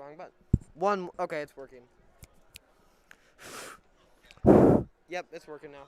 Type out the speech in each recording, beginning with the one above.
Wrong button. One. Okay, it's working. Yep, it's working now.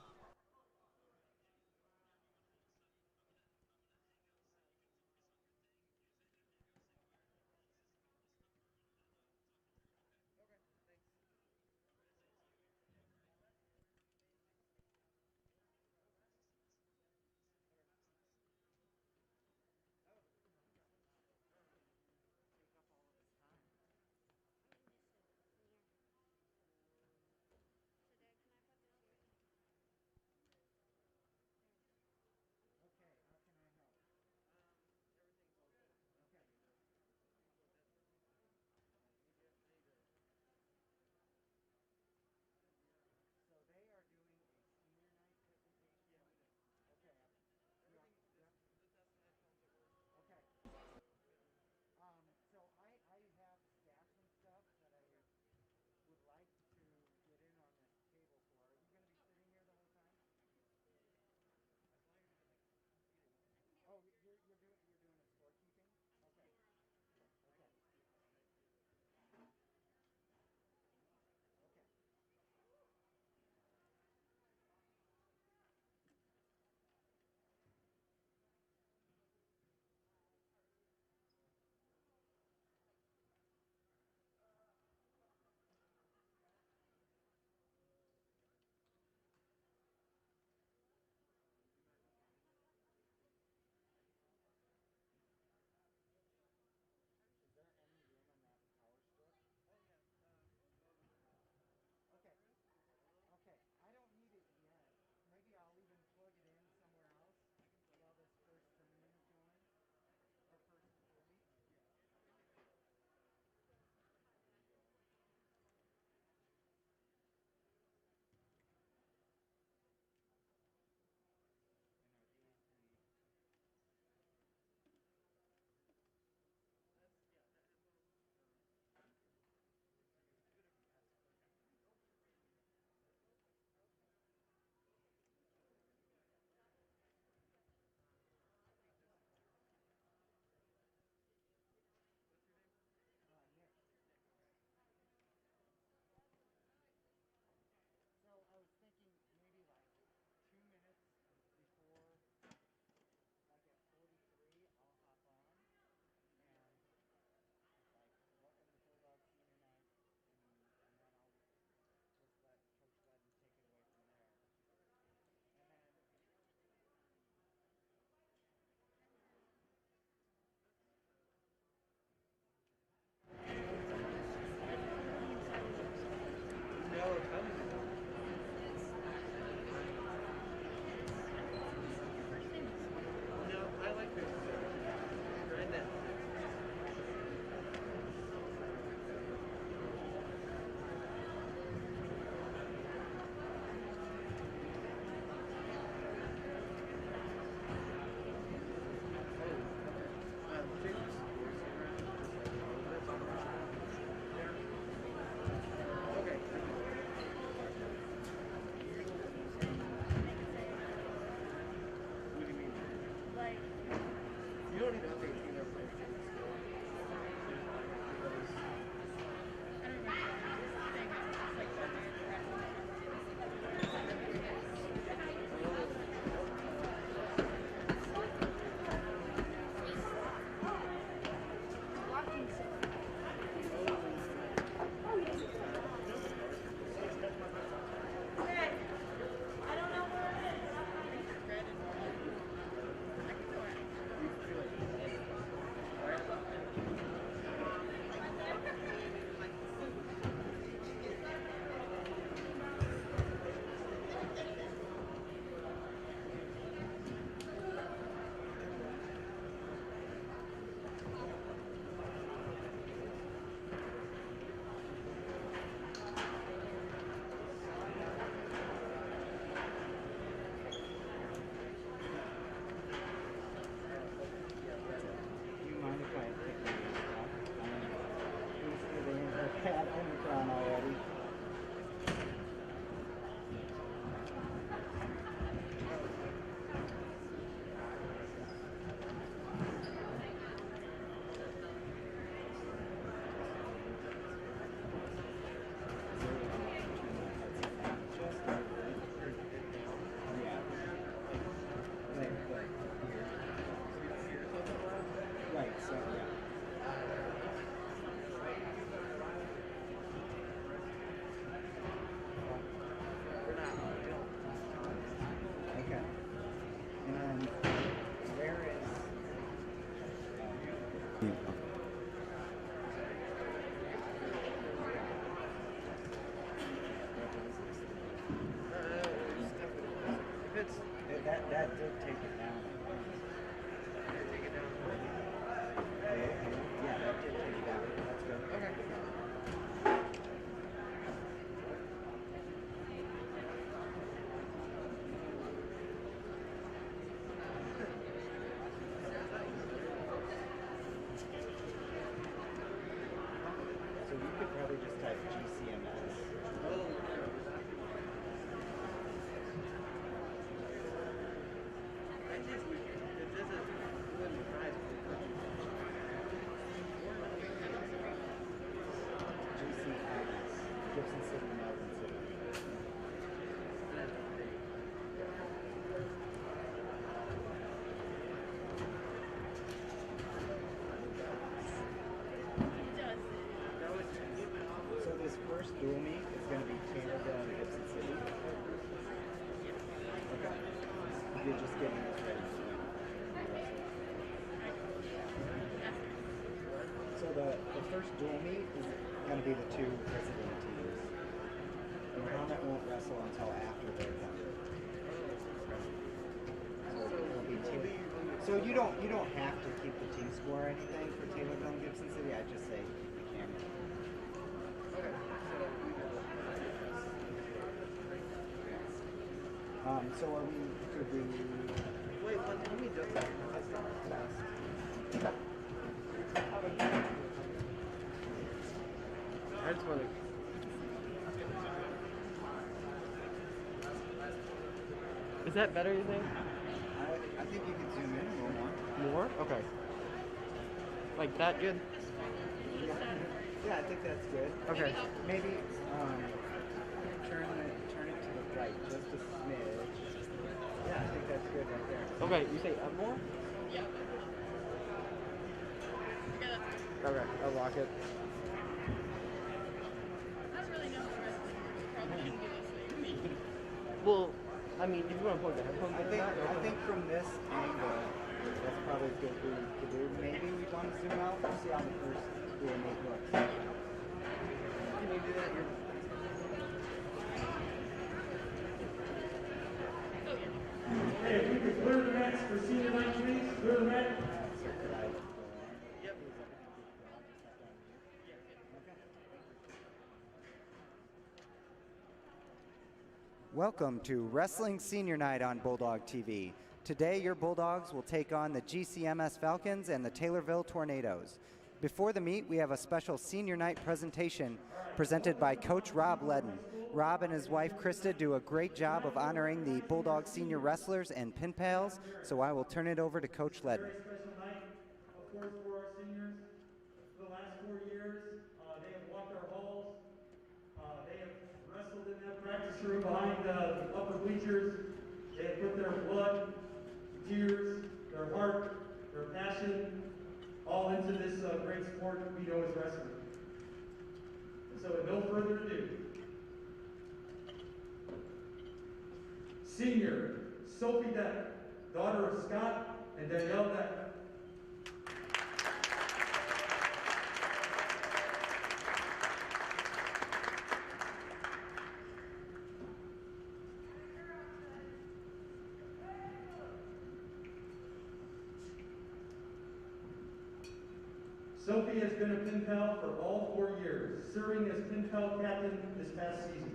should take it down. Take it down. Yeah, that did take it down. That's good. Okay. So you could probably just type GCMS. GCMS. Gibson City, Melbourne City. So this first dual meet is going to be Canada and Gibson City. Okay. You're just getting this ready. So the first dual meet is going to be the two visiting teams. And Mahomet won't wrestle until after they're done. So you don't have to keep the team score or anything for Taylorville and Gibson City. I just say you can. So are we, could we... Wait, let me do that. I just want to... Is that better, you think? I think you could zoom in a little more. More? Okay. Like that good? Yeah, I think that's good. Okay. Maybe turn it to the right just a smidge. Yeah, I think that's good right there. Okay, you say up more? Yeah. Okay, I'll lock it. That's really no wrestling. Probably shouldn't do this thing. Well, I mean, if you want to plug the headphones I in think that, I think from this angle, that's probably good for you to do. Maybe we want to zoom out and see how the first dual meet looks. Can you do that? Hey, if we could clear the mats for senior night, please. Clear the mat. Yep. Welcome to Wrestling Senior Night on Bulldog TV. Today, your Bulldogs will take on the GCMS Falcons and the Taylorville Tornadoes. Before the meet, we have a special Senior Night presentation presented by Coach Rob Ledden. Rob and his wife Krista do a great job of honoring the Bulldog senior wrestlers and pin pals, so I will turn it over to Coach Ledden. Very special night, of course, for our seniors. For the last 4 years, they have walked our halls. They have wrestled in that practice room behind the upper bleachers. They have put their blood, tears, their heart, their passion, all into this great sport we know as wrestling. And so with no further ado, Senior Sophie Deck, daughter of Scott and Danielle Deck. Sophie has been a pin pal for all 4 years, serving as pin pal captain this past season.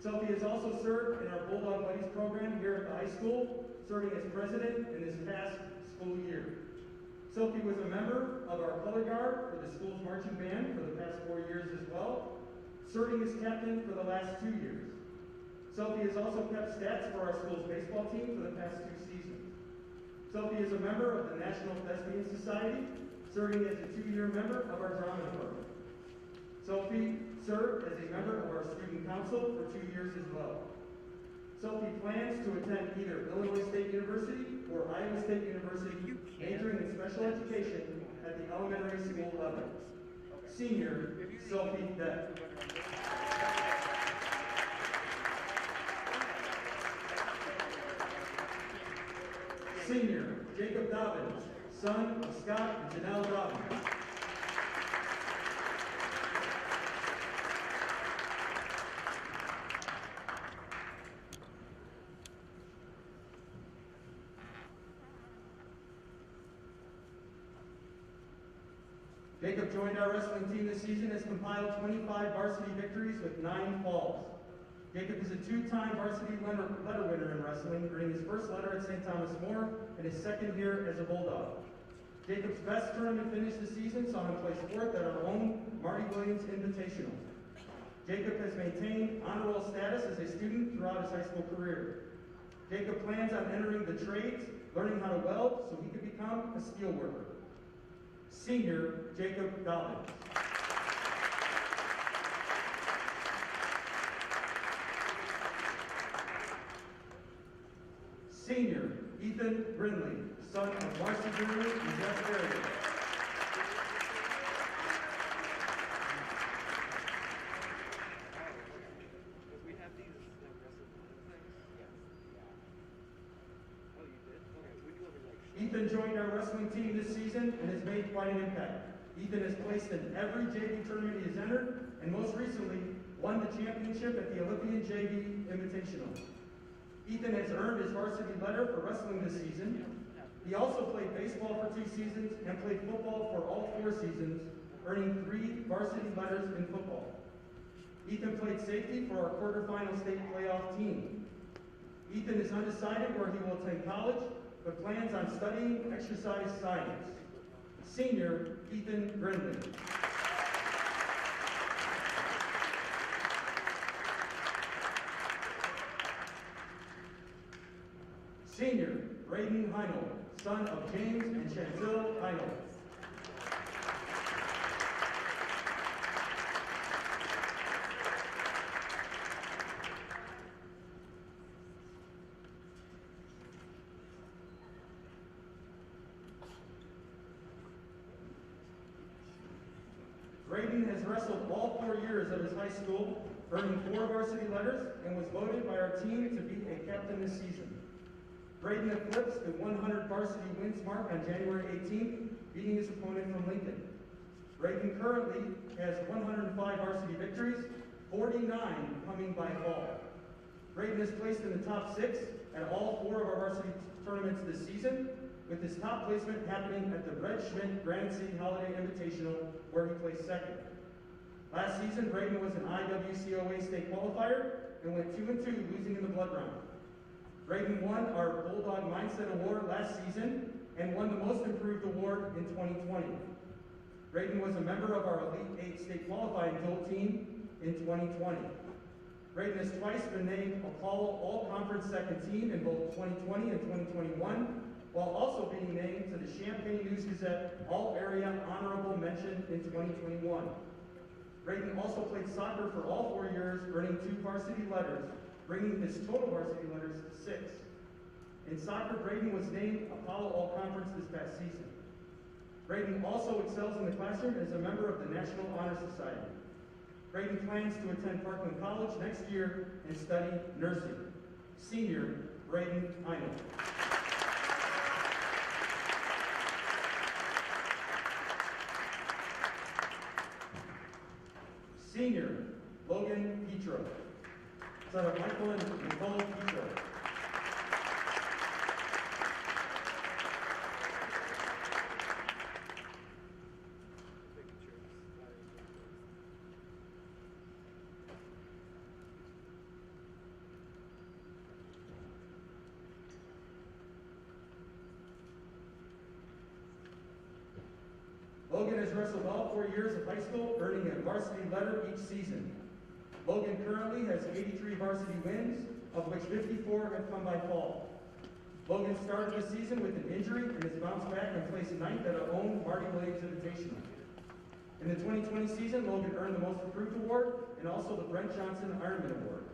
Sophie has also served in our Bulldog Buddies program here at the high school, serving as president in this past school year. Sophie was a member of our color guard for the school's marching band for the past 4 years as well, serving as captain for the last 2 years. Sophie has also kept stats for our school's baseball team for the past 2 seasons. Sophie is a member of the National Thespian Society, serving as a 2-year member of our drama department. Sophie served as a member of our student council for 2 years as well. Sophie plans to attend either Illinois State University or Iowa State University, majoring in special education at the elementary school level. Senior Sophie Deck. Senior Jacob Dobbins, son of Scott and Janelle Dobbins. Jacob joined our wrestling team this season, has compiled 25 varsity victories with 9 falls. Jacob is a 2-time varsity letter winner in wrestling, earning his first letter at St. Thomas More and his second year as a Bulldog. Jacob's best tournament finish this season saw him place 4th at our own Marty Williams Invitational. Jacob has maintained honor roll status as a student throughout his high school career. Jacob plans on entering the trades, learning how to weld so he could become a steel worker. Senior Jacob Dobbins. Senior Ethan Brindley, son of Marcy Brindley and Jeff Berry. Ethan joined our wrestling team this season and has made quite an impact. Ethan has placed in every JV tournament he has entered, and most recently won the championship at the Olympian JV Invitational. Ethan has earned his varsity letter for wrestling this season. He also played baseball for 2 seasons and played football for all 4 seasons, earning 3 varsity letters in football. Ethan played safety for our quarterfinal state playoff team. Ethan is undecided where he will attend college, but plans on studying exercise science. Senior Ethan Brindley. Senior Caden Hatton, son of James and Chantel Heinold. Caden has wrestled all 4 years of his high school, earning 4 varsity letters, and was voted by our team to be a captain this season. Caden eclipsed the 100 varsity wins mark on January 18th, beating his opponent from Lincoln. Caden currently has 105 varsity victories, 49 coming by fall. Caden has placed in the top 6 at all 4 of our varsity tournaments this season, with his top placement happening at the Red Schmidt Granite City Holiday Invitational, where he placed 2nd. Last season, Caden was an IWCOA state qualifier and went 2-2, losing in the blood round. Caden won our Bulldog Mindset Award last season and won the Most Improved Award in 2020. Caden was a member of our Elite 8 state qualifying dual team in 2020. Caden has twice been named Apollo All-Conference second team in both 2020 and 2021, while also being named to the Champaign News-Gazette All-Area Honorable Mention in 2021. Caden also played soccer for all 4 years, earning 2 varsity letters, bringing his total varsity letters to 6. In soccer, Caden was named Apollo All-Conference this past season. Caden also excels in the classroom and is a member of the National Honor Society. Caden plans to attend Parkland College next year and study nursing. Senior Caden Heinold. Senior Logan Petro, son of Michael and Nicole Petro. Logan has wrestled all 4 years of high school, earning a varsity letter each season. Logan currently has 83 varsity wins, of which 54 have come by fall. Logan started the season with an injury and has bounced back and placed 9th at our own Marty Williams Invitational. In the 2020 season, Logan earned the Most Improved Award and also the Brent Johnson Ironman Award.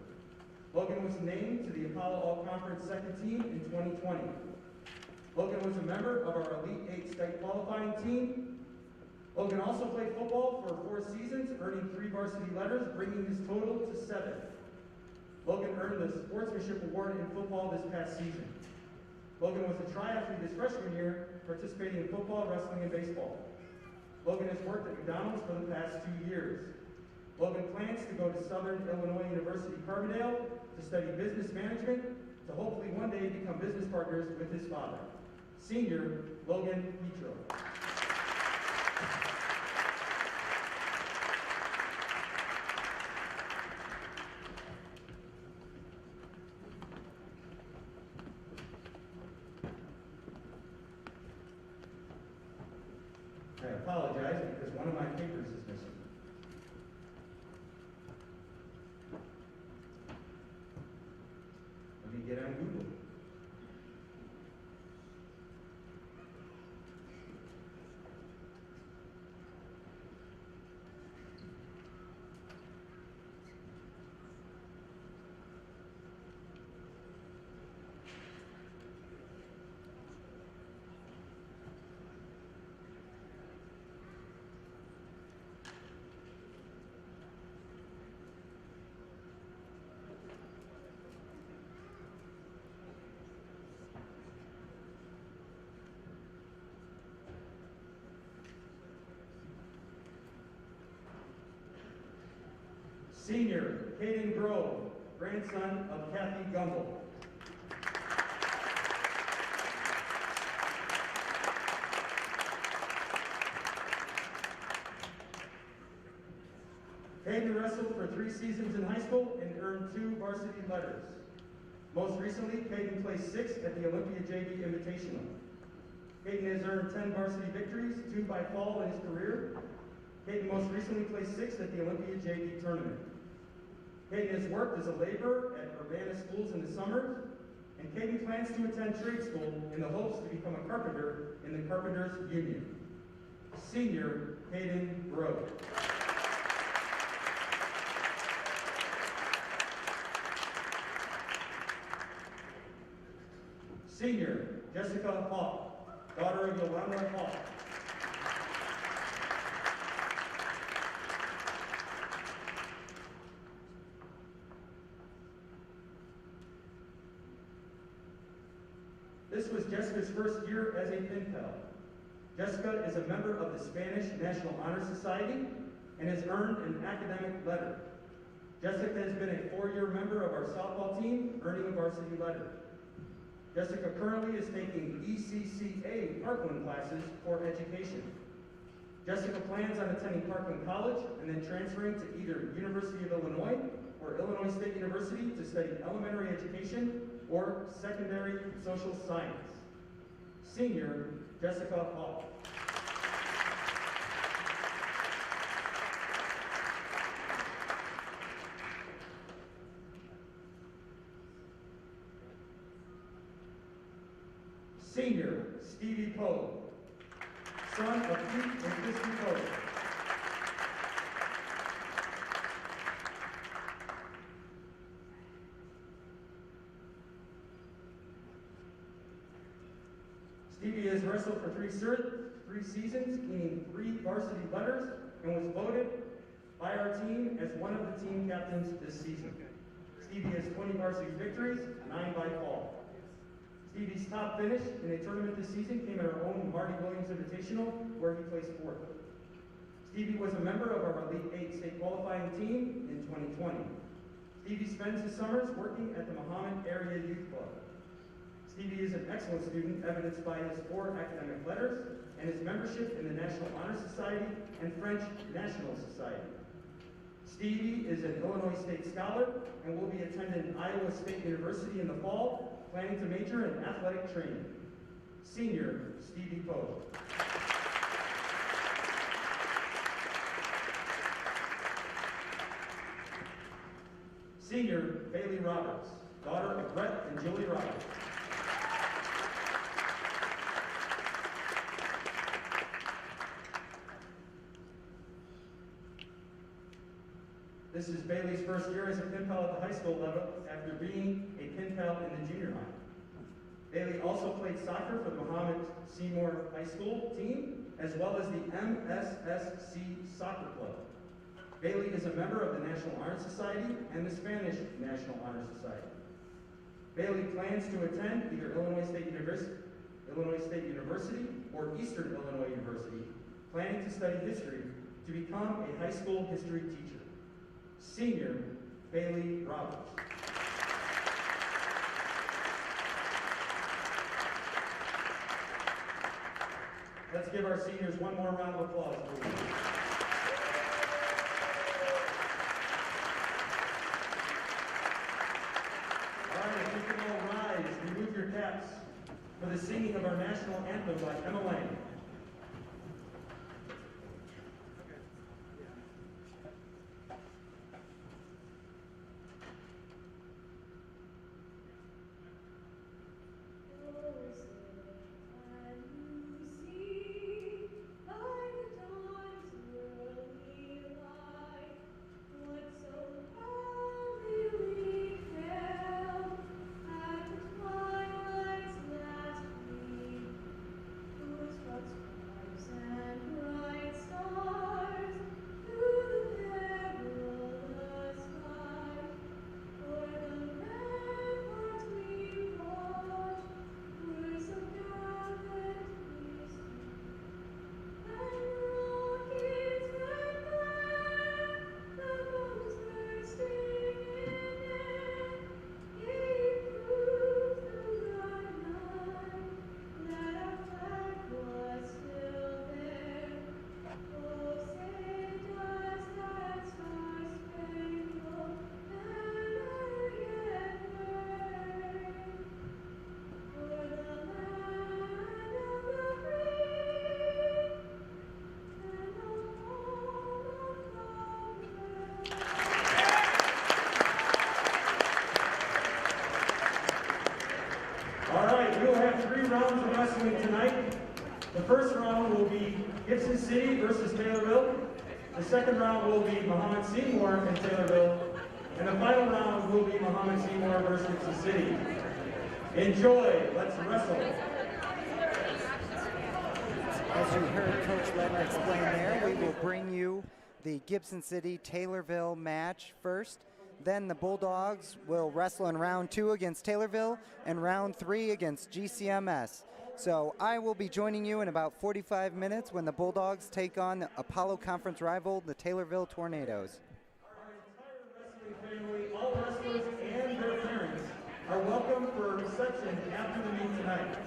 Logan was named to the Apollo All-Conference second team in 2020. Logan was a member of our Elite 8 state qualifying team. Logan also played football for 4 seasons, earning 3 varsity letters, bringing his total to 7. Logan earned the Sportsmanship Award in football this past season. Logan was a triathlete his freshman year, participating in football, wrestling, and baseball. Logan has worked at McDonald's for the past 2 years. Logan plans to go to Southern Illinois University Carbondale to study business management, to hopefully one day become business partners with his father. Senior Logan Petro. apologize because one of my papers is missing. Let me get on Google. Senior, Caden Grove, grandson of Kathy Gumble. Caden wrestled for 3 seasons in high school and earned 2 varsity letters. Most recently, Caden placed 6th at the Olympia JV Invitational. Caden has earned 10 varsity victories, 2 by fall in his career. Caden most recently placed 6th at the Olympia JV tournament. Caden has worked as a laborer at Urbana schools in the summers, and Caden plans to attend trade school in the hopes to become a carpenter in the Carpenters Union. Senior, Caden Grove. Senior, Jessica Hawk, daughter of Yolanda Hawk. This was Jessica's first year as a pen pal. Jessica is a member of the Spanish National Honor Society and has earned an academic letter. Jessica has been a 4-year member of our softball team, earning a varsity letter. Jessica currently is taking ECCA Parkland classes for education. Jessica plans on attending Parkland College and then transferring to either University of Illinois or Illinois State University to study elementary education or secondary social science. Senior, Jessica Hall. Senior, Stevie Poe, son of Pete and Christy Poe. Stevie has wrestled for 3 seasons, gaining 3 varsity letters, and was voted by our team as one of the team captains this season. Stevie has 20 varsity victories, 9 by fall. Stevie's top finish in a tournament this season came at our own Marty Williams Invitational, where he placed 4th. Stevie was a member of our Elite 8 state qualifying team in 2020. Stevie spends his summers working at the Mahomet Area Youth Club. Stevie is an excellent student, evidenced by his 4 academic letters and his membership in the National Honor Society and French National Society. Stevie is an Illinois State Scholar and will be attending Iowa State University in the fall, planning to major in athletic training. Senior, Stevie Poe. Senior, Bailey Roberts, daughter of Brett and Julie Roberts. This is Bailey's first year as a pen pal at the high school level after being a pen pal in the junior high. Bailey also played soccer for the Mahomet-Seymour High School team, as well as the MSSC Soccer Club. Bailey is a member of the National Honor Society and the Spanish National Honor Society. Bailey plans to attend either Illinois State University or Eastern Illinois University, planning to study history to become a high school history teacher. Senior, Bailey Roberts. Let's give our seniors one more round of applause, please. All right, if you can all rise, remove your caps for the singing of our national anthem by Emma Lang. wrestling tonight. The first round will be Gibson City versus Taylorville. The second round will be Mahomet-Seymour and Taylorville. And the final round will be Mahomet-Seymour versus Gibson City. Enjoy. Let's wrestle. As you heard Coach Ledden explain there, we will bring you the Gibson City-Taylorville match first. Then the Bulldogs will wrestle in round 2 against Taylorville and round 3 against GCMS. So I will be joining you in about 45 minutes when the Bulldogs take on the Apollo Conference rival, the Taylorville Tornadoes. Our entire wrestling family, all wrestlers and their parents, are welcome for a reception after the meet tonight.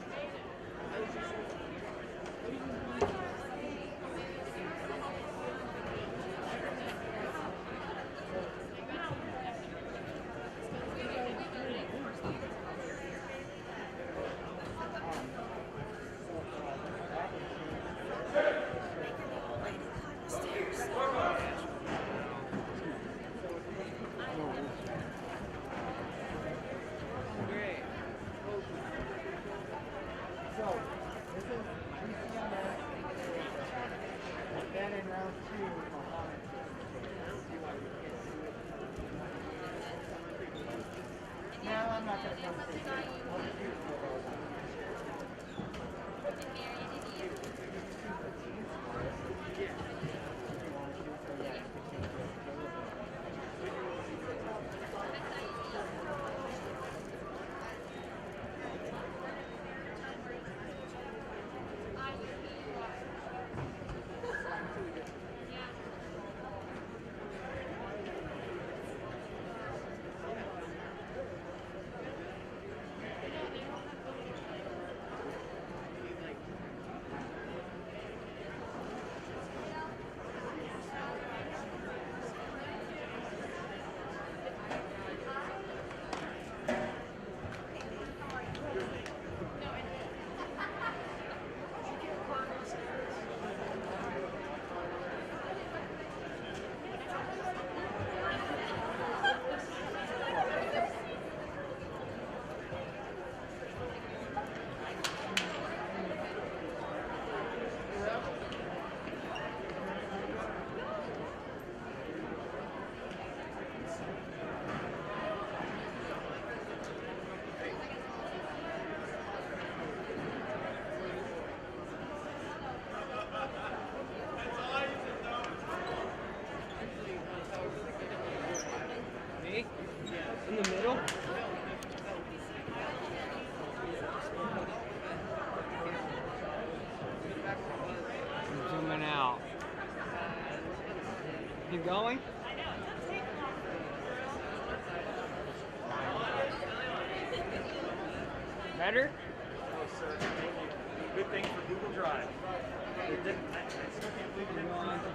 In the middle? I'm zooming out. Keep going? Better? Oh, sir. Thank you. Good thing for Google Drive. I still can't believe you didn't want to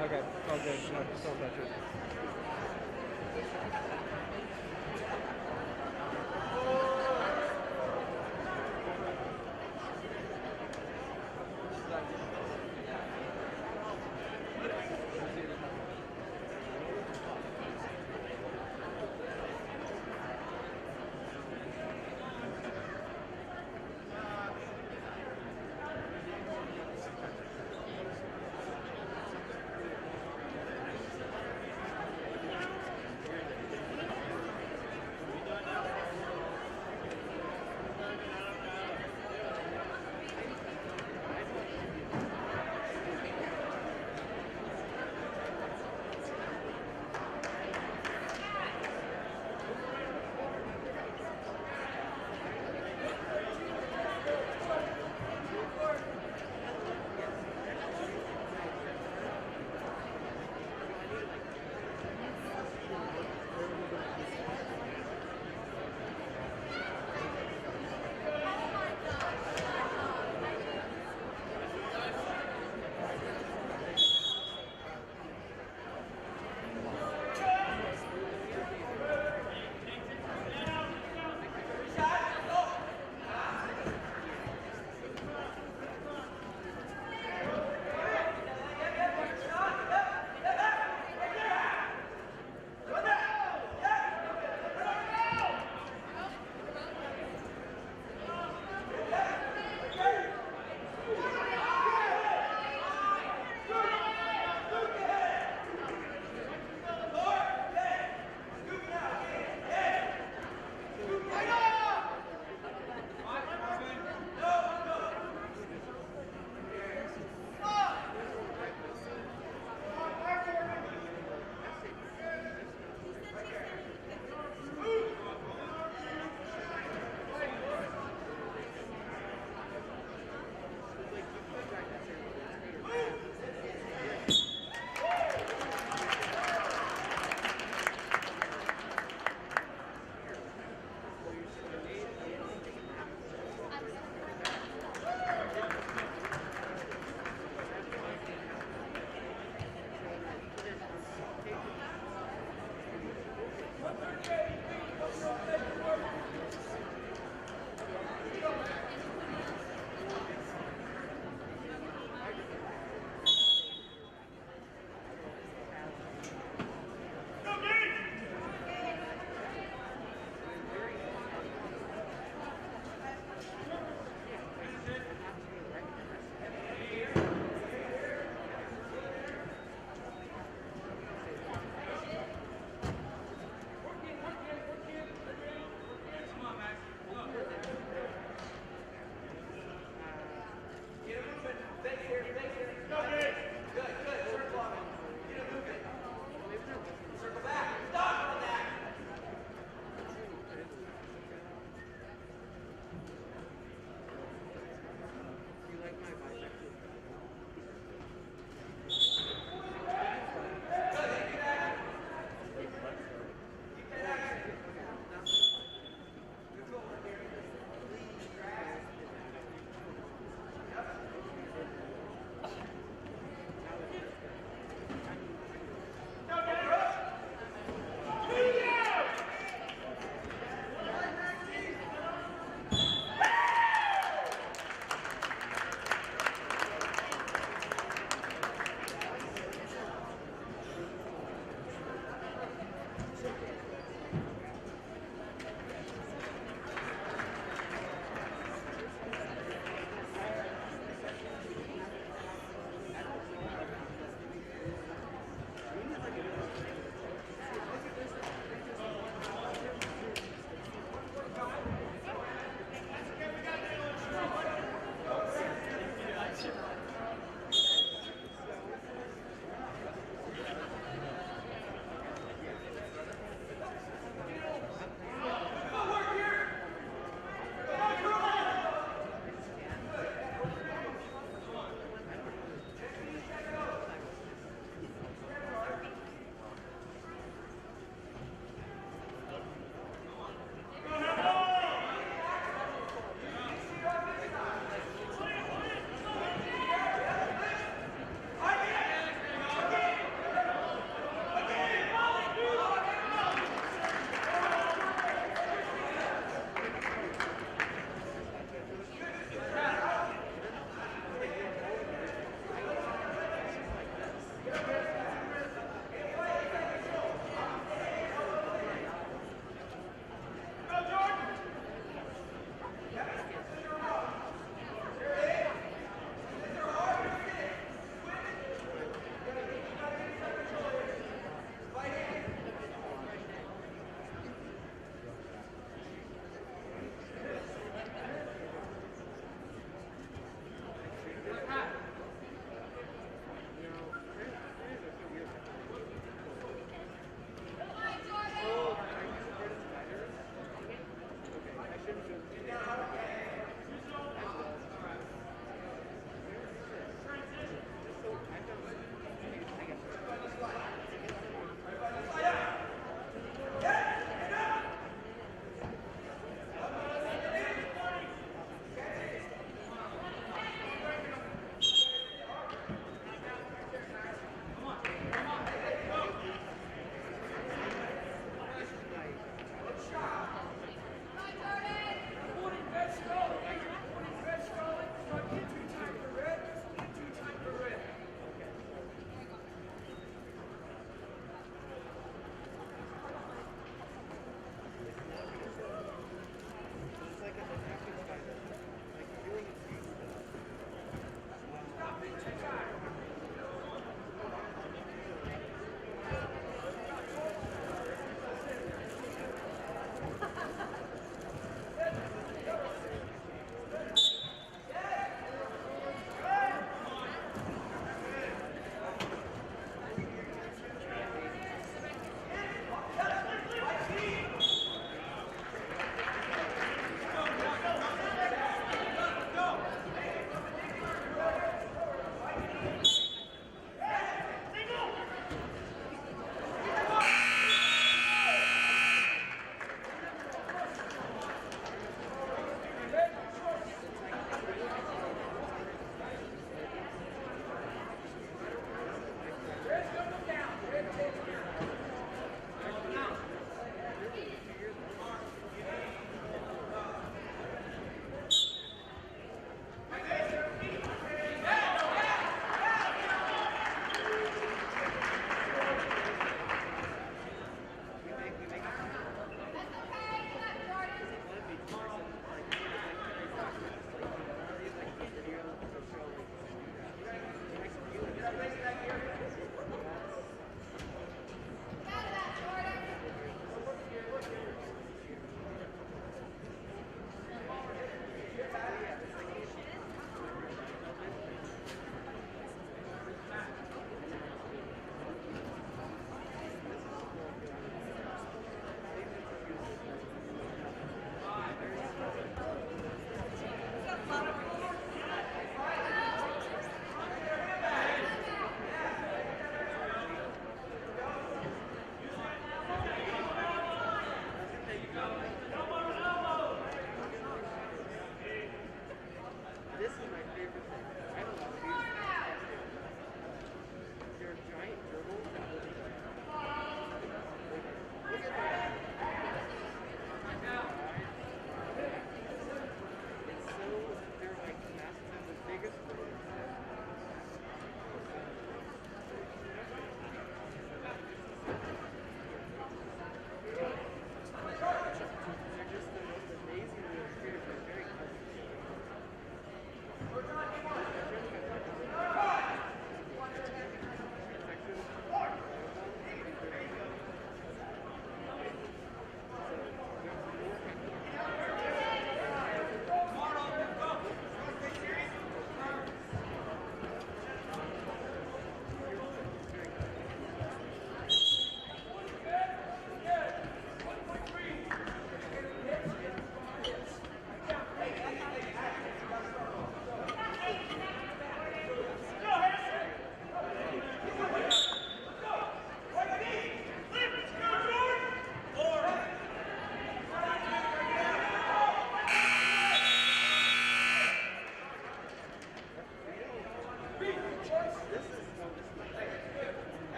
Okay, all good. No, just don't touch it.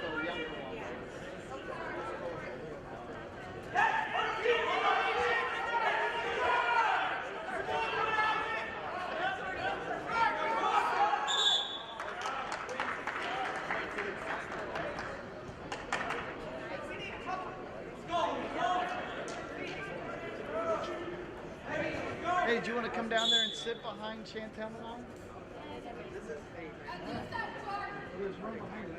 the younger one. Hey, do you want to come down there and sit behind Chantel and I? There's room behind it.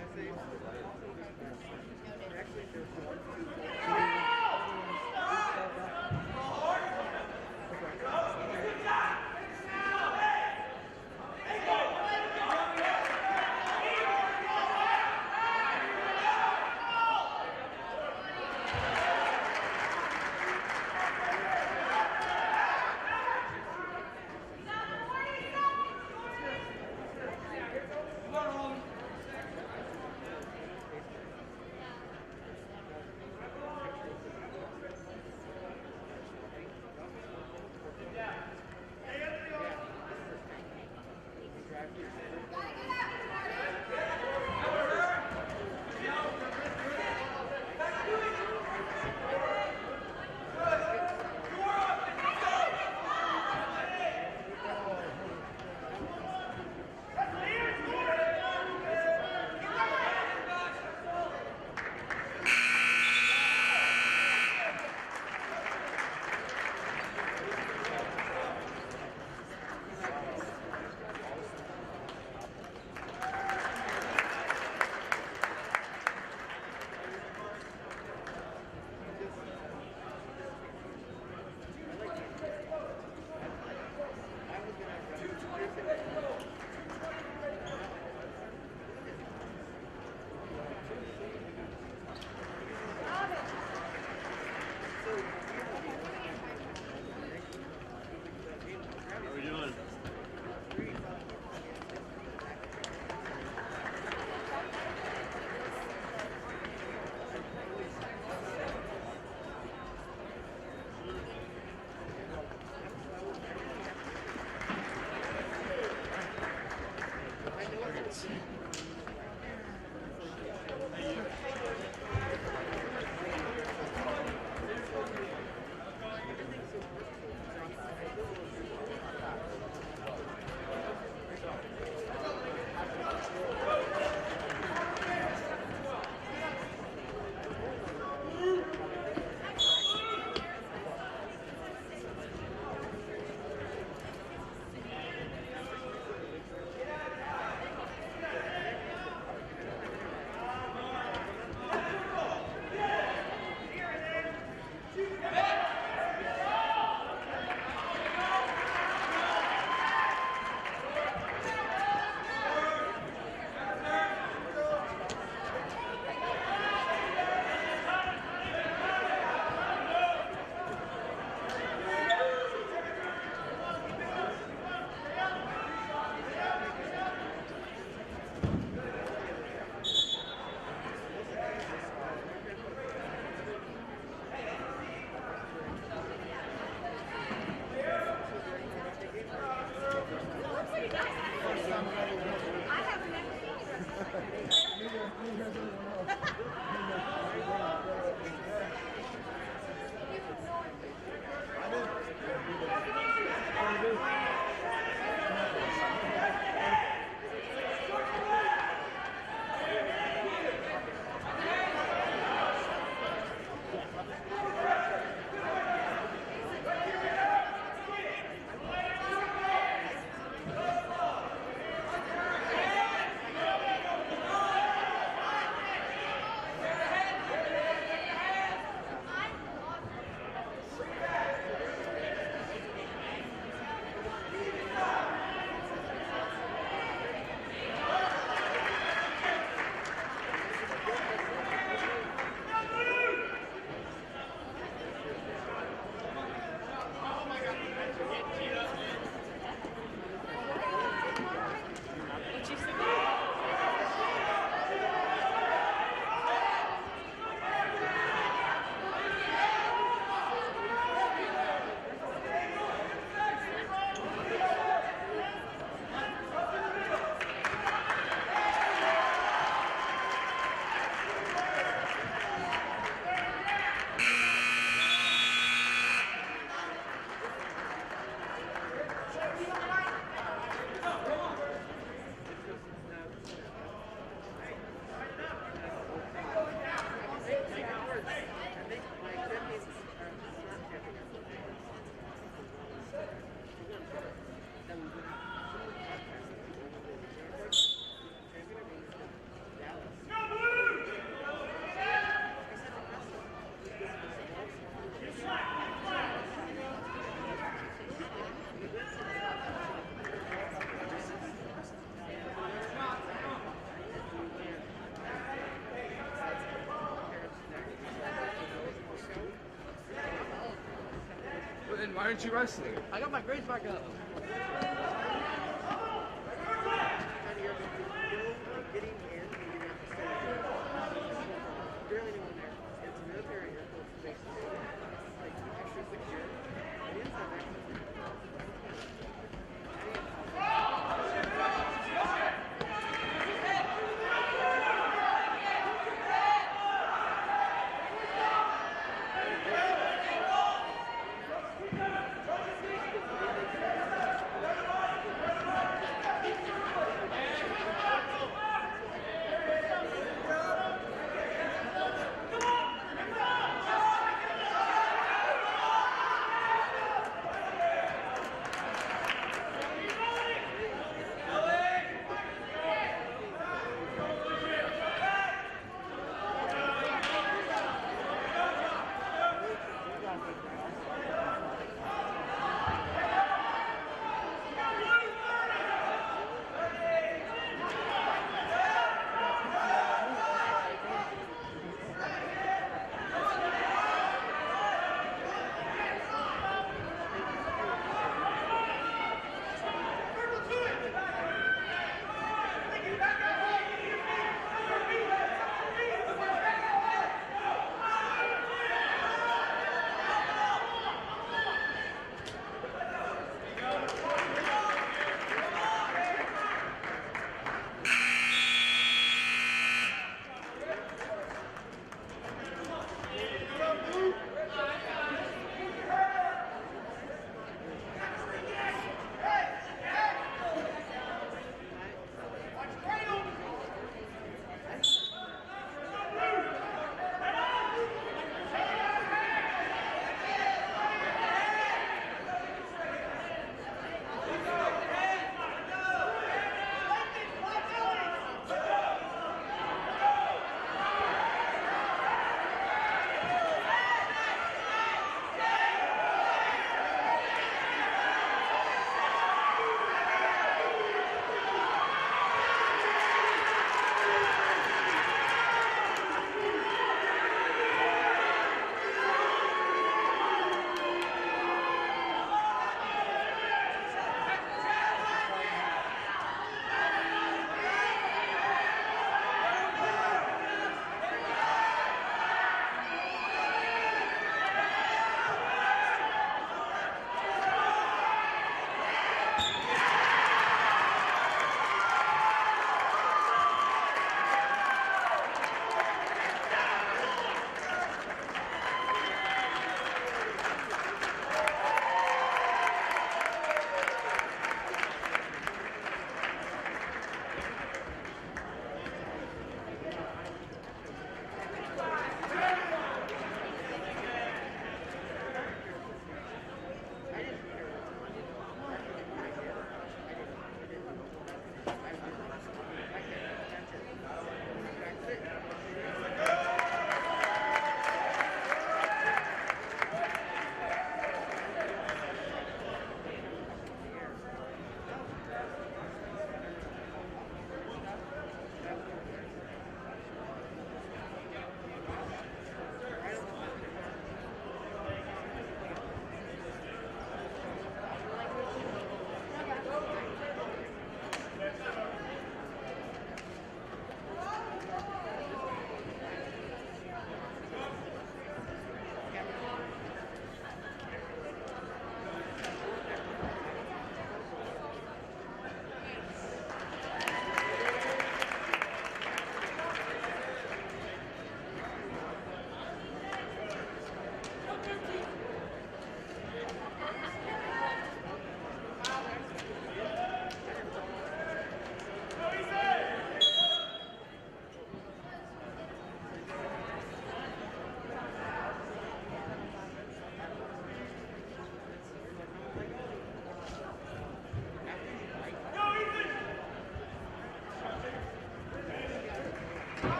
why aren't you wrestling? I got my grades back up.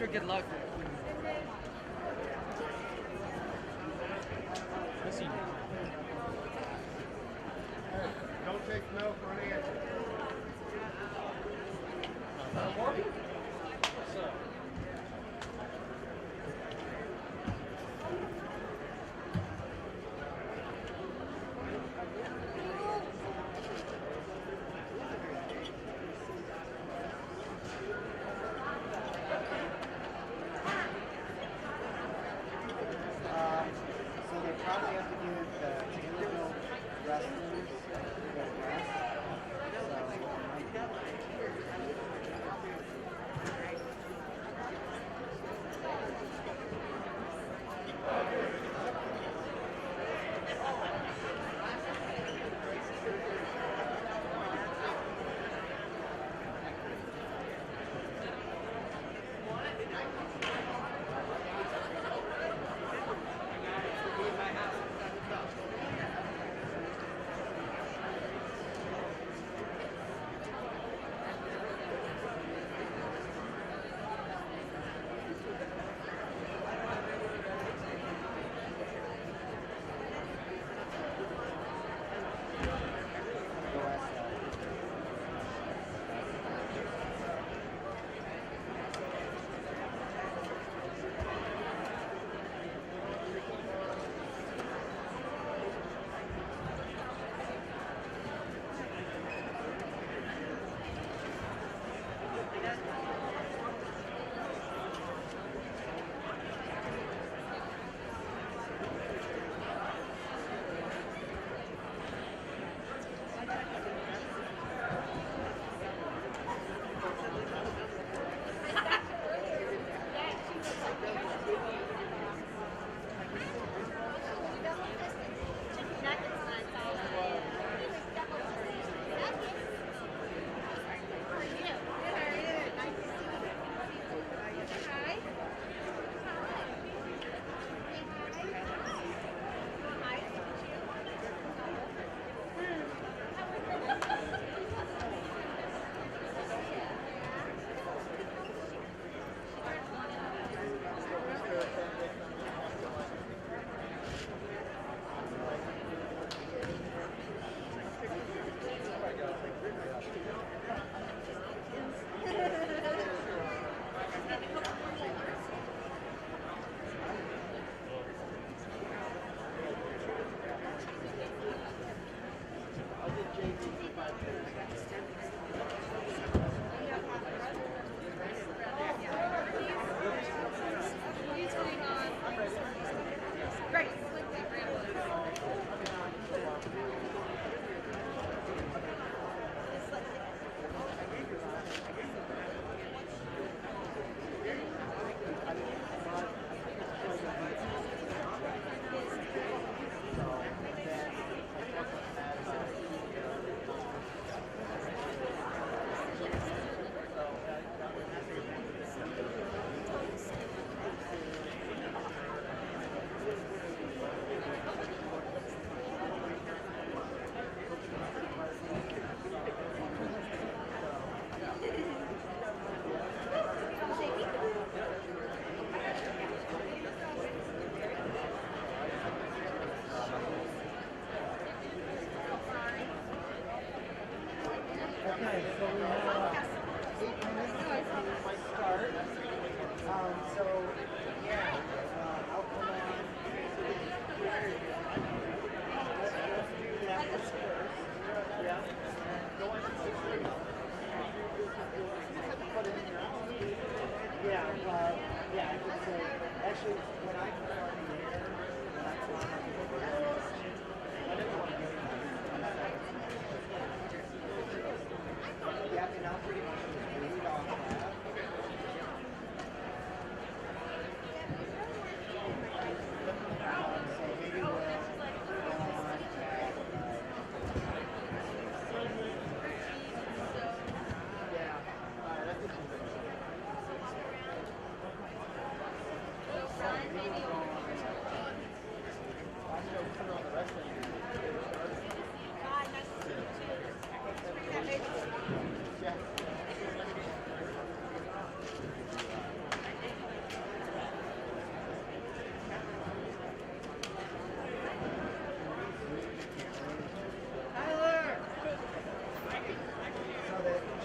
her good luck. Don't take no for an answer. So they probably have to give the Taylorville wrestlers their rest.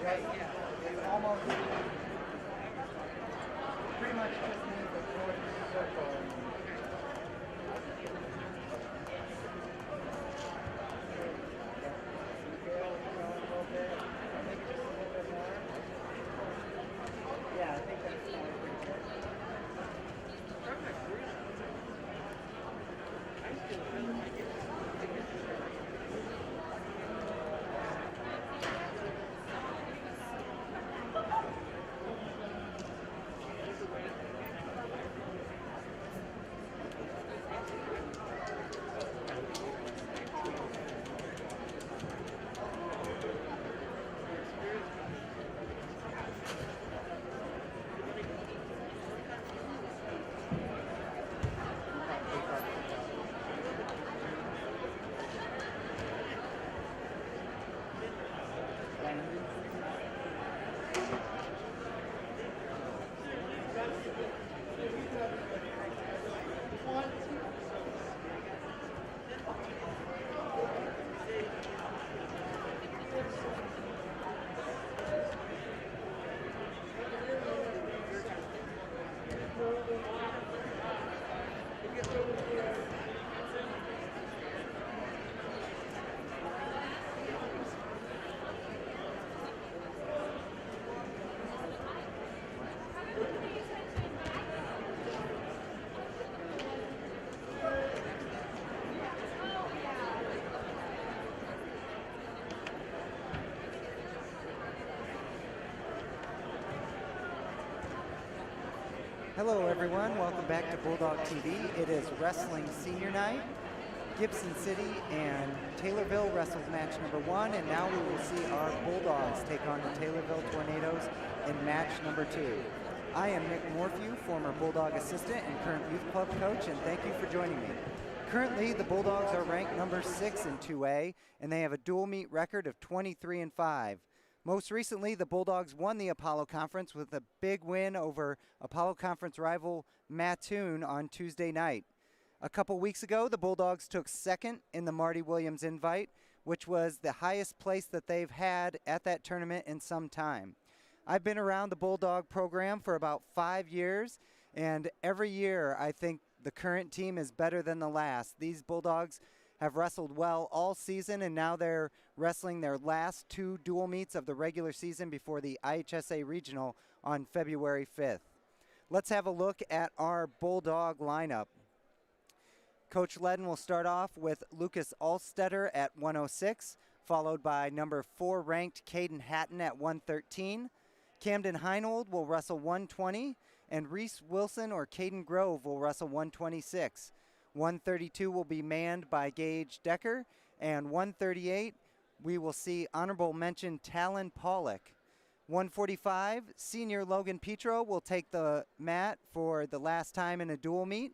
Right, yeah. It's almost pretty much just need the fourth circle. Yeah, I think that's pretty good. Hello everyone, welcome back to Bulldog TV. It is Wrestling Senior Night. Gibson City and Taylorville wrestles match number 1, and now we will see our Bulldogs take on the Taylorville Tornadoes in match number 2. I am Nick Morphew, former Bulldog assistant and current youth club coach, and thank you for joining me. Currently, the Bulldogs are ranked number 6 in 2A, and they have a dual meet record of 23-5. Most recently, the Bulldogs won the Apollo Conference with a big win over Apollo Conference rival Mattoon on Tuesday night. A couple weeks ago, the Bulldogs took second in the Marty Williams Invite, which was the highest place that they've had at that tournament in some time. I've been around the Bulldog program for about 5 years, and every year I think the current team is better than the last. These Bulldogs have wrestled well all season, and now they're wrestling their last 2 dual meets of the regular season before the IHSA Regional on February 5th. Let's have a look at our Bulldog lineup. Coach Ledden will start off with Lucas Alstetter at 106, followed by number 4 ranked Caden Hatton at 113. Camden Heinold will wrestle 120, and Reese Wilson or Caden Grove will wrestle 126. 132 will be manned by Gage Decker, and 138 we will see honorable mention Talan Pollock. 145, senior Logan Petro will take the mat for the last time in a dual meet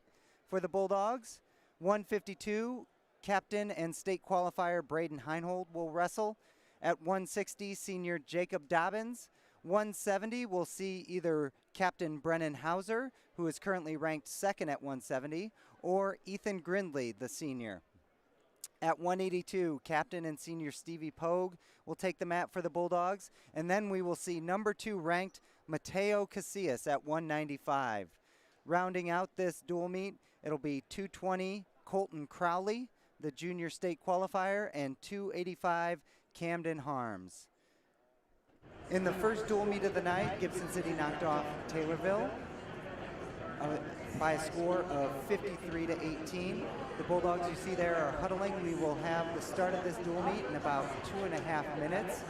for the Bulldogs. 152, captain and state qualifier Braden Heinold will wrestle. At 160, senior Jacob Dobbins. 170 will see either Captain Brennan Hauser, who is currently ranked 2nd at 170, or Ethan Grindley, the senior. At 182, Captain and Senior Stevie Pogue will take the mat for the Bulldogs, and then we will see number 2 ranked Mateo Casillas at 195. Rounding out this dual meet, it'll be 220 Colton Crowley, the junior state qualifier, and 285 Camden Harms. In the first dual meet of the night, Gibson City knocked off Taylorville by a score of 53-18. The Bulldogs you see there are huddling. We will have the start of this dual meet in about 2.5 minutes.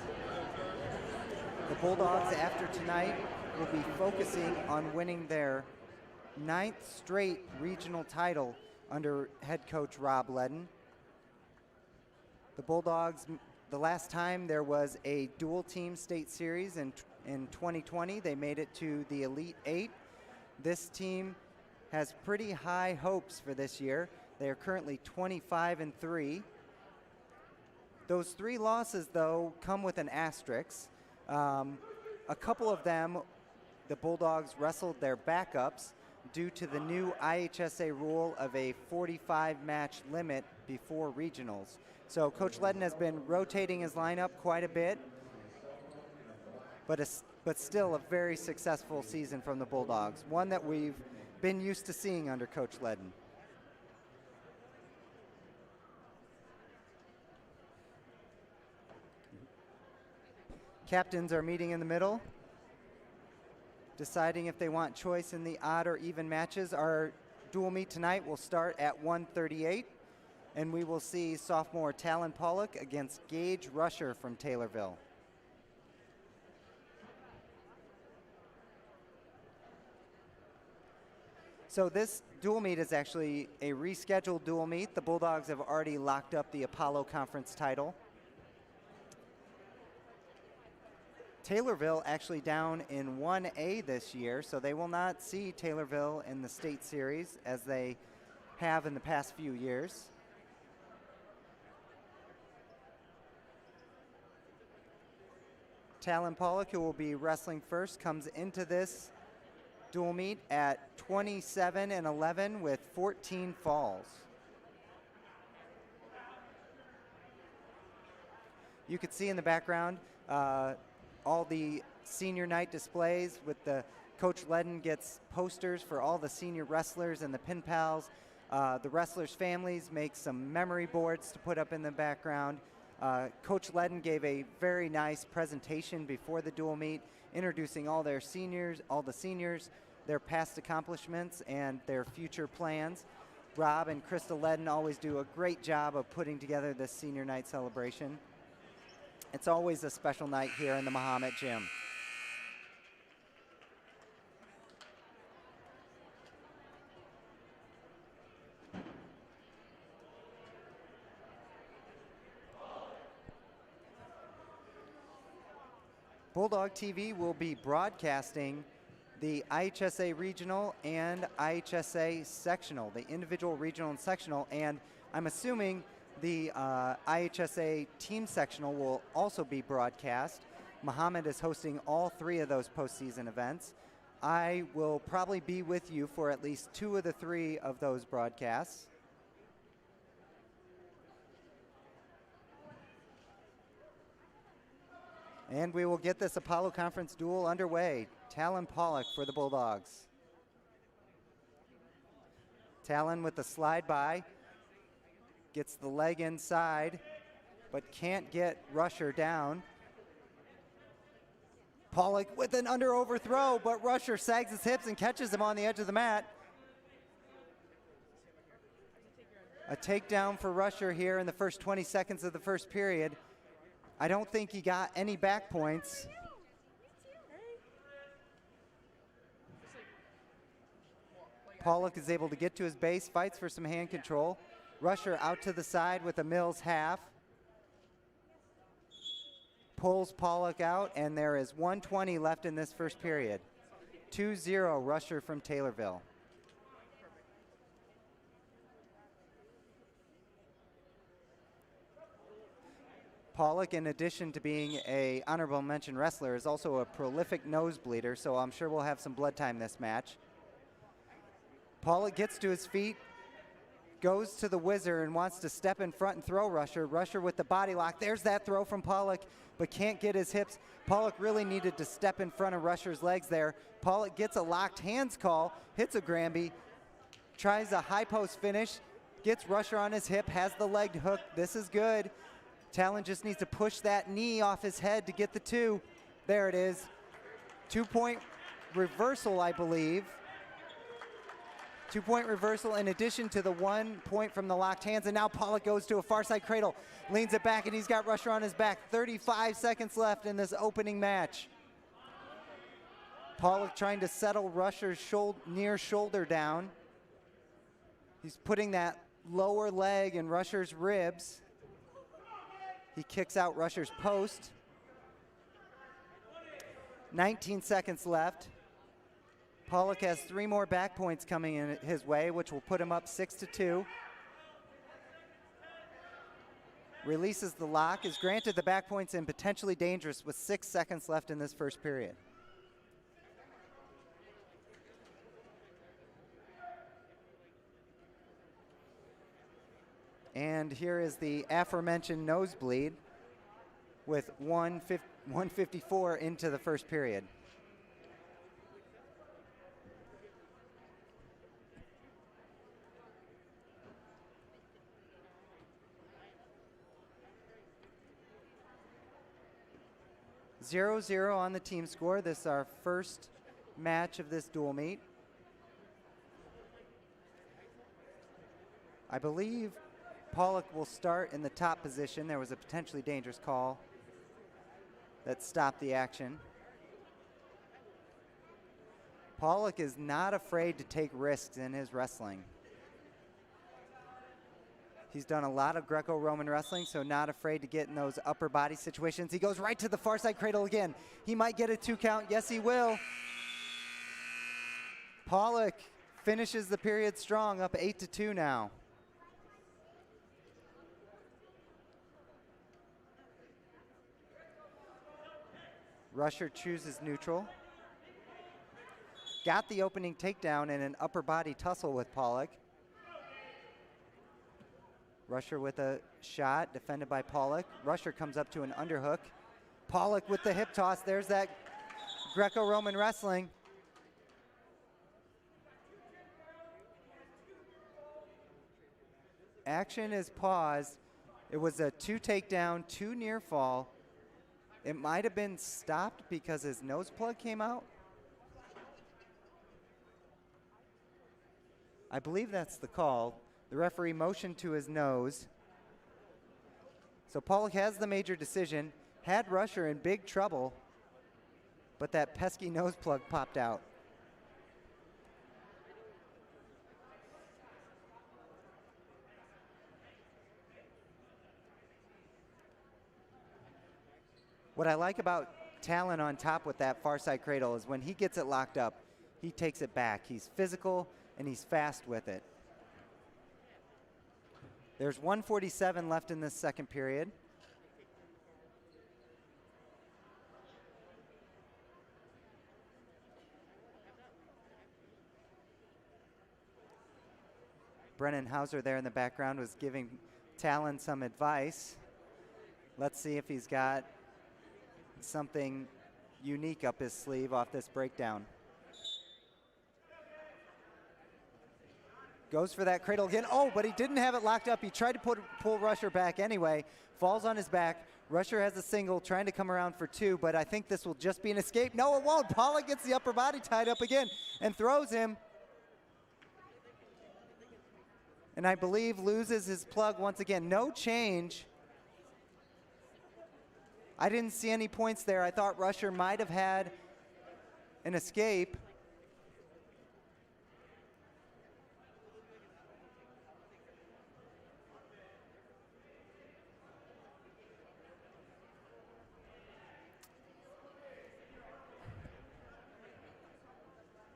The Bulldogs after tonight will be focusing on winning their 9th straight regional title under head coach Rob Ledden. The Bulldogs, the last time there was a dual team state series in 2020, they made it to the Elite 8. This team has pretty high hopes for this year. They are currently 25-3. Those 3 losses, though, come with an asterisk. A couple of them, the Bulldogs wrestled their backups due to the new IHSA rule of a 45-match limit before regionals. So Coach Ledden has been rotating his lineup quite a bit. but still a very successful season from the Bulldogs, one that we've been used to seeing under Coach Ledden. Captains are meeting in the middle, deciding if they want choice in the odd or even matches. Our dual meet tonight will start at 1:38, and we will see sophomore Talan Pollock against Gage Rusher from Taylorville. So this dual meet is actually a rescheduled dual meet. The Bulldogs have already locked up the Apollo Conference title. Taylorville actually down in 1A this year, so they will not see Taylorville in the state series as they have in the past few years. Talan Pollock, who will be wrestling first, comes into this dual meet at 27-11 with 14 falls. You could see in the background all the senior night displays with the Coach Ledden gets posters for all the senior wrestlers and the pin pals. The wrestlers' families make some memory boards to put up in the background. Coach Ledden gave a very nice presentation before the dual meet, introducing all the seniors, their past accomplishments, and their future plans. Rob and Krista Ledden always do a great job of putting together this senior night celebration. It's always a special night here in the Mahomet Gym. Bulldog TV will be broadcasting the IHSA regional and IHSA sectional, the individual regional and sectional, and I'm assuming the IHSA team sectional will also be broadcast. Mahomet is hosting all three of those postseason events. I will probably be with you for at least 2 of the 3 of those broadcasts. And we will get this Apollo Conference duel underway. Talan Pollock for the Bulldogs. Talan with the slide by. Gets the leg inside, but can't get Rusher down. Pollock with an under overthrow, but Rusher sags his hips and catches him on the edge of the mat. A takedown for Rusher here in the first 20 seconds of the first period. I don't think he got any back points. Pollock is able to get to his base, fights for some hand control. Rusher out to the side with a Mills half. Pulls Pollock out, and there is 1:20 left in this first period. 2-0 Rusher from Taylorville. Pollock, in addition to being a honorable mention wrestler, is also a prolific nosebleeder, so I'm sure we'll have some blood time this match. Pollock gets to his feet, goes to the whizzer and wants to step in front and throw Rusher. Rusher with the body lock. There's that throw from Pollock, but can't get his hips. Pollock really needed to step in front of Rusher's legs there. Pollock gets a locked hands call, hits a Granby, tries a high post finish, gets Rusher on his hip, has the leg hook. This is good. Talan just needs to push that knee off his head to get the 2. There it is. 2-point reversal, I believe. 2-point reversal in addition to the 1 point from the locked hands, and now Pollock goes to a far side cradle, leans it back, and he's got Rusher on his back. 35 seconds left in this opening match. Pollock trying to settle Rusher's near shoulder down. He's putting that lower leg in Rusher's ribs. He kicks out Rusher's post. 19 seconds left. Pollock has 3 more back points coming in his way, which will put him up 6-2. Releases the lock, is granted the back points and potentially dangerous with 6 seconds left in this first period. And here is the aforementioned nosebleed. with 1:54 into the first period. Zero on the team score. This is our first match of this dual meet. I believe Pollock will start in the top position. There was a potentially dangerous call that stopped the action. Pollock is not afraid to take risks in his wrestling. He's done a lot of Greco-Roman wrestling, so not afraid to get in those upper body situations. He goes right to the far side cradle again. He might get a 2 count. Yes, he will. Pollock finishes the period strong, up 8-2 now. Rusher chooses neutral. Got the opening takedown in an upper body tussle with Pollock. Rusher with a shot, defended by Pollock. Rusher comes up to an underhook. Pollock with the hip toss. There's that Greco-Roman wrestling. Action is paused. It was a 2 takedown, 2 near fall. It might have been stopped because his nose plug came out. I believe that's the call. The referee motioned to his nose. So Pollock has the major decision, had Rusher in big trouble, but that pesky nose plug popped out. What I like about Talan on top with that far side cradle is when he gets it locked up, he takes it back. He's physical and he's fast with it. There's 1:47 left in this second period. Brennan Hauser there in the background was giving Talan some advice. Let's see if he's got something unique up his sleeve off this breakdown. Goes for that cradle again. Oh, but he didn't have it locked up. He tried to pull Rusher back anyway. Falls on his back. Rusher has a single, trying to come around for 2, but I think this will just be an escape. No, it won't. Pollock gets the upper body tied up again and throws him. And I believe loses his plug once again. No change. I didn't see any points there. I thought Rusher might have had an escape.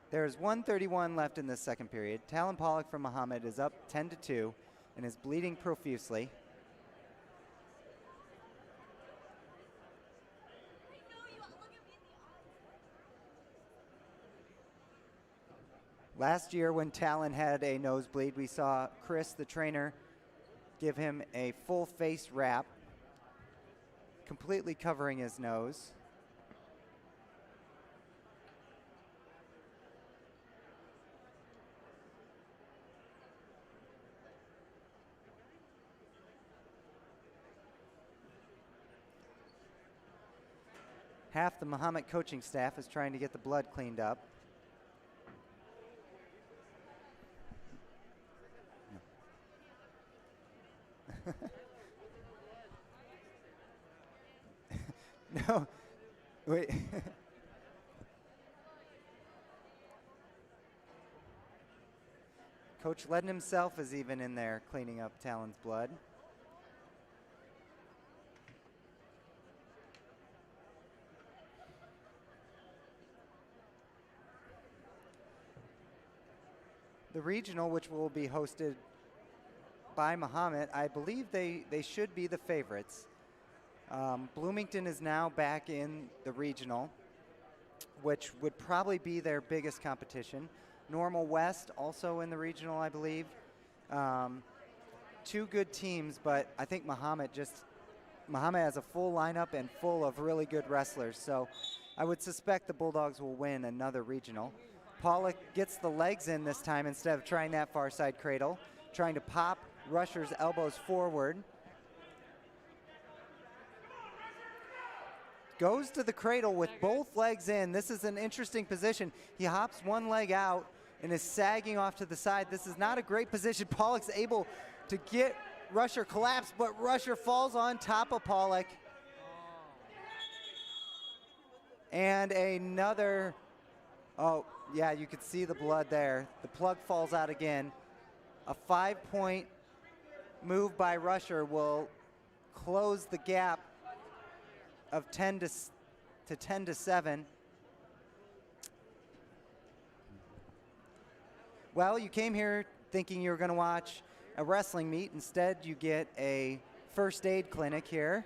There's 1:31 left in this second period. Talan Pollock from Mahomet is up 10-2 and is bleeding profusely. Last year when Talan had a nosebleed, we saw Chris, the trainer, give him a full face wrap, completely covering his nose. Half the Mahomet coaching staff is trying to get the blood cleaned up. No, wait. Coach Ledden himself is even in there cleaning up Talan's blood. The regional, which will be hosted by Mahomet, I believe they should be the favorites. Bloomington is now back in the regional, which would probably be their biggest competition. Normal West also in the regional, I believe. Two good teams, but I think Mahomet just Mahomet has a full lineup and full of really good wrestlers, so I would suspect the Bulldogs will win another regional. Pollock gets the legs in this time instead of trying that far side cradle, trying to pop Rusher's elbows forward. Goes to the cradle with both legs in. This is an interesting position. He hops one leg out and is sagging off to the side. This is not a great position. Pollock's able to get Rusher collapsed, but Rusher falls on top of Pollock. And another, oh yeah, you could see the blood there. The plug falls out again. A 5-point move by Rusher will close the gap of 10 to 7. Well, you came here thinking you were going to watch a wrestling meet. Instead, you get a first aid clinic here.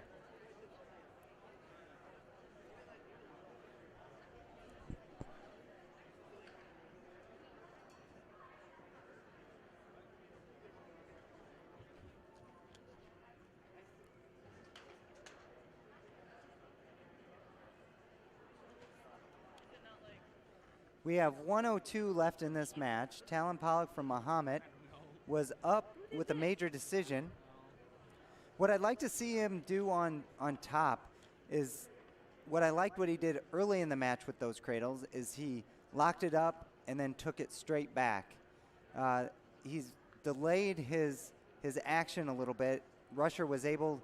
We have 1:02 left in this match. Talan Pollock from Mahomet was up with a major decision. What I'd like to see him do on top is what I liked what he did early in the match with those cradles is he locked it up and then took it straight back. He's delayed his action a little bit. Rusher was able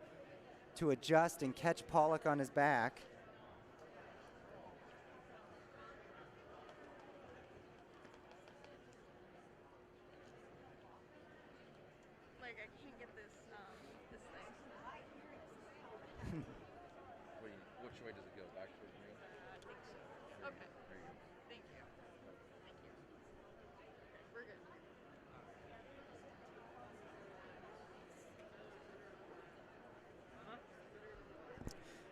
to adjust and catch Pollock on his back. Which way does it go? Back towards me? I think so. Okay. There you go. Thank you. Thank you. Okay, we're good.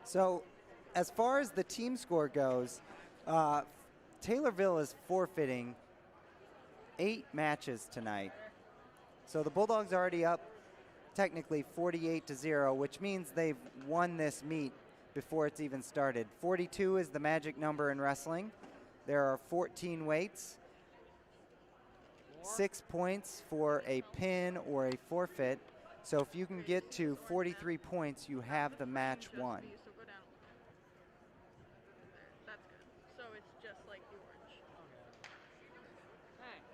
So as far as the team score goes, Taylorville is forfeiting 8 matches tonight. So the Bulldogs are already up technically 48-0, which means they've won this meet before it's even started. 42 is the magic number in wrestling. There are 14 weights, 6 points for a pin or a forfeit. So if you can get to 43 points, you have the match won. So go down. There. That's good. So it's just like the orange. Thanks.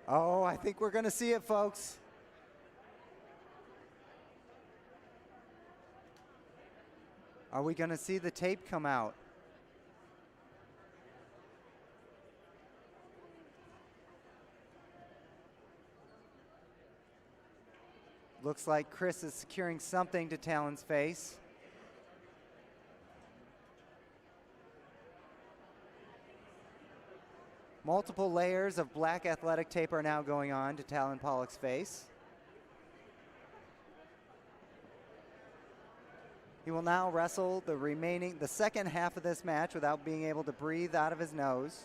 Oh, I think we're going to see it, folks. Are we going to see the tape come out? Looks like Chris is securing something to Talan's face. Multiple layers of black athletic tape are now going on to Talan Pollock's face. He will now wrestle the second half of this match without being able to breathe out of his nose.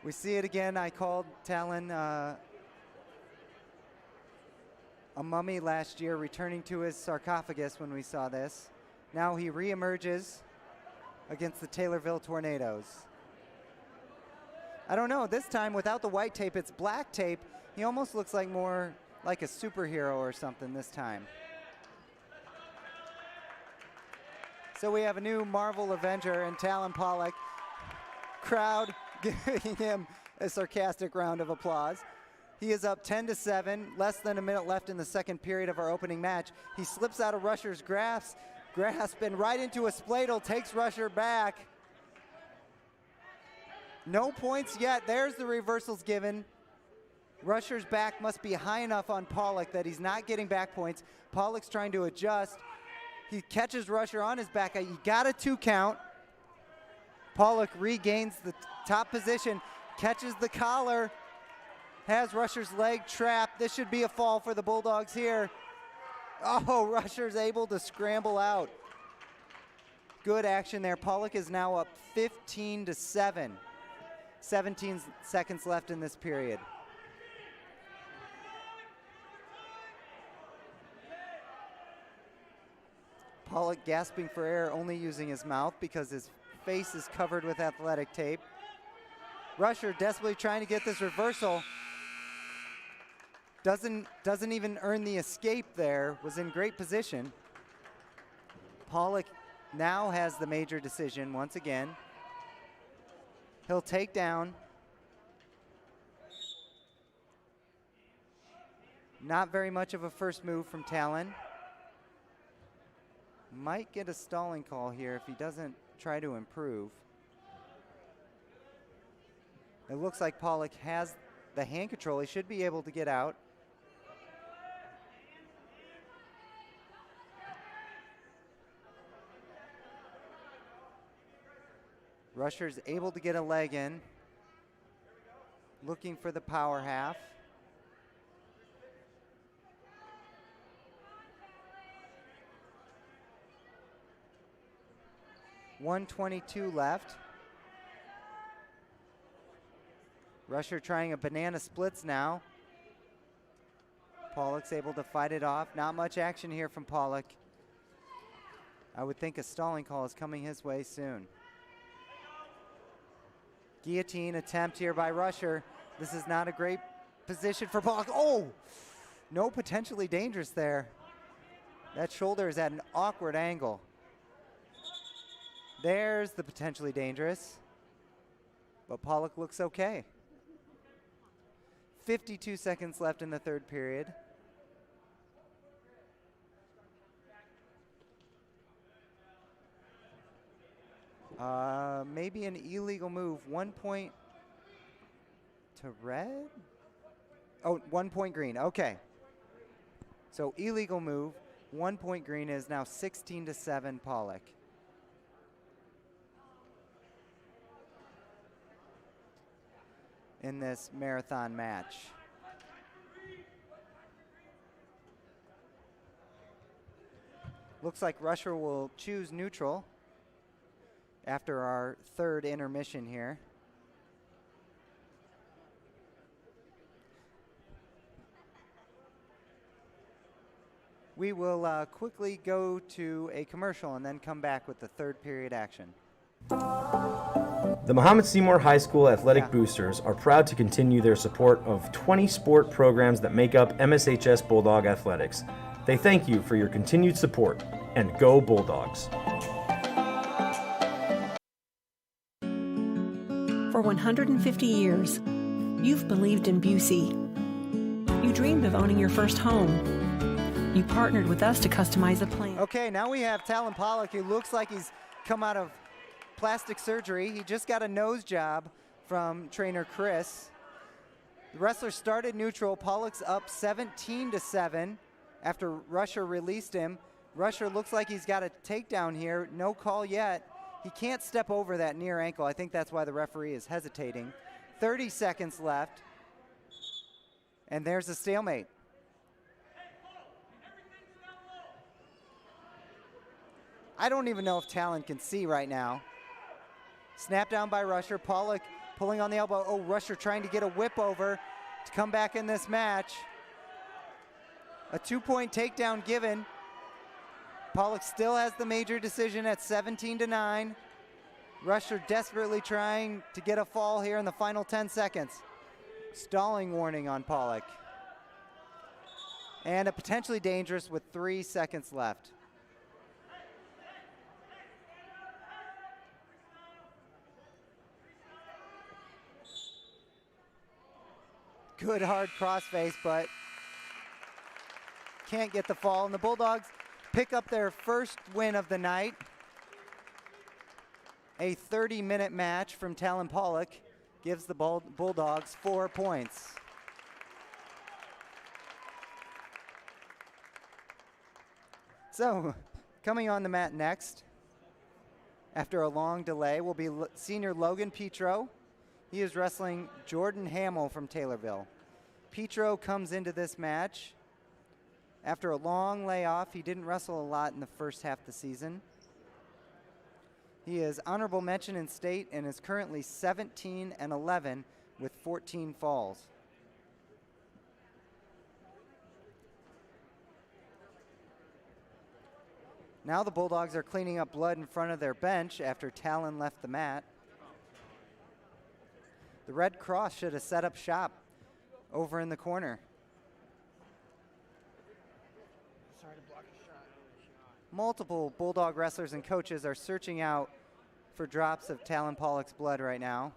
We see it again. I called Talan a mummy last year returning to his sarcophagus when we saw this. Now he reemerges against the Taylorville Tornadoes. I don't know, this time without the white tape, it's black tape. He almost looks like more like a superhero or something this time. So we have a new Marvel Avenger and Talan Pollock. Crowd giving him a sarcastic round of applause. He is up 10-7, less than a minute left in the second period of our opening match. He slips out of Rusher's grasp and right into a spladle, takes Rusher back. No points yet. There's the reversals given. Rusher's back must be high enough on Pollock that he's not getting back points. Pollock's trying to adjust. He catches Rusher on his back. He got a 2 count. Pollock regains the top position, catches the collar, has Rusher's leg trapped. This should be a fall for the Bulldogs here. Oh, Rusher's able to scramble out. Good action there. Pollock is now up 15-7. 17 seconds left in this period. Pollock gasping for air, only using his mouth because his face is covered with athletic tape. Rusher desperately trying to get this reversal. Doesn't even earn the escape there, was in great position. Pollock now has the major decision once again. He'll take down. Not very much of a first move from Talan. Might get a stalling call here if he doesn't try to improve. It looks like Pollock has the hand control. He should be able to get out. Rusher's able to get a leg in. Looking for the power half. .122 left. Rusher trying a banana splits now. Pollock's able to fight it off. Not much action here from Pollock. I would think a stalling call is coming his way soon. Guillotine attempt here by Rusher. This is not a great position for Pollock. Oh, no, potentially dangerous there. That shoulder is at an awkward angle. There's the potentially dangerous, but Pollock looks okay. 52 seconds left in the third period. Maybe an illegal move. 1 point to red? Oh, 1 point green. Okay. So illegal move. 1 point green is now 16-7 Pollock. In this marathon match. Looks like Rusher will choose neutral after our third intermission here. We will quickly go to a commercial and then come back with the third period action. The Mahomet-Seymour High School Athletic Boosters are proud to continue their support of 20 sport programs that make up MSHS Bulldog Athletics. They thank you for your continued support, and go Bulldogs. For 150 years, you've believed in Busey. You dreamed of owning your first home. You partnered with us to customize a plan. Okay, now we have Talan Pollock, who looks like he's come out of plastic surgery. He just got a nose job from trainer Chris. The wrestler started neutral. Pollock's up 17-7 after Rusher released him. Rusher looks like he's got a takedown here. No call yet. He can't step over that near ankle. I think that's why the referee is hesitating. 30 seconds left. And there's a stalemate. I don't even know if Talan can see right now. Snap down by Rusher. Pollock pulling on the elbow. Oh, Rusher trying to get a whip over to come back in this match. A 2-point takedown given. Pollock still has the major decision at 17-9. Rusher desperately trying to get a fall here in the final 10 seconds. Stalling warning on Pollock. And a potentially dangerous with 3 seconds left. Good hard crossface, but can't get the fall. And the Bulldogs pick up their first win of the night. A 30-minute match from Talan Pollock gives the Bulldogs 4 points. So, coming on the mat next, after a long delay, will be senior Logan Petro. He is wrestling Jordan Hamill from Taylorville. Petro comes into this match After a long layoff, he didn't wrestle a lot in the first half of the season. He is honorable mention in state and is currently 17-11 with 14 falls. Now the Bulldogs are cleaning up blood in front of their bench after Talan left the mat. The Red Cross should have set up shop over in the corner. Multiple Bulldog wrestlers and coaches are searching out for drops of Talan Pollock's blood right now.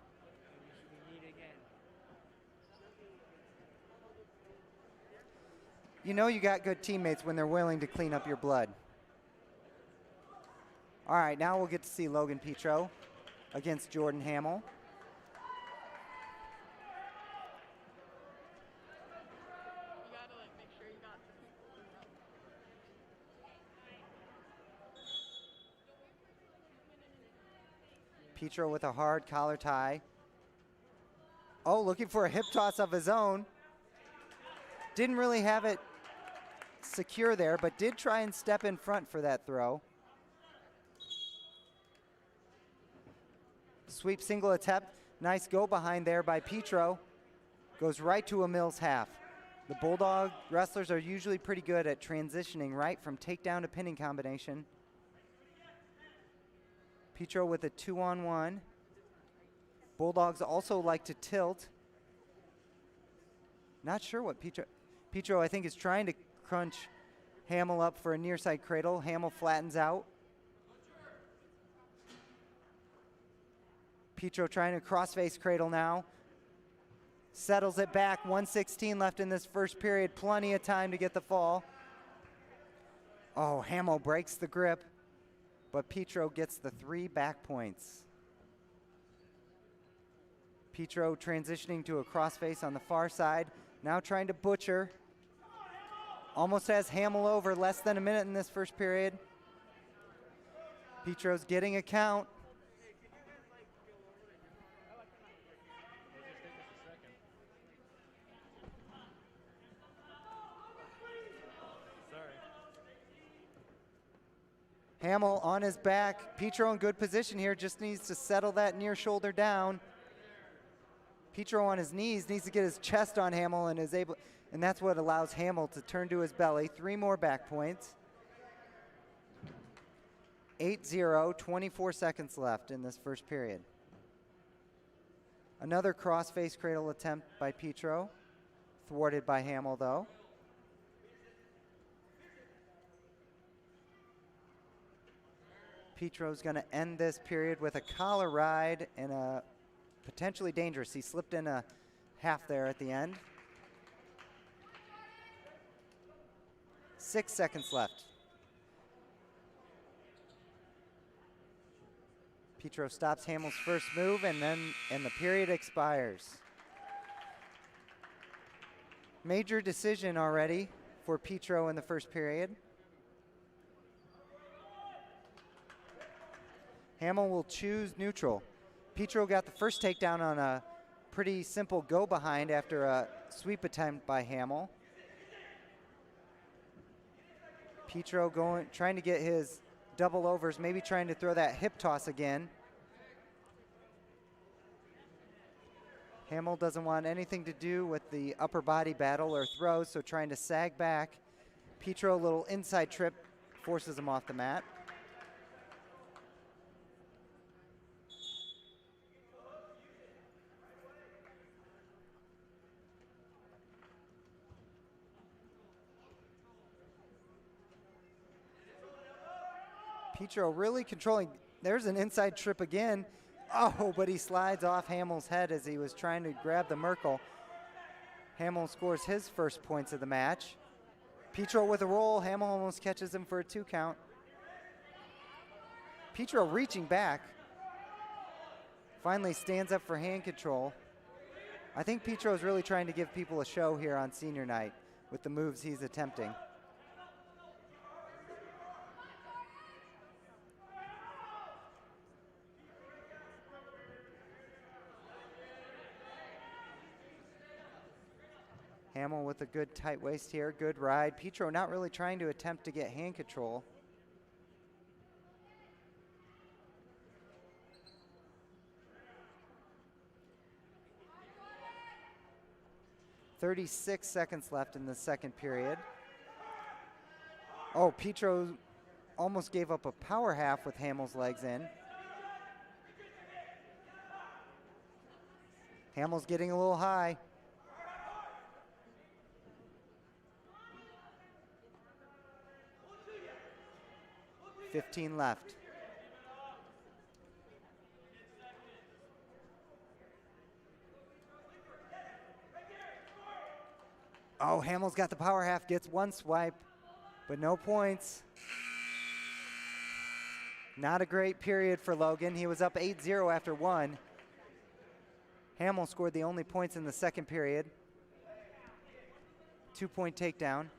You know you got good teammates when they're willing to clean up your blood. All right, now we'll get to see Logan Petro against Jordan Hamill. You gotta like make sure you got the people. Petro with a hard collar tie. Oh, looking for a hip toss of his own. Didn't really have it secure there, but did try and step in front for that throw. Sweep single attempt. Nice go behind there by Petro. Goes right to a Mills half. The Bulldog wrestlers are usually pretty good at transitioning right from takedown to pinning combination. Petro with a 2-on-1. Bulldogs also like to tilt. Not sure what Petro I think is trying to crunch Hamill up for a near side cradle. Hamill flattens out. Petro trying to crossface cradle now. Settles it back. 1:16 left in this first period. Plenty of time to get the fall. Oh, Hamill breaks the grip, but Petro gets the 3 back points. Petro transitioning to a crossface on the far side. Now trying to butcher. Almost has Hamill over. Less than a minute in this first period. Petro's getting a count. Hamill on his back. Petro in good position here. Just needs to settle that near shoulder down. Petro on his knees needs to get his chest on Hamill and is able, and that's what allows Hamill to turn to his belly. 3 more back points. 8-0, 24 seconds left in this first period. Another crossface cradle attempt by Petro, thwarted by Hamill though. Petro's going to end this period with a collar ride and a potentially dangerous. He slipped in a half there at the end. 6 seconds left. Petro stops Hamill's first move and the period expires. Major decision already for Petro in the first period. Hamill will choose neutral. Petro got the first takedown on a pretty simple go behind after a sweep attempt by Hamill. Petro trying to get his double overs, maybe trying to throw that hip toss again. Hamill doesn't want anything to do with the upper body battle or throws, so trying to sag back. Petro, a little inside trip, forces him off the mat. Petro really controlling. There's an inside trip again. Oh, but he slides off Hamill's head as he was trying to grab the Merkle. Hamill scores his first points of the match. Petro with a roll. Hamill almost catches him for a 2 count. Petro reaching back. Finally stands up for hand control. I think Petro is really trying to give people a show here on senior night with the moves he's attempting. Hamill with a good tight waist here, good ride. Petro not really trying to attempt to get hand control. "36 seconds left in the second period." Oh, Petro almost gave up a power half with Hamill's legs in. Hamill's getting a little high. "15 left. Oh, Hamill's got the power half, gets one swipe, but no points. Not a great period for Logan. He was up 8-0 after one. Hamill scored the only points in the second period. 2-point takedown.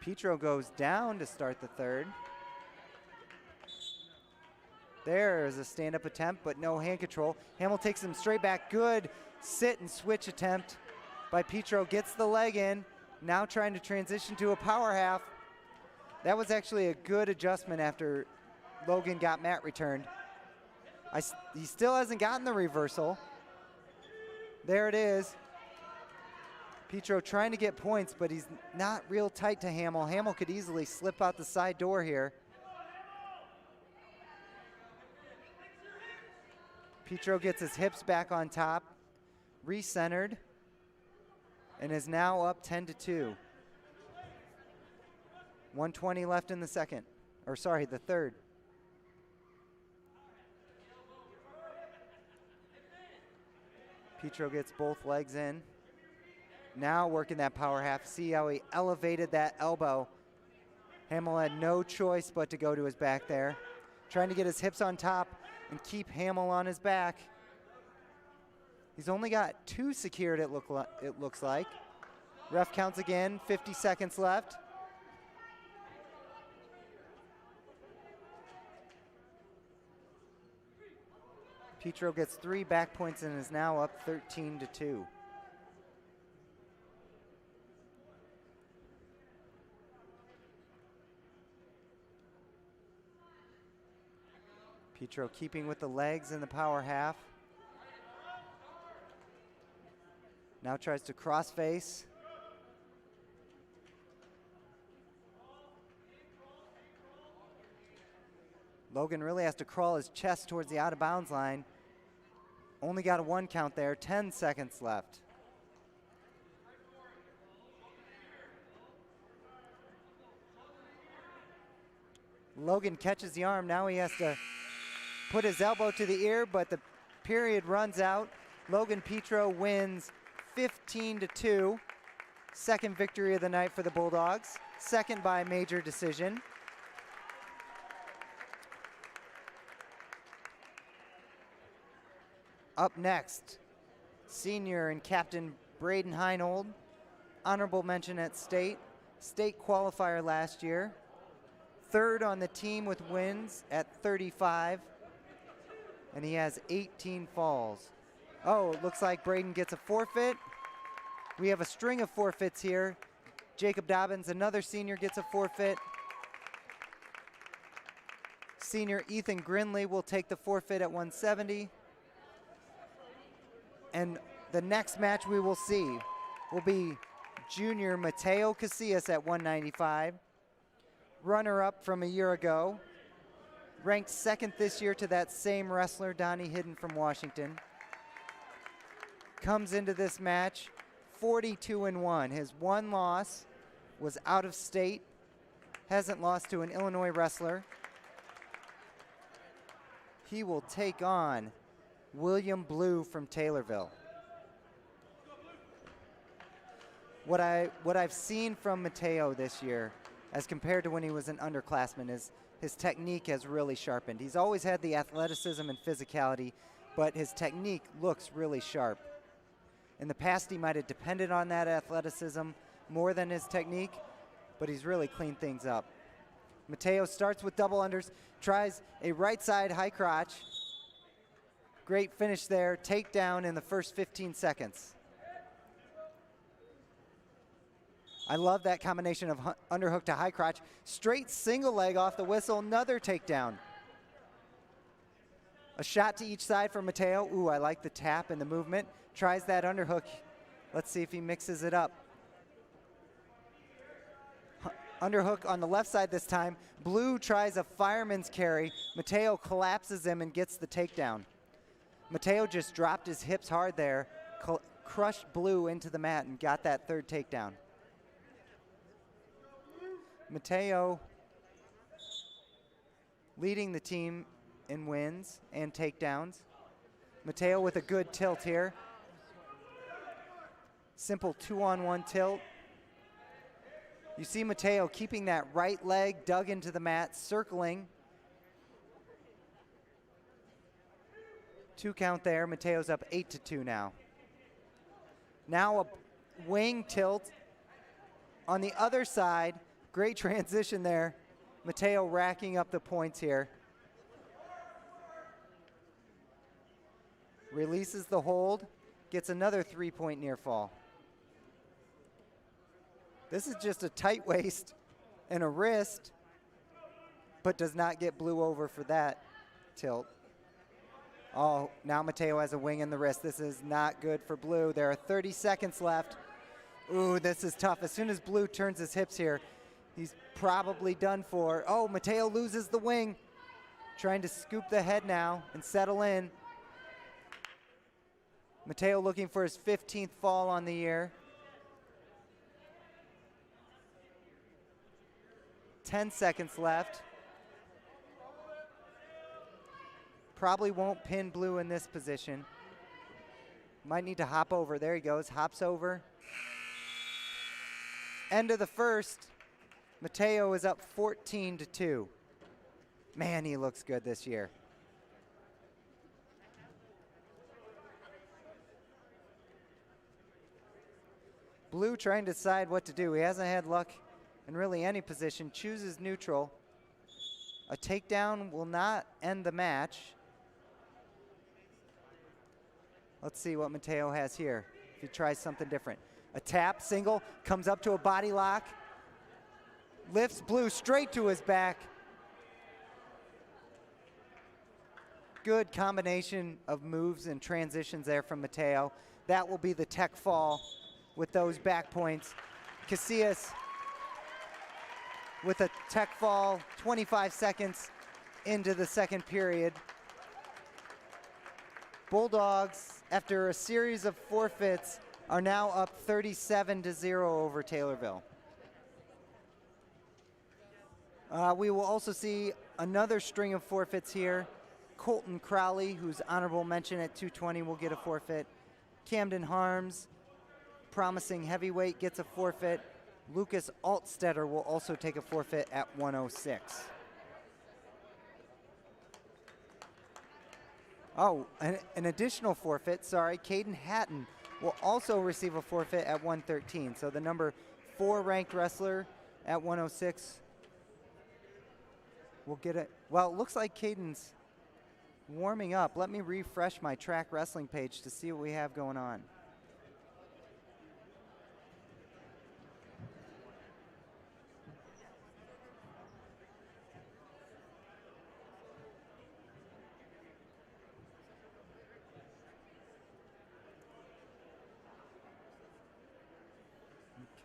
Petro goes down to start the third. There is a stand-up attempt, but no hand control. Hamill takes him straight back. Good sit and switch attempt by Petro. Gets the leg in. Now trying to transition to a power half. That was actually a good adjustment after Logan got mat returned. He still hasn't gotten the reversal. There it is. Petro trying to get points, but he's not real tight to Hamill. Hamill could easily slip out the side door here. Petro gets his hips back on top, re-centered, and is now up 10-2. 1:20 left in the second, or sorry, the third. Petro gets both legs in. Now working that power half. See how he elevated that elbow. Hamill had no choice but to go to his back there. Trying to get his hips on top and keep Hamill on his back. He's only got 2 secured, it looks like. Ref counts again, 50 seconds left. Petro gets 3 back points and is now up 13-2. Petro keeping with the legs in the power half. Now tries to cross face. Logan really has to crawl his chest towards the out of bounds line. Only got a 1 count there, 10 seconds left. Logan catches the arm, now he has to put his elbow to the ear, but the period runs out. Logan Petro wins 15-2. Second victory of the night for the Bulldogs. Second by major decision. Up next, senior and captain Caden Hatton, honorable mention at state qualifier last year. Third on the team with wins at 35, and he has 18 falls. Oh, it looks like Braden gets a forfeit. We have a string of forfeits here. Jacob Dobbins, another senior, gets a forfeit. Senior Ethan Grinley will take the forfeit at 170. And the next match we will see will be junior Mateo Casillas at 195. Runner-up from a year ago. Ranked second this year to that same wrestler, Donnie Hidden from Washington. Comes into this match 42-1. His one loss was out of state. Hasn't lost to an Illinois wrestler. He will take on William Blue from Taylorville. What I've seen from Mateo this year, as compared to when he was an underclassman, is his technique has really sharpened. He's always had the athleticism and physicality, but his technique looks really sharp. In the past, he might have depended on that athleticism more than his technique, but he's really cleaned things up. Mateo starts with double unders, tries a right side high crotch. Great finish there, takedown in the first 15 seconds. I love that combination of underhook to high crotch. Straight single leg off the whistle, another takedown. A shot to each side for Mateo. Ooh, I like the tap and the movement. Tries that underhook. Let's see if he mixes it up. Underhook on the left side this time. Blue tries a fireman's carry. Mateo collapses him and gets the takedown. Mateo just dropped his hips hard there, crushed Blue into the mat and got that third takedown. Mateo leading the team in wins and takedowns. Mateo with a good tilt here. Simple 2-on-1 tilt. You see Mateo keeping that right leg dug into the mat, circling. 2 count there. Mateo's up 8-2 now. Now a wing tilt on the other side. Great transition there. Mateo racking up the points here. Releases the hold, gets another 3-point near fall. This is just a tight waist and a wrist, but does not get Blue over for that tilt. Oh, now Mateo has a wing in the wrist. This is not good for Blue. There are 30 seconds left. Ooh, this is tough. As soon as Blue turns his hips here, he's probably done for. Oh, Mateo loses the wing. Trying to scoop the head now and settle in. Mateo looking for his 15th fall on the year. 10 seconds left. Probably won't pin Blue in this position. Might need to hop over. There he goes, hops over. End of the first. Mateo is up 14-2. Man, he looks good this year. Blue trying to decide what to do. He hasn't had luck in really any position. Chooses neutral. A takedown will not end the match. Let's see what Mateo has here. If he tries something different. A tap, single, comes up to a body lock. Lifts Blue straight to his back. Good combination of moves and transitions there from Mateo. That will be the tech fall with those back points. Casillas with a tech fall, 25 seconds into the second period. Bulldogs, after a series of forfeits, are now up 37-0 over Taylorville. We will also see another string of forfeits here. Colton Crowley, who's honorable mention at 220, will get a forfeit. Camden Harms, promising heavyweight, gets a forfeit. Lucas Altstetter will also take a forfeit at 106. Oh, an additional forfeit, sorry. Caden Hatton will also receive a forfeit at 113. So the number 4 ranked wrestler at 106 will get it. Well, it looks like Caden's warming up. Let me refresh my track wrestling page to see what we have going on.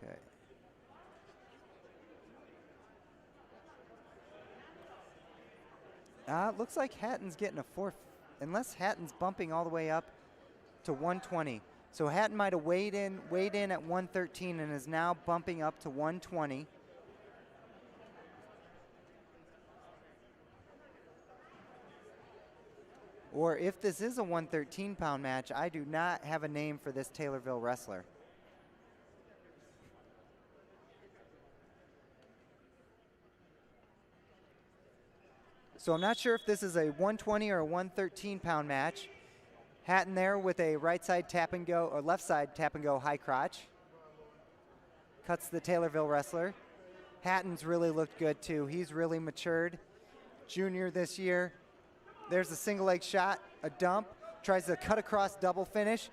Okay. It looks like Hatton's getting a forfeit, unless Hatton's bumping all the way up to 120. So Hatton might have weighed in at 113 and is now bumping up to 120. Or if this is a 113-pound match, I do not have a name for this Taylorville wrestler. So I'm not sure if this is a 120 or a 113-pound match. Hatton there with a right side tap and go, or left side tap and go high crotch. Cuts the Taylorville wrestler. Hatton's really looked good too. He's really matured. Junior this year. There's a single leg shot, a dump. Tries to cut across double finish.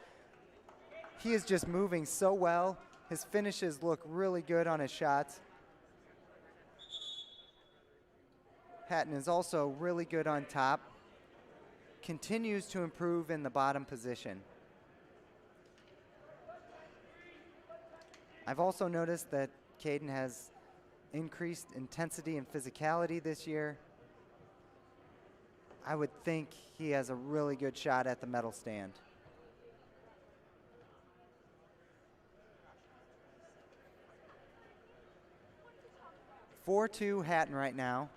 He is just moving so well. His finishes look really good on his shots. Hatton is also really good on top. Continues to improve in the bottom position. I've also noticed that Caden has increased intensity and physicality this year. I would think he has a really good shot at the medal stand. (4-2) Hatton right now.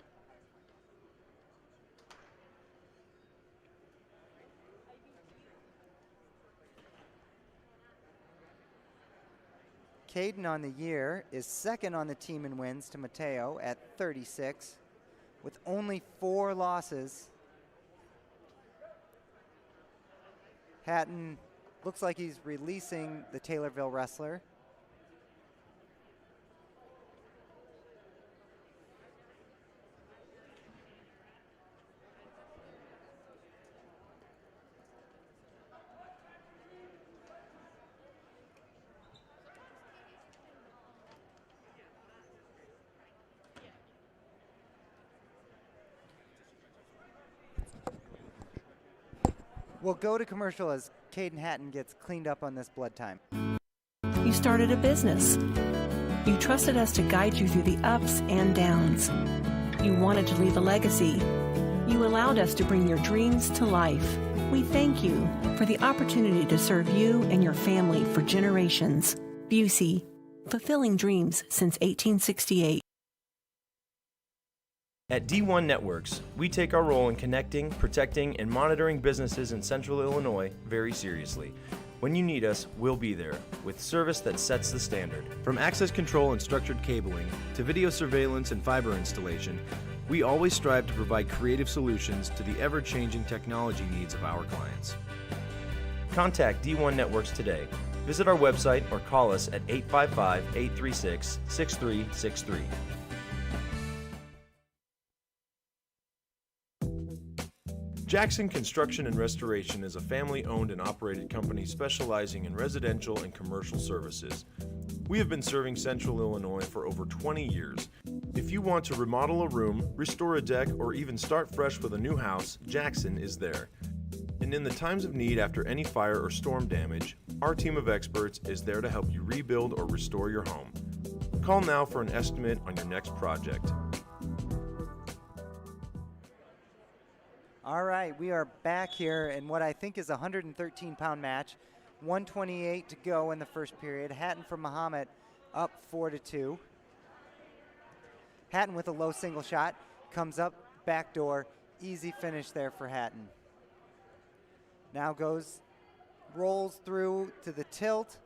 Caden on the year is second on the team in wins to Mateo at 36, with only 4 losses. Hatton looks like he's releasing the Taylorville wrestler. We'll go to commercial as Caden Hatton gets cleaned up on this blood time. You started a business. You trusted us to guide you through the ups and downs. You wanted to leave a legacy. You allowed us to bring your dreams to life. We thank you for the opportunity to serve you and your family for generations. Busey, fulfilling dreams since 1868. At D1 Networks, we take our role in connecting, protecting, and monitoring businesses in Central Illinois very seriously. When you need us, we'll be there, with service that sets the standard. From access control and structured cabling, to video surveillance and fiber installation, we always strive to provide creative solutions to the ever-changing technology needs of our clients. Contact D1 Networks today. Visit our website or call us at 855-836-6363. Jackson Construction and Restoration is a family-owned and operated company specializing in residential and commercial services. We have been serving Central Illinois for over 20 years. If you want to remodel a room, restore a deck, or even start fresh with a new house, Jackson is there. And in the times of need after any fire or storm damage, our team of experts is there to help you rebuild or restore your home. Call now for an estimate on your next project. All right, we are back here in what I think is a 113-pound match. 1:28 to go in the first period. Hatton from Mahomet up 4-2. Hatton with a low single shot. Comes up, backdoor. Easy finish there for Hatton. Now rolls through to the tilt.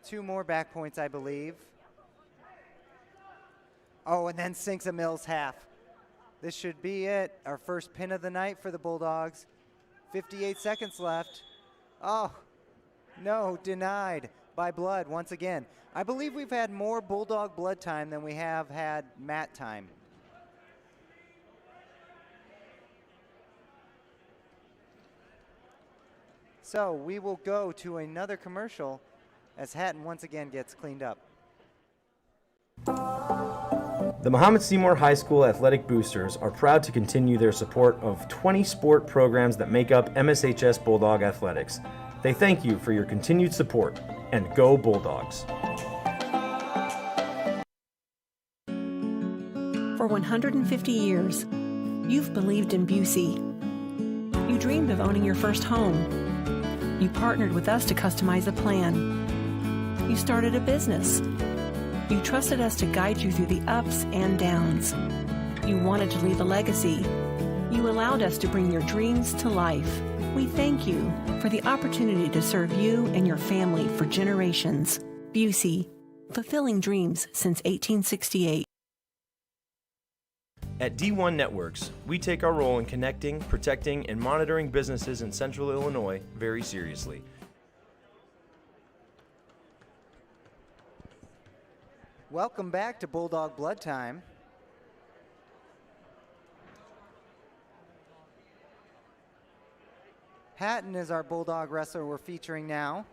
2 more back points, I believe. Oh, and then sinks a Mills half. This should be it. Our first pin of the night for the Bulldogs. 58 seconds left. Oh, no, denied by blood once again. I believe we've had more Bulldog blood time than we have had mat time. So we will go to another commercial as Hatton once again gets cleaned up. The Mahomet-Seymour High School Athletic Boosters are proud to continue their support of 20 sport programs that make up MSHS Bulldog Athletics. They thank you for your continued support, and go Bulldogs! For 150 years, you've believed in Busey. You dreamed of owning your first home. You partnered with us to customize a plan. You started a business. You trusted us to guide you through the ups and downs. You wanted to leave a legacy. You allowed us to bring your dreams to life. We thank you for the opportunity to serve you and your family for generations. Busey, fulfilling dreams since 1868. At D1 Networks, we take our role in connecting, protecting, and monitoring businesses in Central Illinois very seriously. Welcome back to Bulldog Blood Time. Hatton is our Bulldog wrestler we're featuring now.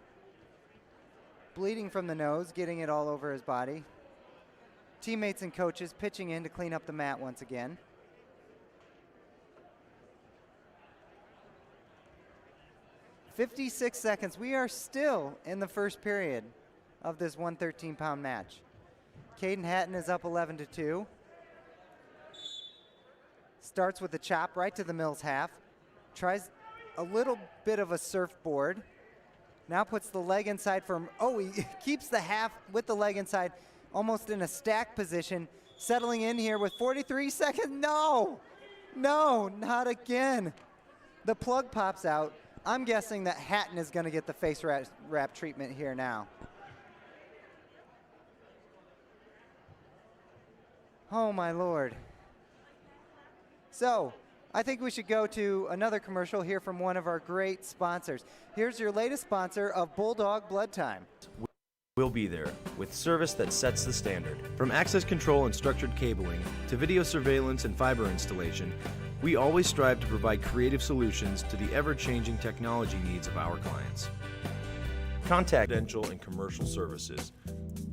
Bleeding from the nose, getting it all over his body. Teammates and coaches pitching in to clean up the mat once again. "56 seconds. We are still in the first period of this 113-pound match. Caden Hatton is up 11-2. Starts with a chop right to the Mills half. Tries a little bit of a surfboard. Now puts the leg inside for, oh, he keeps the half with the leg inside, almost in a stack position. Settling in here with 43 seconds. No, not again. The plug pops out. I'm guessing that Hatton is going to get the face wrap treatment here now. Oh, my Lord. So, I think we should go to another commercial here from one of our great sponsors. Here's your latest sponsor of Bulldog Blood Time. We'll be there with service that sets the standard. From access control and structured cabling to video surveillance and fiber installation, we always strive to provide creative solutions to the ever-changing technology needs of our clients. Contact residential and commercial services.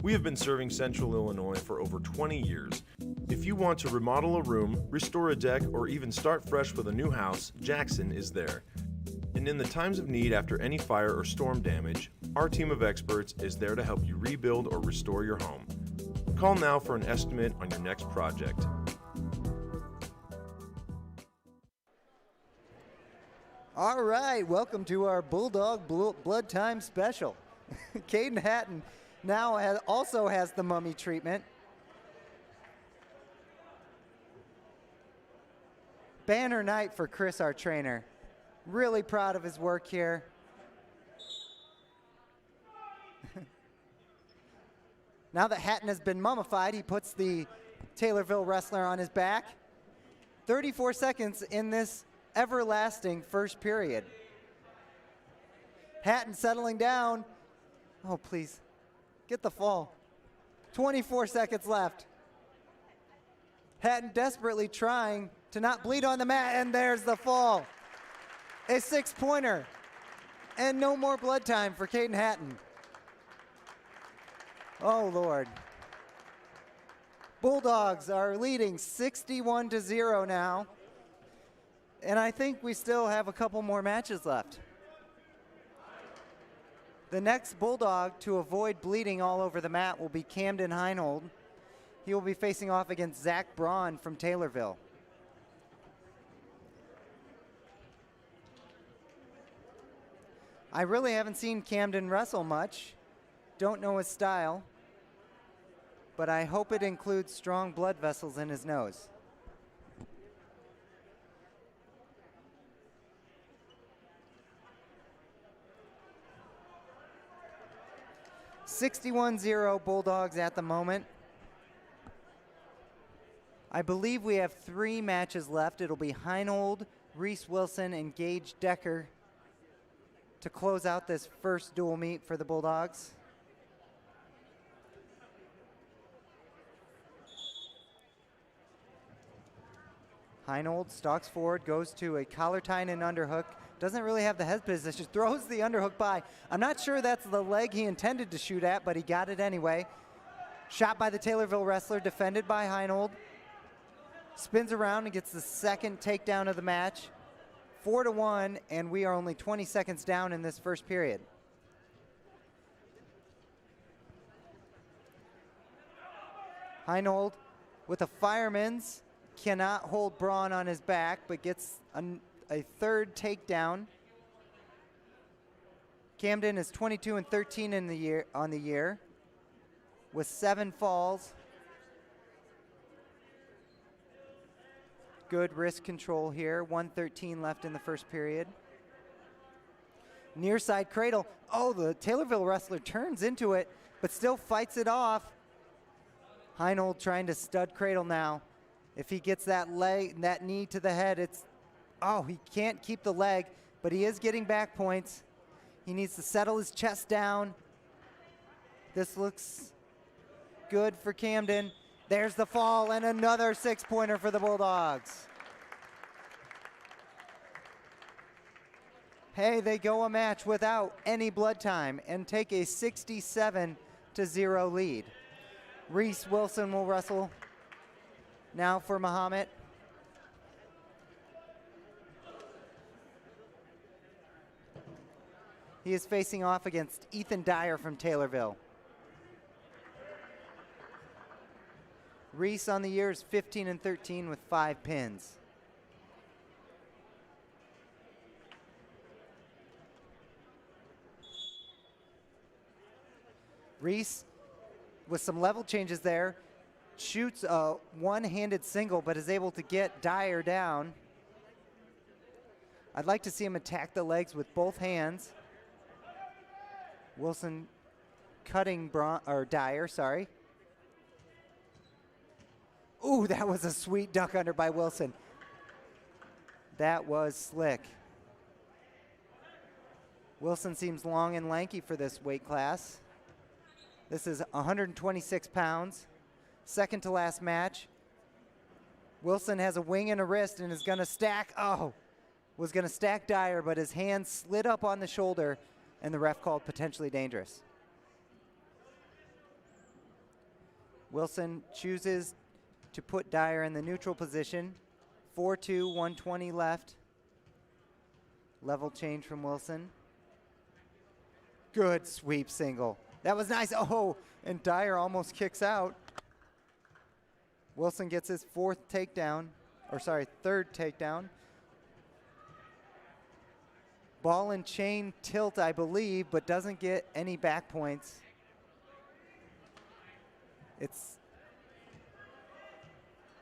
We have been serving Central Illinois for over 20 years. If you want to remodel a room, restore a deck, or even start fresh with a new house, Jackson is there. And in the times of need after any fire or storm damage, our team of experts is there to help you rebuild or restore your home. Call now for an estimate on your next project. All right, welcome to our Bulldog Blood Time special. Caden Hatton now also has the mummy treatment. Banner night for Chris, our trainer. Really proud of his work here. Now that Hatton has been mummified, he puts the Taylorville wrestler on his back. 34 seconds in this everlasting first period. Hatton settling down. Oh, please, get the fall. 24 seconds left. Hatton desperately trying to not bleed on the mat, and there's the fall. A 6-pointer, and no more blood time for Caden Hatton. Oh, Lord. Bulldogs are leading 61-0 now, and I think we still have a couple more matches left. The next Bulldog to avoid bleeding all over the mat will be Camden Heinold. He will be facing off against Zach Braun from Taylorville. I really haven't seen Camden wrestle much. Don't know his style, but I hope it includes strong blood vessels in his nose. (61-0) Bulldogs at the moment. I believe we have 3 matches left. It'll be Heinold, Reese Wilson, and Gage Decker to close out this first dual meet for the Bulldogs. Heinold stalks forward, goes to a collar tie and underhook. Doesn't really have the head position, throws the underhook by. I'm not sure that's the leg he intended to shoot at, but he got it anyway. Shot by the Taylorville wrestler, defended by Heinold. Spins around and gets the second takedown of the match. 4-1, and we are only 20 seconds down in this first period. Heinold with a fireman's, cannot hold Braun on his back, but gets a third takedown. Camden is 22-13 in the year, with 7 falls. Good wrist control here. 1:13 left in the first period. Near side cradle. Oh, the Taylorville wrestler turns into it, but still fights it off. Heinold trying to stud cradle now. If he gets that leg, that knee to the head, he can't keep the leg, but he is getting back points. He needs to settle his chest down. This looks good for Camden. There's the fall, and another 6-pointer for the Bulldogs. Hey, they go a match without any blood time and take a 67-0 lead. Reese Wilson will wrestle now for Mahomet. He is facing off against Ethan Dyer from Taylorville. Reese on the year is 15-13 with 5 pins. Reese, with some level changes there, shoots a one-handed single but is able to get Dyer down. I'd like to see him attack the legs with both hands. Wilson cutting Dyer, sorry. Ooh, that was a sweet duck under by Wilson. That was slick. Wilson seems long and lanky for this weight class. This is 126 pounds, second to last match. Wilson has a wing and a wrist and is gonna stack, was gonna stack Dyer, but his hand slid up on the shoulder and the ref called potentially dangerous. Wilson chooses to put Dyer in the neutral position. 4-2, 120 left. Level change from Wilson. Good sweep single. That was nice. Oh, and Dyer almost kicks out. Wilson gets his third takedown. Ball and chain tilt, I believe, but doesn't get any back points. It's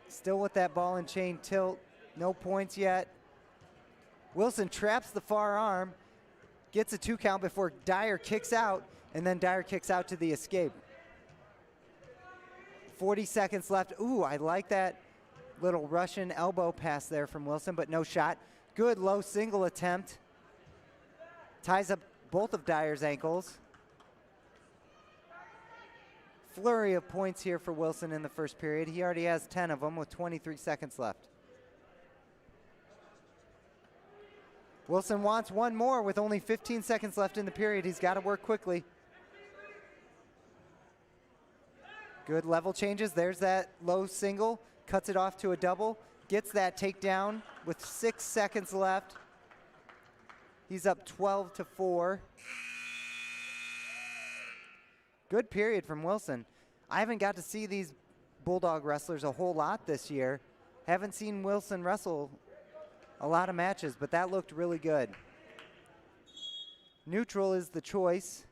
still with that ball and chain tilt. No points yet. Wilson traps the far arm, gets a 2 count before Dyer kicks out, and then Dyer kicks out to the escape. 40 seconds left. Ooh, I like that little Russian elbow pass there from Wilson, but no shot. Good low single attempt. Ties up both of Dyer's ankles. Flurry of points here for Wilson in the first period. He already has 10 of them with 23 seconds left. Wilson wants one more with only 15 seconds left in the period. He's got to work quickly. Good level changes. There's that low single. Cuts it off to a double. Gets that takedown with 6 seconds left. He's up 12-4. Good period from Wilson. I haven't got to see these Bulldog wrestlers a whole lot this year. Haven't seen Wilson wrestle a lot of matches, but that looked really good. Neutral is the choice.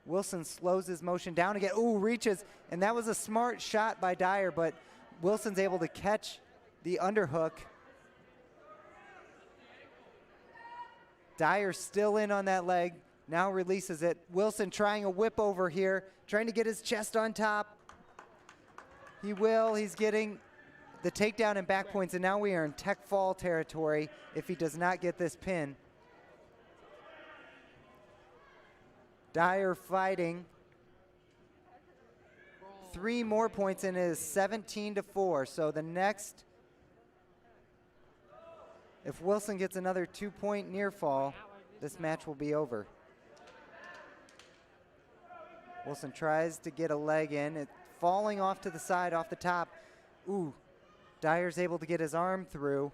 Wilson slows his motion down again. Ooh, reaches, and that was a smart shot by Dyer, but Wilson's able to catch the underhook. Dyer still in on that leg, now releases it. Wilson trying a whip over here, trying to get his chest on top. He will, he's getting the takedown and back points, and now we are in tech fall territory if he does not get this pin. Dyer fighting. 3 more points and it is 17-4. So the next, if Wilson gets another 2-point near fall, this match will be over. Wilson tries to get a leg in. It's falling off to the side, off the top. Ooh, Dyer's able to get his arm through.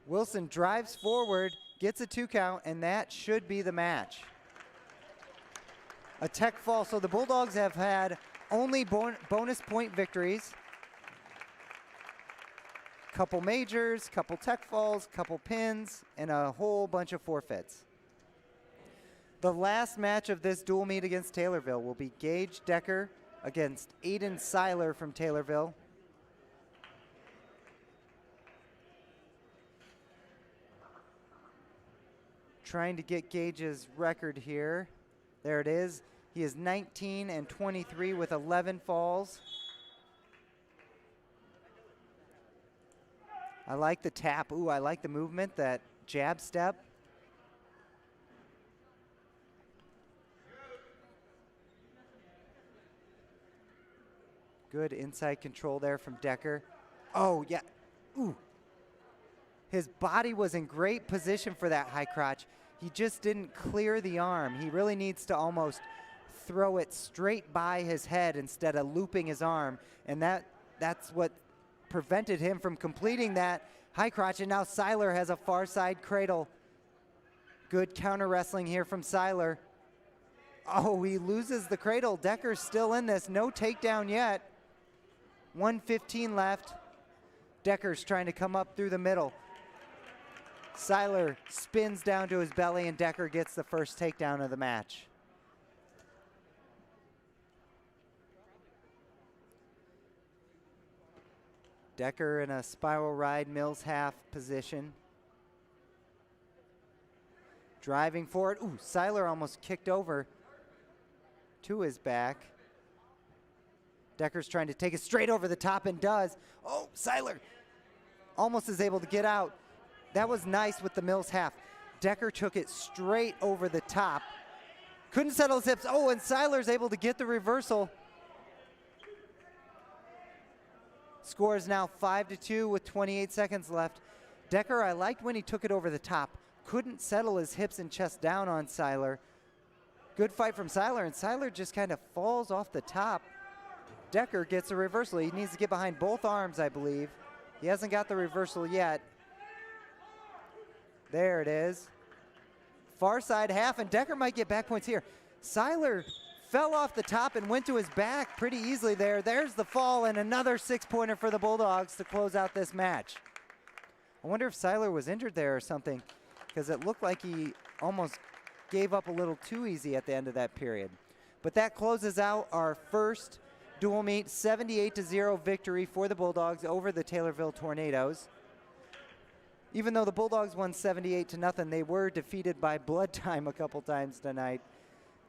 Wilson drives forward, gets a 2 count, and that should be the match. A tech fall. So the Bulldogs have had only bonus point victories. Couple majors, couple tech falls, couple pins, and a whole bunch of forfeits. The last match of this dual meet against Taylorville will be Gage Decker against Aiden Seiler from Taylorville. Trying to get Gage's record here. There it is. He is 19-23 with 11 falls. I like the tap. Ooh, I like the movement, that jab step. Good inside control there from Decker. Oh, yeah. Ooh. His body was in great position for that high crotch. He just didn't clear the arm. He really needs to almost throw it straight by his head instead of looping his arm, and that's what prevented him from completing that high crotch. And now Seiler has a far side cradle. Good counter wrestling here from Seiler. Oh, he loses the cradle. Decker's still in this. No takedown yet. 1:15 left. Decker's trying to come up through the middle. Seiler spins down to his belly, and Decker gets the first takedown of the match. Decker in a spiral ride, Mills half position. Driving forward. Ooh, Seiler almost kicked over to his back. Decker's trying to take it straight over the top and does. Oh, Seiler almost is able to get out. That was nice with the Mills half. Decker took it straight over the top. Couldn't settle his hips. Oh, and Seiler's able to get the reversal. Score is now 5-2 with 28 seconds left. Decker, I liked when he took it over the top. Couldn't settle his hips and chest down on Seiler. Good fight from Seiler, and Seiler just kind of falls off the top. Decker gets a reversal. He needs to get behind both arms, I believe. He hasn't got the reversal yet. There it is. Far side half, and Decker might get back points here. Seiler fell off the top and went to his back pretty easily there. There's the fall, and another 6-pointer for the Bulldogs to close out this match. I wonder if Seiler was injured there or something, because it looked like he almost gave up a little too easy at the end of that period. But that closes out our first dual meet, 78-0 victory for the Bulldogs over the Taylorville Tornadoes. Even though the Bulldogs won 78-0, they were defeated by blood time a couple times tonight.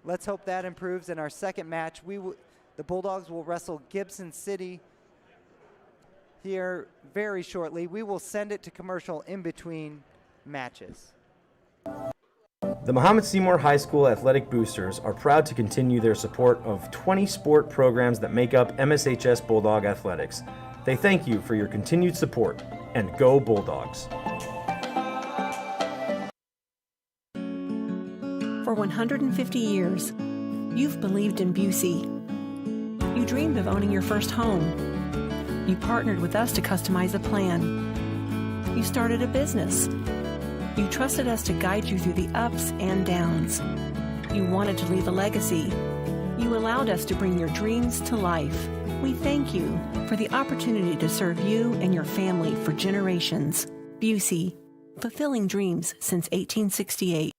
Let's hope that improves in our second match. The Bulldogs will wrestle Gibson City here very shortly. We will send it to commercial in between matches. The Mahomet-Seymour High School Athletic Boosters are proud to continue their support of 20 sport programs that make up MSHS Bulldog Athletics. They thank you for your continued support, and go Bulldogs! For 150 years, you've believed in Busey. You dreamed of owning your first home. You partnered with us to customize a plan. You started a business. You trusted us to guide you through the ups and downs. You wanted to leave a legacy. You allowed us to bring your dreams to life. We thank you for the opportunity to serve you and your family for generations. Busey, fulfilling dreams since 1868.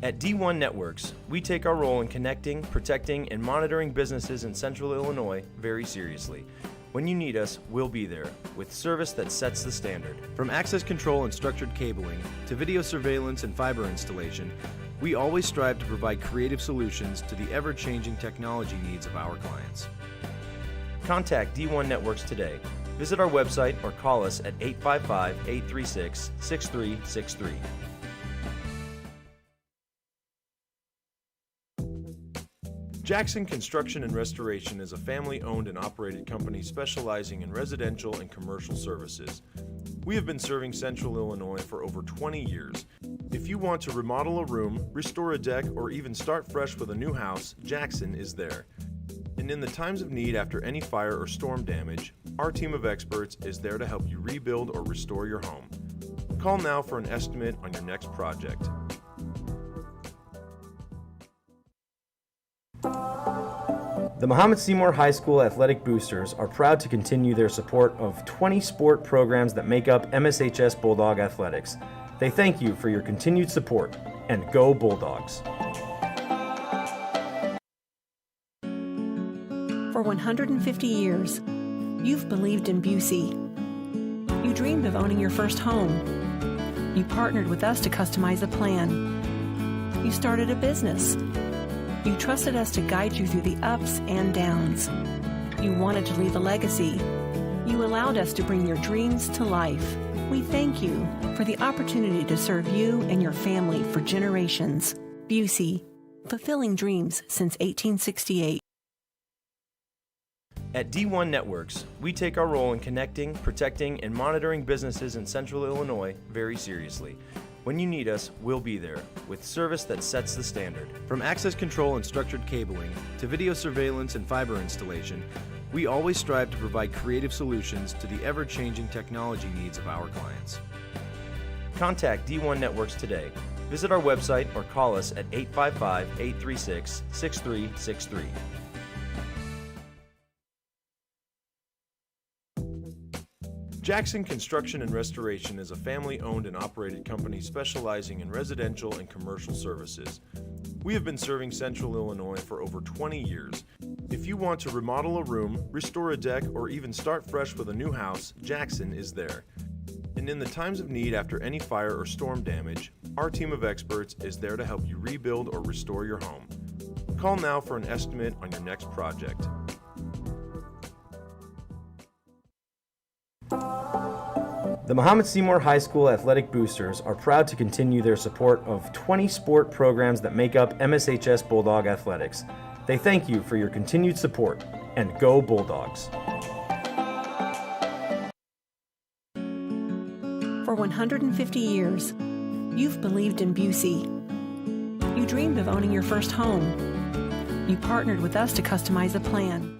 At D1 Networks, we take our role in connecting, protecting, and monitoring businesses in Central Illinois very seriously. When you need us, we'll be there, with service that sets the standard. From access control and structured cabling, to video surveillance and fiber installation, we always strive to provide creative solutions to the ever-changing technology needs of our clients. Contact D1 Networks today. Visit our website or call us at 855-836-6363. Jackson Construction and Restoration is a family-owned and operated company specializing in residential and commercial services. We have been serving Central Illinois for over 20 years. If you want to remodel a room, restore a deck, or even start fresh with a new house, Jackson is there. And in the times of need after any fire or storm damage, our team of experts is there to help you rebuild or restore your home. Call now for an estimate on your next project. The Mahomet-Seymour High School Athletic Boosters are proud to continue their support of 20 sport programs that make up MSHS Bulldog Athletics. They thank you for your continued support, and go Bulldogs! For 150 years, you've believed in Busey. You dreamed of owning your first home. You partnered with us to customize a plan. You started a business. You trusted us to guide you through the ups and downs. You wanted to leave a legacy. You allowed us to bring your dreams to life. We thank you for the opportunity to serve you and your family for generations. Busey, fulfilling dreams since 1868. At D1 Networks, we take our role in connecting, protecting, and monitoring businesses in Central Illinois very seriously. When you need us, we'll be there, with service that sets the standard. From access control and structured cabling, to video surveillance and fiber installation, we always strive to provide creative solutions to the ever-changing technology needs of our clients. Contact D1 Networks today. Visit our website or call us at 855-836-6363. Jackson Construction and Restoration is a family-owned and operated company specializing in residential and commercial services. We have been serving Central Illinois for over 20 years. If you want to remodel a room, restore a deck, or even start fresh with a new house, Jackson is there. And in the times of need after any fire or storm damage, our team of experts is there to help you rebuild or restore your home. Call now for an estimate on your next project. The Mahomet-Seymour High School Athletic Boosters are proud to continue their support of 20 sport programs that make up MSHS Bulldog Athletics. They thank you for your continued support, and go Bulldogs! For 150 years, you've believed in Busey. You dreamed of owning your first home. You partnered with us to customize a plan.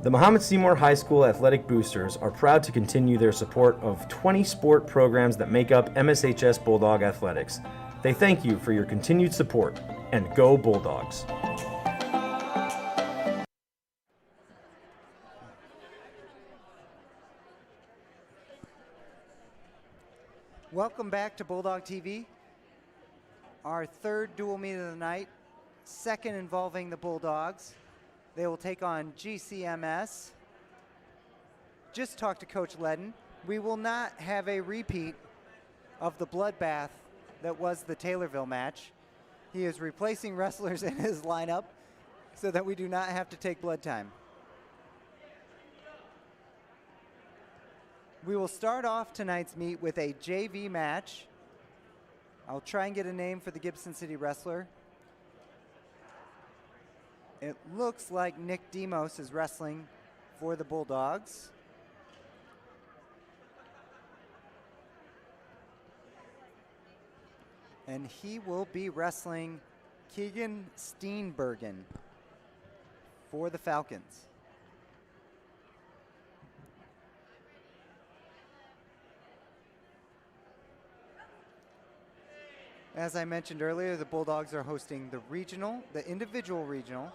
The Mahomet-Seymour High School Athletic Boosters are proud to continue their support of 20 sport programs that make up MSHS Bulldog Athletics. They thank you for your continued support, and go Bulldogs! Welcome back to Bulldog TV. Our third dual meet of the night, second involving the Bulldogs. They will take on GCMS. Just talked to Coach Ledden. We will not have a repeat of the bloodbath that was the Taylorville match. He is replacing wrestlers in his lineup so that we do not have to take blood time. We will start off tonight's meet with a JV match. I'll try and get a name for the Gibson City wrestler. It looks like Nick Demos is wrestling for the Bulldogs. And he will be wrestling Keegan Steenbergen for the Falcons. As I mentioned earlier, the Bulldogs are hosting the regional, the individual regional,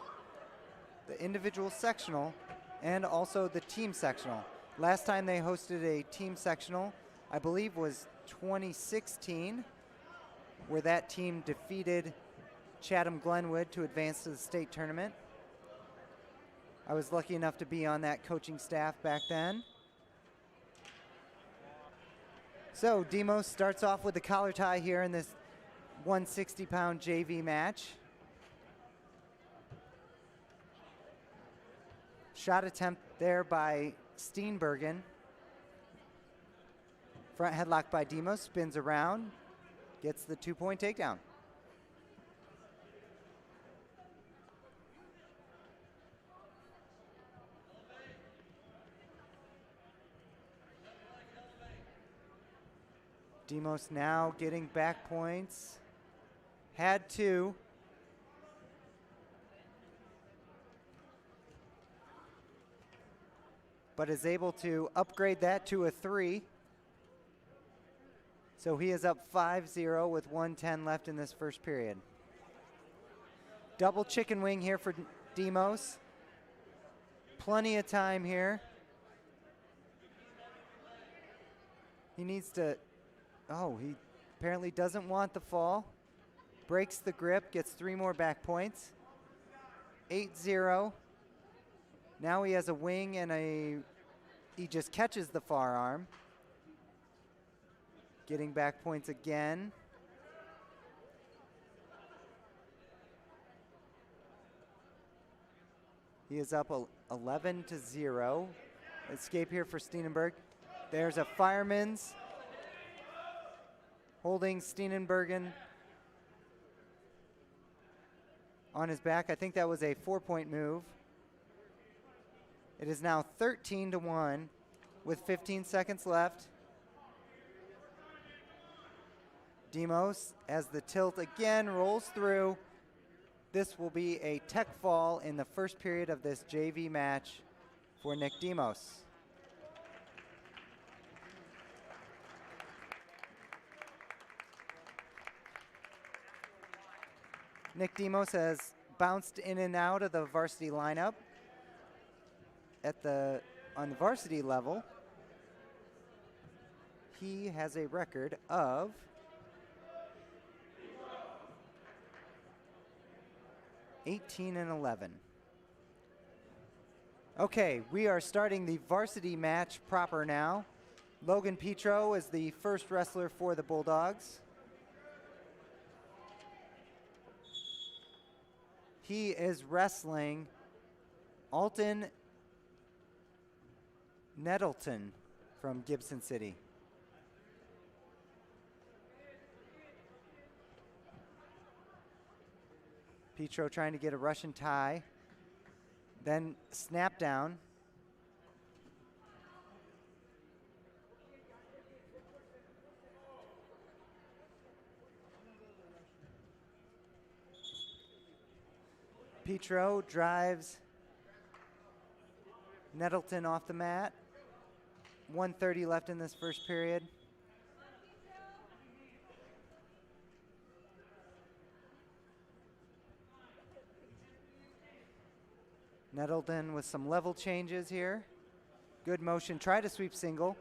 the individual sectional, and also the team sectional. Last time they hosted a team sectional, I believe, was 2016, where that team defeated Chatham-Glenwood to advance to the state tournament. I was lucky enough to be on that coaching staff back then. So Demos starts off with the collar tie here in this 160-pound JV match. Shot attempt there by Steenbergen. Front headlock by Demos, spins around, gets the 2-point takedown. Demos now getting back points. Had 2. But is able to upgrade that to a 3. So he is up 5-0 with 1:10 left in this first period. Double chicken wing here for Demos. Plenty of time here. He needs to, he apparently doesn't want the fall. Breaks the grip, gets 3 more back points. 8-0. Now he has a wing and he just catches the far arm. Getting back points again. He is up 11-0. Escape here for Steenenberg. There's a fireman's holding Steenenbergen on his back. I think that was a 4-point move. It is now 13-1 with 15 seconds left. Demos, as the tilt again rolls through. This will be a tech fall in the first period of this JV match for Nick Demos. Nick Demos has bounced in and out of the varsity lineup on the varsity level. He has a record of 18-11. Okay, we are starting the varsity match proper now. Logan Petro is the first wrestler for the Bulldogs. He is wrestling Alton Nettleton from Gibson City. Petro trying to get a Russian tie, then snap down. Petro drives Nettleton off the mat. 1:30 left in this first period. Nettleton with some level changes here. Good motion, try to sweep single.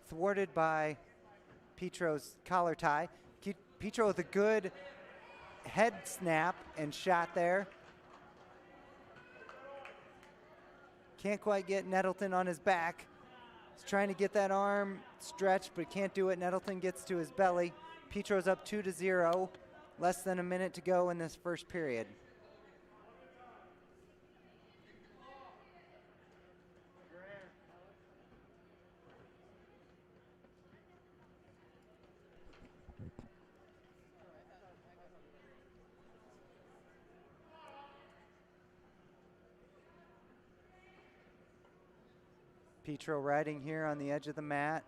Thwarted by Petro's collar tie. Petro with a good head snap and shot there. Can't quite get Nettleton on his back. He's trying to get that arm stretched, but can't do it. Nettleton gets to his belly. Petro's up 2-0. Less than a minute to go in this first period. Petro riding here on the edge of the mat.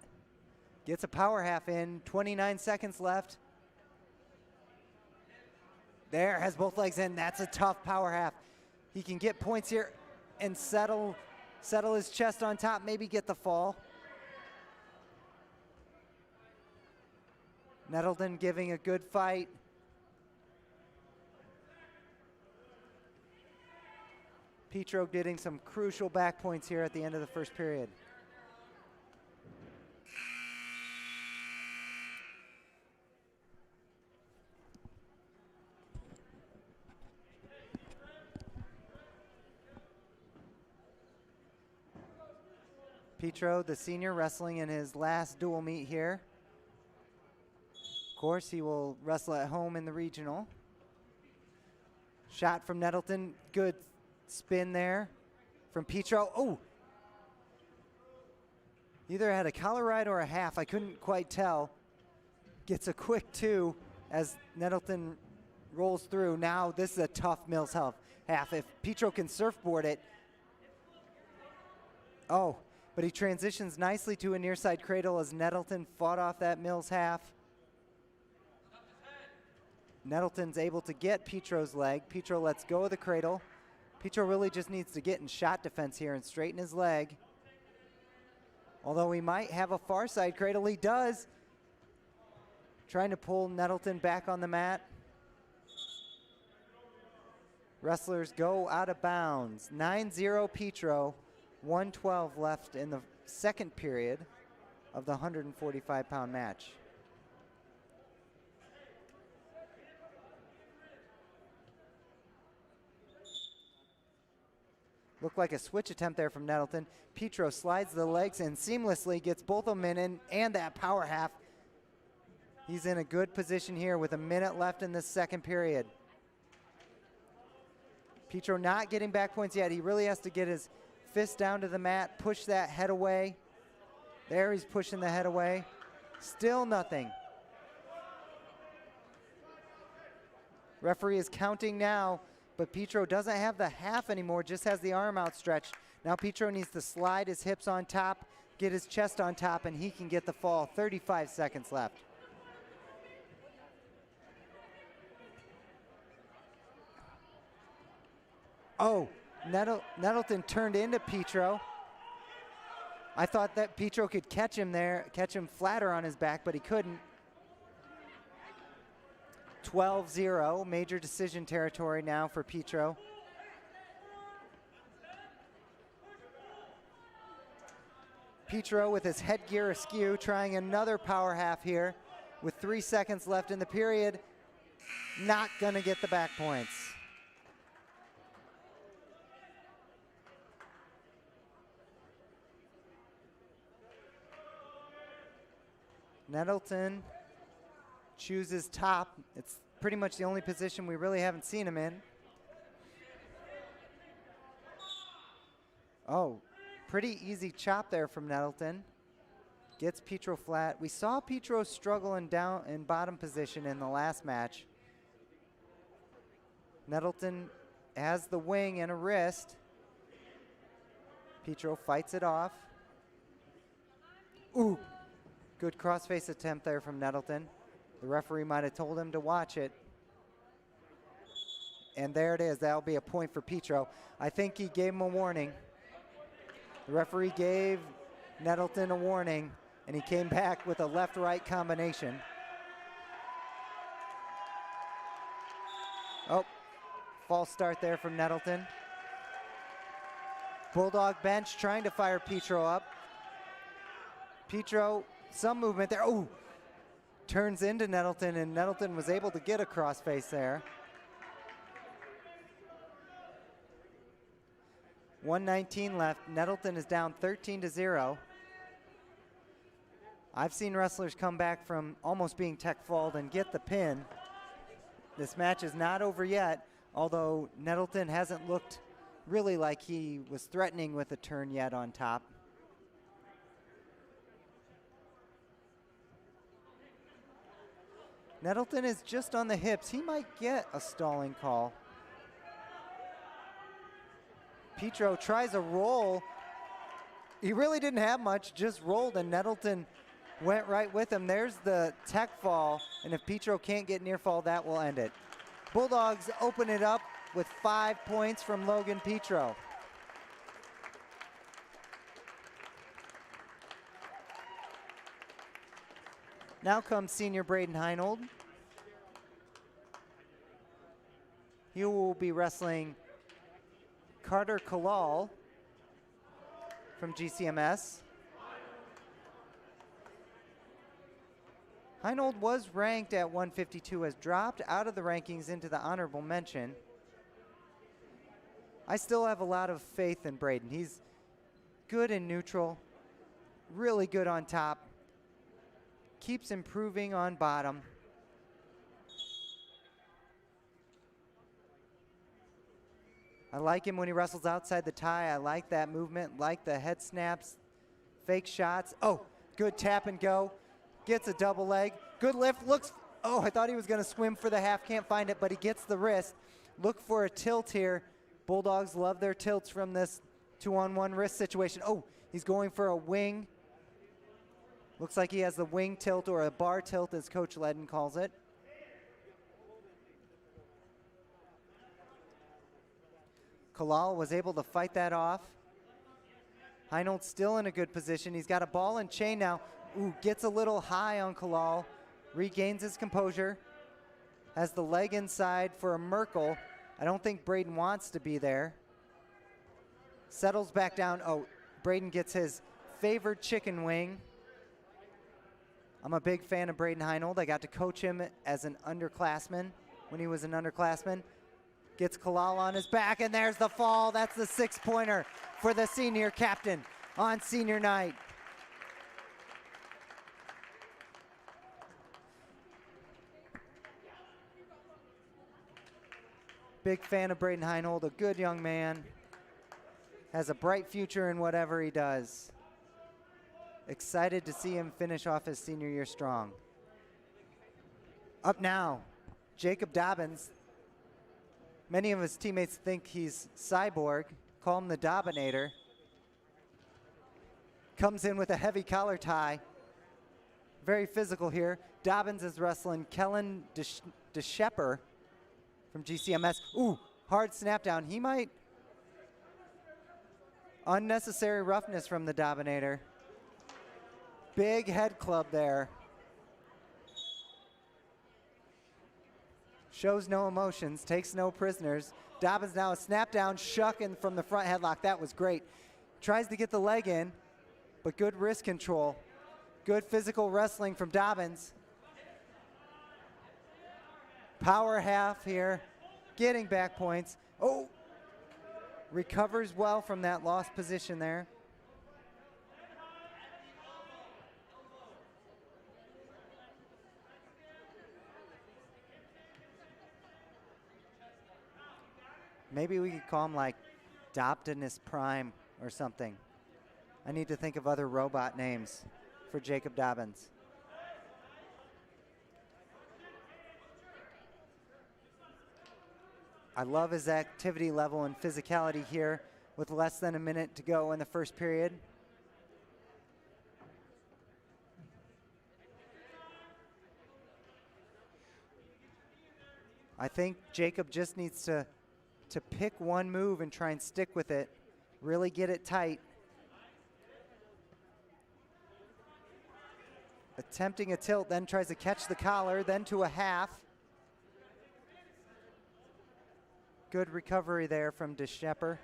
Gets a power half in, 29 seconds left. There, has both legs in. That's a tough power half. He can get points here and settle his chest on top, maybe get the fall. Nettleton giving a good fight. Petro getting some crucial back points here at the end of the first period. Petro, the senior, wrestling in his last dual meet here. Of course, he will wrestle at home in the regional. Shot from Nettleton, good spin there from Petro. Oh! Either had a collar ride or a half. I couldn't quite tell. Gets a quick 2 as Nettleton rolls through. Now this is a tough Mills half. If Petro can surfboard it. Oh, but he transitions nicely to a near side cradle as Nettleton fought off that Mills half. Nettleton's able to get Petro's leg. Petro lets go of the cradle. Petro really just needs to get in shot defense here and straighten his leg. Although he might have a far side cradle, he does. Trying to pull Nettleton back on the mat. Wrestlers go out of bounds. 9-0 Petro, 1:12 left in the second period of the 145-pound match. Looked like a switch attempt there from Nettleton. Petro slides the legs and seamlessly gets both of them in and that power half. He's in a good position here with a minute left in this second period. Petro not getting back points yet. He really has to get his fist down to the mat, push that head away. There, he's pushing the head away. Still nothing. Referee is counting now, but Petro doesn't have the half anymore, just has the arm outstretched. Now Petro needs to slide his hips on top, get his chest on top, and he can get the fall. 35 seconds left. Oh, Nettleton turned into Petro. I thought that Petro could catch him there, catch him flatter on his back, but he couldn't. 12-0, major decision territory now for Petro. Petro with his headgear askew, trying another power half here with 3 seconds left in the period. Not gonna get the back points. Nettleton chooses top. It's pretty much the only position we really haven't seen him in. Oh, pretty easy chop there from Nettleton. Gets Petro flat. We saw Petro struggle in bottom position in the last match. Nettleton has the wing and a wrist. Petro fights it off. Ooh. Good crossface attempt there from Nettleton. The referee might have told him to watch it. And there it is. That'll be a point for Petro. I think he gave him a warning. The referee gave Nettleton a warning, and he came back with a left-right combination. Oh, false start there from Nettleton. Bulldog bench trying to fire Petro up. Petro, some movement there. Oh, turns into Nettleton, and Nettleton was able to get a crossface there. 1:19 left. Nettleton is down 13-0. I've seen wrestlers come back from almost being tech-falled and get the pin. This match is not over yet, although Nettleton hasn't looked really like he was threatening with a turn yet on top. Nettleton is just on the hips. He might get a stalling call. Petro tries a roll. He really didn't have much, just rolled, and Nettleton went right with him. There's the tech fall, and if Petro can't get near fall, that will end it. Bulldogs open it up with 5 points from Logan Petro. Now comes senior Caden Hatton. He will be wrestling Carter Kalal from GCMS. Heinold was ranked at 152, has dropped out of the rankings into the honorable mention. I still have a lot of faith in Braden. He's good in neutral, really good on top, keeps improving on bottom. I like him when he wrestles outside the tie. I like that movement, like the head snaps, fake shots. Oh, good tap and go. Gets a double leg. Good lift, looks, oh, I thought he was gonna swim for the half, can't find it, but he gets the wrist. Look for a tilt here. Bulldogs love their tilts from this 2-on-1 wrist situation. Oh, he's going for a wing. Looks like he has the wing tilt or a bar tilt, as Coach Ledden calls it. Kalal was able to fight that off. Heinold still in a good position. He's got a ball and chain now. Ooh, gets a little high on Kalal. Regains his composure. Has the leg inside for a Merkel. I don't think Braden wants to be there. Settles back down. Oh, Braden gets his favored chicken wing. I'm a big fan of Caden Heinold. I got to coach him as an underclassman when he was an underclassman. Gets Kalal on his back, and there's the fall. That's the 6-pointer for the senior captain on senior night. Big fan of Braden Heinold, a good young man. Has a bright future in whatever he does. Excited to see him finish off his senior year strong. Up now, Jacob Dobbins. Many of his teammates think he's Cyborg. Call him the Dobbinator. Comes in with a heavy collar tie. Very physical here. Dobbins is wrestling Kellen DeShepper from GCMS. Ooh, hard snap down. He might. Unnecessary roughness from the Dobbinator. Big head club there. Shows no emotions, takes no prisoners. Dobbins now a snap down, shucking from the front headlock. That was great. Tries to get the leg in, but good wrist control. Good physical wrestling from Dobbins. Power half here, getting back points. Oh, recovers well from that lost position there. Maybe we could call him like Doptimus Prime or something. I need to think of other robot names for Jacob Dobbins. I love his activity level and physicality here with less than a minute to go in the first period. I think Jacob just needs to pick one move and try and stick with it, really get it tight. Attempting a tilt, then tries to catch the collar, then to a half. Good recovery there from DeShepper.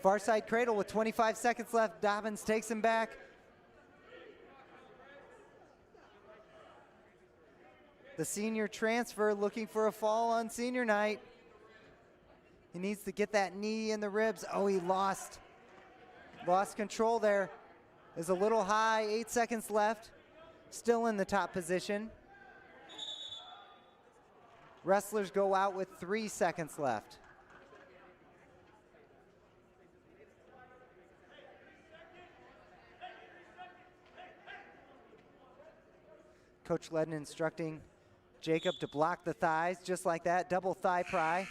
Far side cradle with 25 seconds left. Dobbins takes him back. The senior transfer looking for a fall on senior night. He needs to get that knee in the ribs. Oh, he lost control there. Is a little high, 8 seconds left. Still in the top position. Wrestlers go out with 3 seconds left. Coach Ledden instructing Jacob to block the thighs just like that. Double thigh pry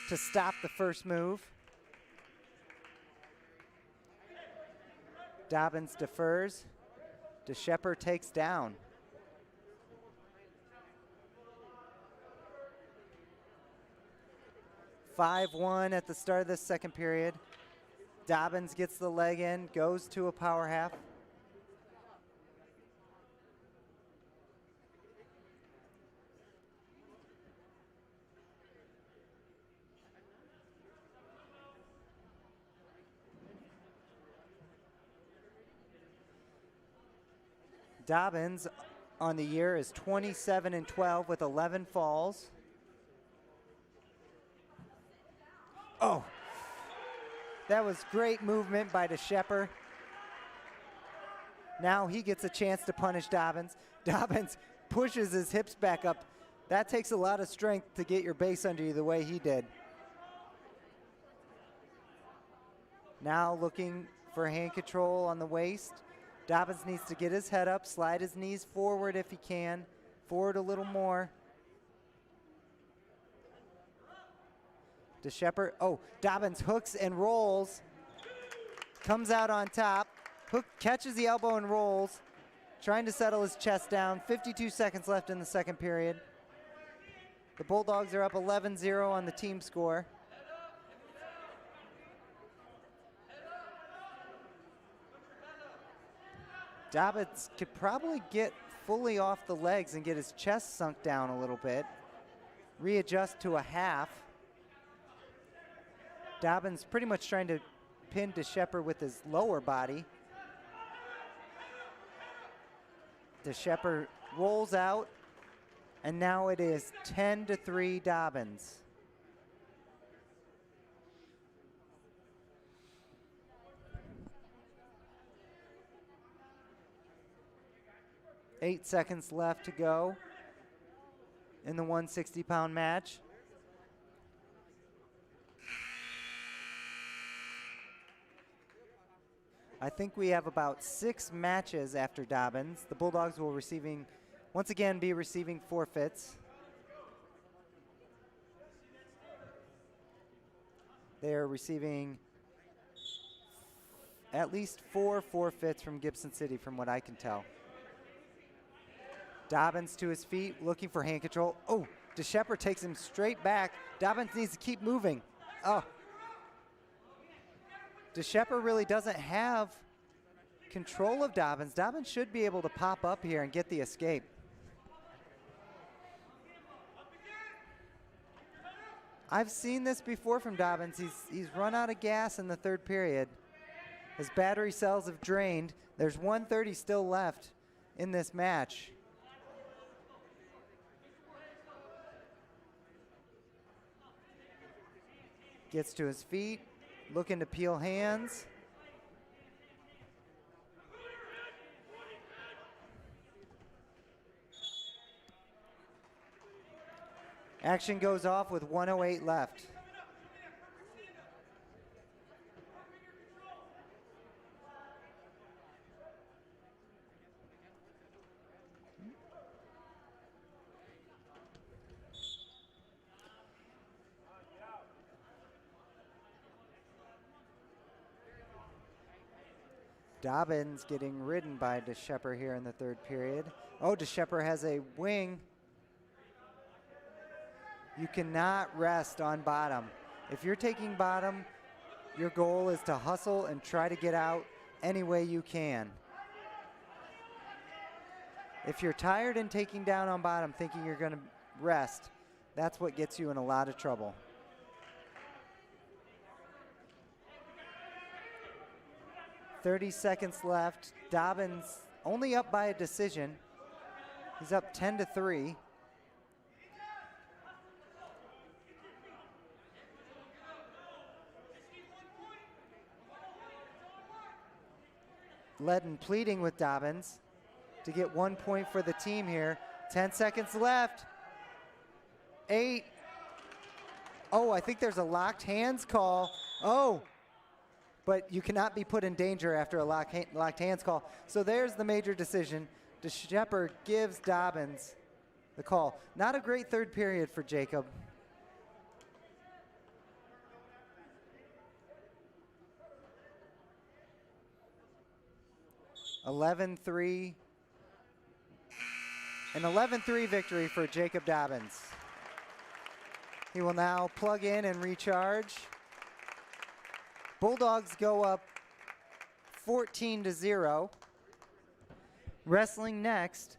to stop the first move. Dobbins defers. DeShepper takes down. (5-1) at the start of this second period. Dobbins gets the leg in, goes to a power half. Dobbins on the year is 27-12 with 11 falls. Oh, that was great movement by DeShepper. Now he gets a chance to punish Dobbins. Dobbins pushes his hips back up. That takes a lot of strength to get your base under you the way he did. Now looking for hand control on the waist. Dobbins needs to get his head up, slide his knees forward if he can. Forward a little more. DeShepper, oh, Dobbins hooks and rolls. Comes out on top. Hook catches the elbow and rolls. Trying to settle his chest down. 52 seconds left in the second period. The Bulldogs are up 11-0 on the team score. Dobbins could probably get fully off the legs and get his chest sunk down a little bit. Readjust to a half. Dobbins pretty much trying to pin DeShepper with his lower body. DeShepper rolls out, and now it is 10-3 Dobbins. (8 seconds left to go in the 160-pound match. I think we have about 6 matches after Dobbins. The Bulldogs will once again be receiving forfeits. They are receiving at least 4 forfeits from Gibson City from what I can tell. Dobbins to his feet, looking for hand control. Oh, DeShepard takes him straight back. Dobbins needs to keep moving. Oh. DeShepard really doesn't have control of Dobbins. Dobbins should be able to pop up here and get the escape. I've seen this before from Dobbins. He's run out of gas in the 3rd period. His battery cells have drained. There's 1:30 still left in this match. Gets to his feet, looking to peel hands. Action goes off with 1:08 left. Dobbins getting ridden by DeShepard here in the 3rd period. Oh, DeShepard has a wing. You cannot rest on bottom. If you're taking bottom, your goal is to hustle and try to get out any way you can. If you're tired and taking down on bottom thinking you're going to rest, that's what gets you in a lot of trouble. .30 seconds left. Dobbins only up by a decision. He's up 10-3. Ledden pleading with Dobbins to get 1 point for the team here. 10 seconds left. 8. Oh, I think there's a locked hands call. Oh, but you cannot be put in danger after a locked hands call. So there's the major decision. DeShepard gives Dobbins the call. Not a great 3rd period for Jacob. An 11-3 victory for Jacob Dobbins. He will now plug in and recharge. Bulldogs go up 14-0. Wrestling next.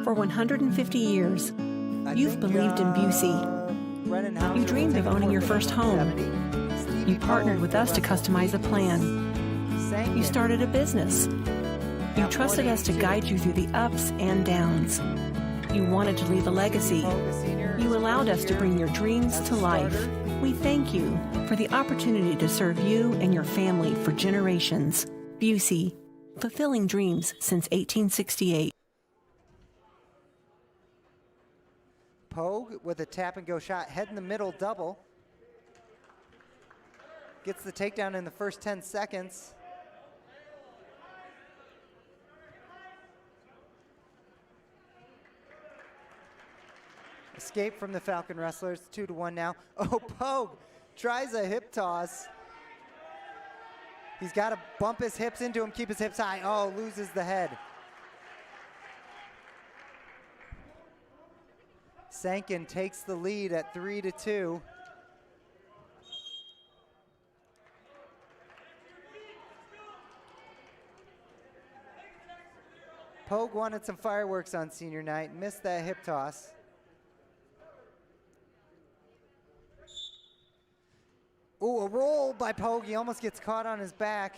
For 150 years, you've believed in Busey. You dreamed of owning your first home. You partnered with us to customize a plan. You started a business. You trusted us to guide you through the ups and downs. You wanted to leave a legacy. You allowed us to bring your dreams to life. We thank you for the opportunity to serve you and your family for generations. Busey, fulfilling dreams since 1868. Pogue with a tap and go shot, head in the middle double. Gets the takedown in the first 10 seconds. Escape from the Falcon wrestlers, 2-1 now. Oh, Pogue tries a hip toss. He's got to bump his hips into him, keep his hips high. Oh, loses the head. Sankin takes the lead at 3-2. Pogue wanted some fireworks on senior night, missed that hip toss. Ooh, a roll by Pogue. He almost gets caught on his back.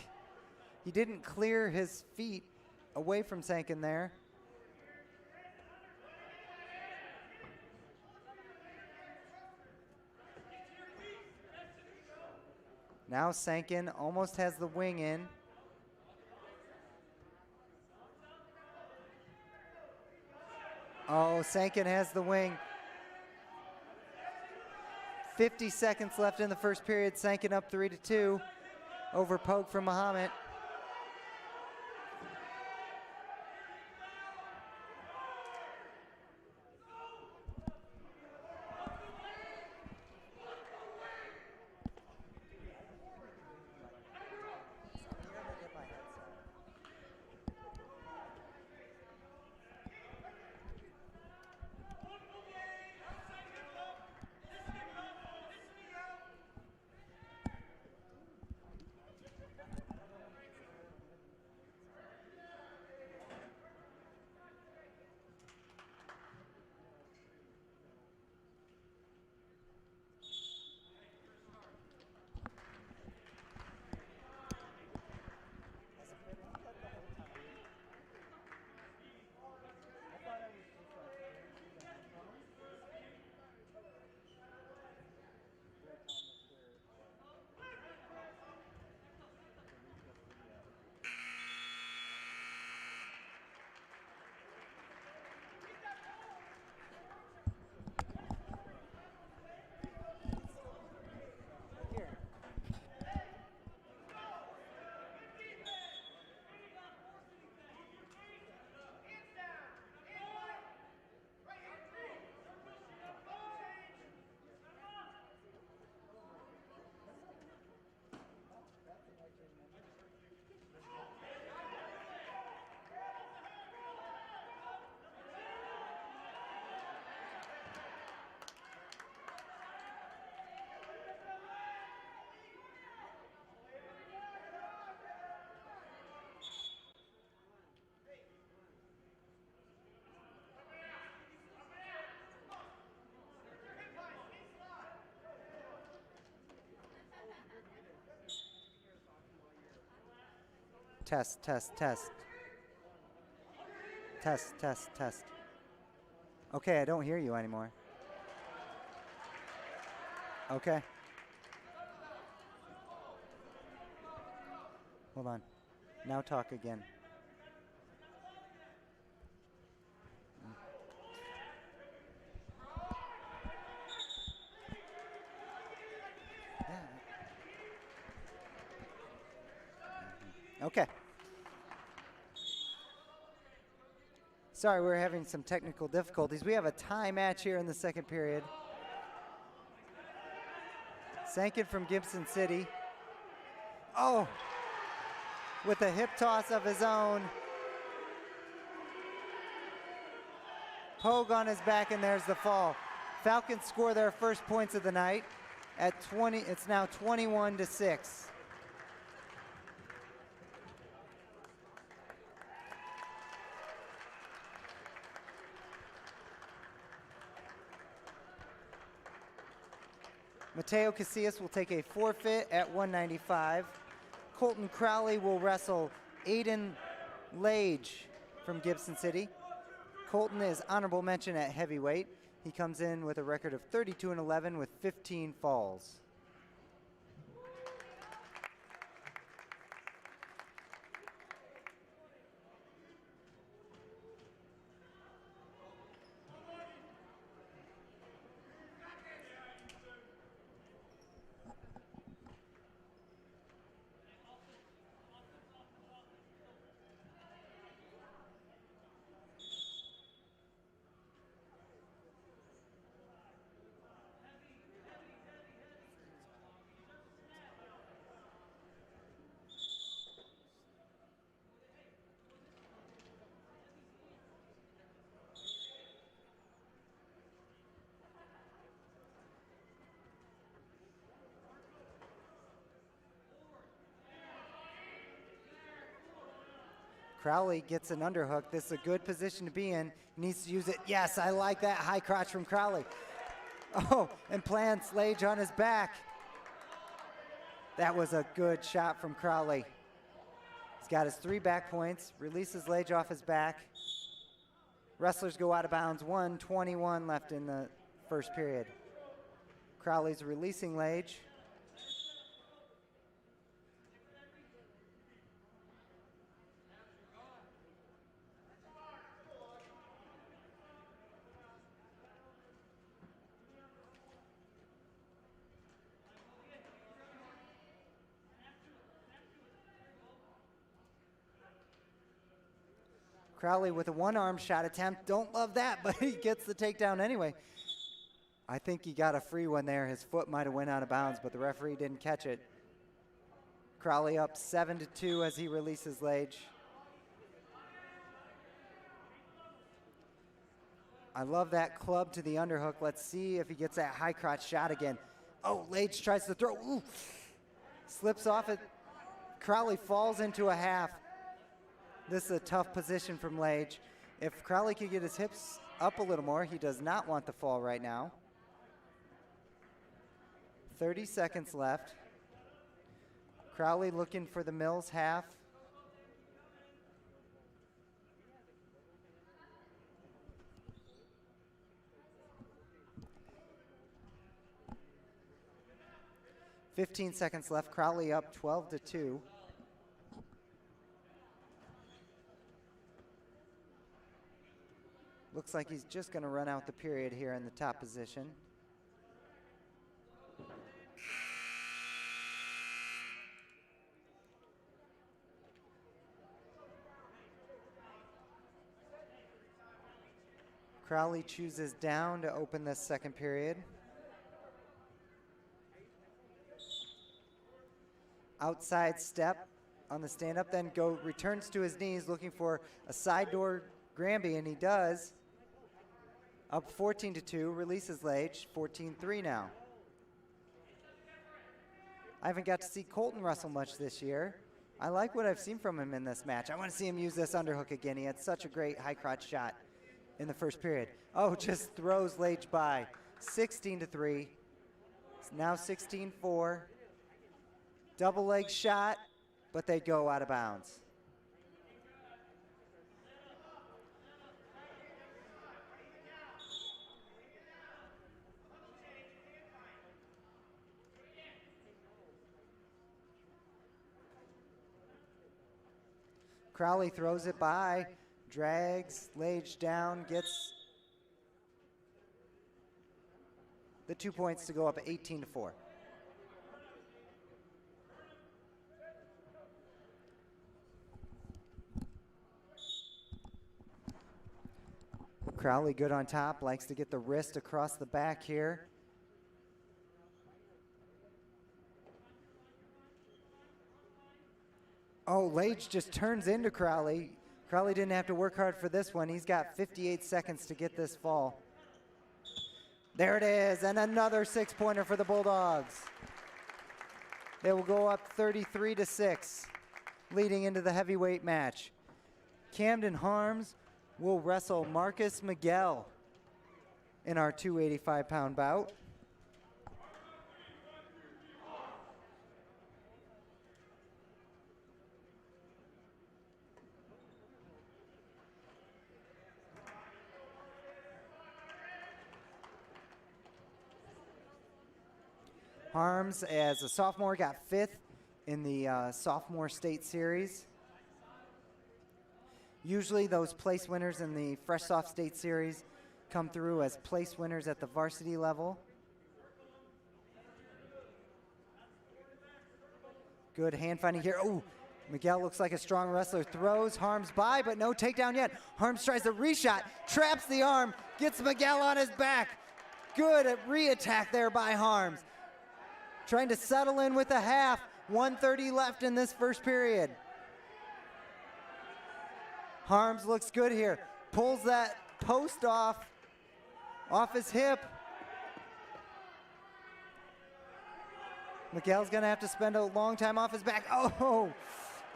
He didn't clear his feet away from Sankin there. Now Sankin almost has the wing in. Oh, Sankin has the wing. 50 seconds left in the first period. Sankin up 3-2 over poke from Mahomet. Test, test, test. Test, test, test. Okay, I don't hear you anymore. Okay. Hold on. Now talk again. Okay. Sorry, we're having some technical difficulties. We have a tie match here in the second period. Sankin from Gibson City. Oh, with a hip toss of his own. Pogue on his back, and there's the fall. Falcons score their first points of the night at 20. It's now 21-6. Mateo Casillas will take a forfeit at 195. Colton Crowley will wrestle Aiden Lage from Gibson City. Colton is honorable mention at heavyweight. He comes in with a record of 32-11 with 15 falls. Crowley gets an underhook. This is a good position to be in. He needs to use it. Yes, I like that high crotch from Crowley. Oh, and plants Lage on his back. That was a good shot from Crowley. He's got his 3 back points, releases Lage off his back. Wrestlers go out of bounds. 1:21 left in the first period. Crowley's releasing Lage. Crowley with a one-arm shot attempt. Don't love that, but he gets the takedown anyway. I think he got a free one there. His foot might have went out of bounds, but the referee didn't catch it. Crowley up 7-2 as he releases Lage. I love that club to the underhook. Let's see if he gets that high crotch shot again. Oh, Lage tries to throw. Ooh. Slips off it. Crowley falls into a half. This is a tough position from Lage. If Crowley could get his hips up a little more, he does not want the fall right now. 30 seconds left. Crowley looking for the Mills half. "15 seconds left. Crowley up 12-2. Looks like he's just going to run out the period here in the top position. Crowley chooses down to open this second period. Outside step on the stand-up, then returns to his knees looking for a side door Granby, and he does. Up 14-2, releases Lage, 14-3 now. I haven't got to see Colton wrestle much this year. I like what I've seen from him in this match. I want to see him use this underhook again. He had such a great high crotch shot in the first period. Oh, just throws Lage by. 16-3. It's now 16-4. Double leg shot, but they go out of bounds. Crowley throws it by, drags Lage down, gets the 2 points to go up 18-4. Crowley good on top, likes to get the wrist across the back here. Oh, Lage just turns into Crowley. Crowley didn't have to work hard for this one. He's got 58 seconds to get this fall. There it is, and another 6-pointer for the Bulldogs. They will go up 33-6, leading into the heavyweight match. Camden Harms will wrestle Marcus Miguel in our 285-pound bout. Harms, as a sophomore, got 5th in the sophomore state series. Usually those place winners in the Fresh Soft State Series come through as place winners at the varsity level. Good hand finding here. Oh, Miguel looks like a strong wrestler. Throws Harms by, but no takedown yet. Harms tries a reshot, traps the arm, gets Miguel on his back. Good re-attack there by Harms. Trying to settle in with a half. 1:30 left in this first period. Harms looks good here. Pulls that post off his hip. Miguel's gonna have to spend a long time off his back. Oh,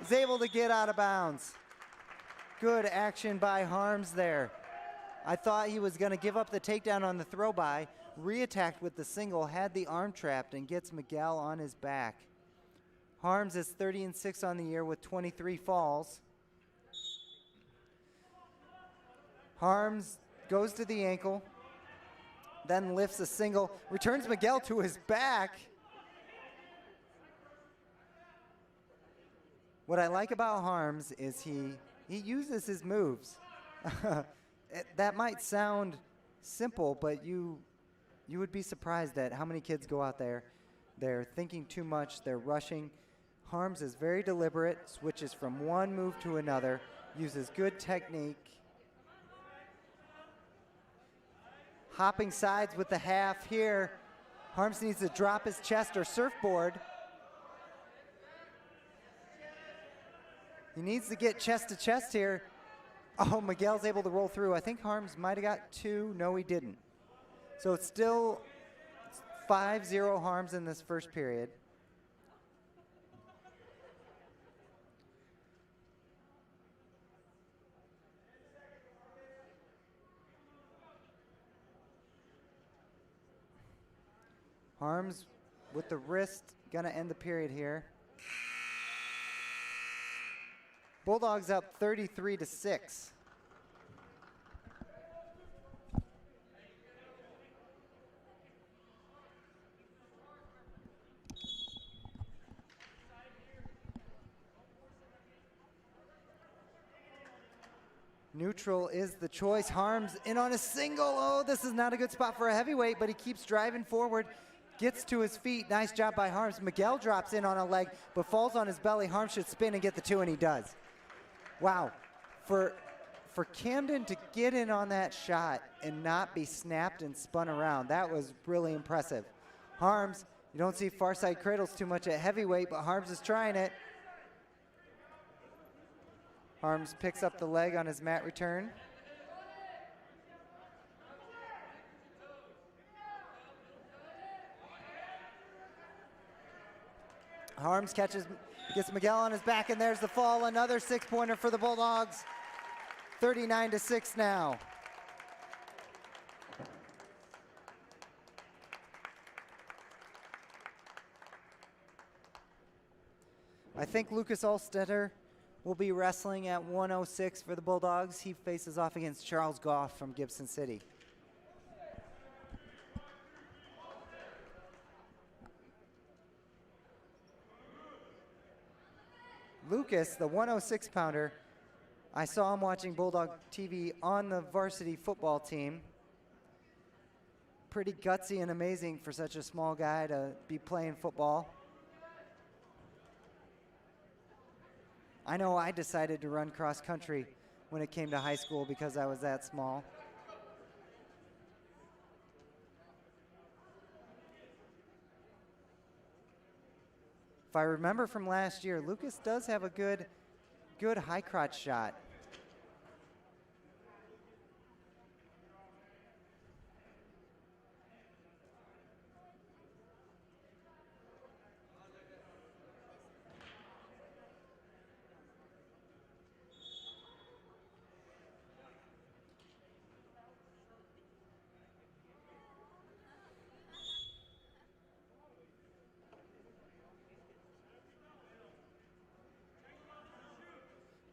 is able to get out of bounds. Good action by Harms there. I thought he was gonna give up the takedown on the throw by, re-attacked with the single, had the arm trapped, and gets Miguel on his back. Harms is 30-6 on the year with 23 falls. Harms goes to the ankle, then lifts a single, returns Miguel to his back. What I like about Harms is he uses his moves. That might sound simple, but you would be surprised at how many kids go out there. They're thinking too much, they're rushing. Harms is very deliberate, switches from one move to another, uses good technique. Hopping sides with the half here. Harms needs to drop his chest or surfboard. He needs to get chest to chest here. Oh, Miguel's able to roll through. I think Harms might have got 2. No, he didn't. So it's still 5-0 Harms in this first period. Harms with the wrist, gonna end the period here. Bulldogs up 33-6. Neutral is the choice. Harms in on a single. Oh, this is not a good spot for a heavyweight, but he keeps driving forward. Gets to his feet. Nice job by Harms. Miguel drops in on a leg, but falls on his belly. Harms should spin and get the 2, and he does. Wow. For Camden to get in on that shot and not be snapped and spun around, that was really impressive. Harms, you don't see far side cradles too much at heavyweight, but Harms is trying it. Harms picks up the leg on his mat return. Harms catches, gets Miguel on his back, and there's the fall. Another 6-pointer for the Bulldogs. 39-6 now. I think Lucas Alstetter will be wrestling at 106 for the Bulldogs. He faces off against Charles Goff from Gibson City. Lucas, the 106-pounder, I saw him watching Bulldog TV on the varsity football team. Pretty gutsy and amazing for such a small guy to be playing football. I know I decided to run cross country when it came to high school because I was that small. If I remember from last year, Lucas does have a good high crotch shot.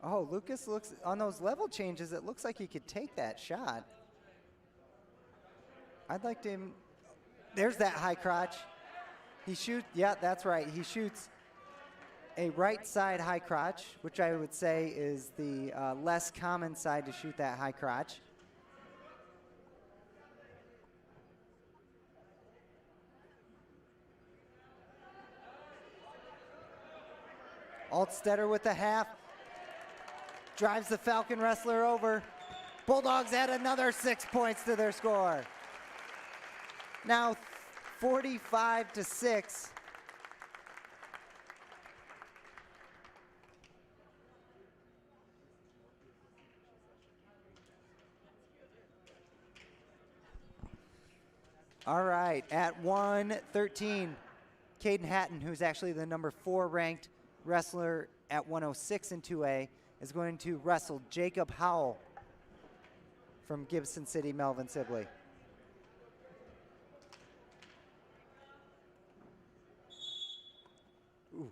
Oh, Lucas looks, on those level changes, it looks like he could take that shot. I'd like to, there's that high crotch. He shoots, yeah, that's right. He shoots a right side high crotch, which I would say is the less common side to shoot that high crotch. Altstetter with the half. Drives the Falcon wrestler over. Bulldogs add another 6 points to their score. Now 45-6. All right, at 113, Caden Hatton, who's actually the number 4 ranked wrestler at 106 in 2A, is going to wrestle Jacob Howell from Gibson City, Melvin Sibley. Ooh.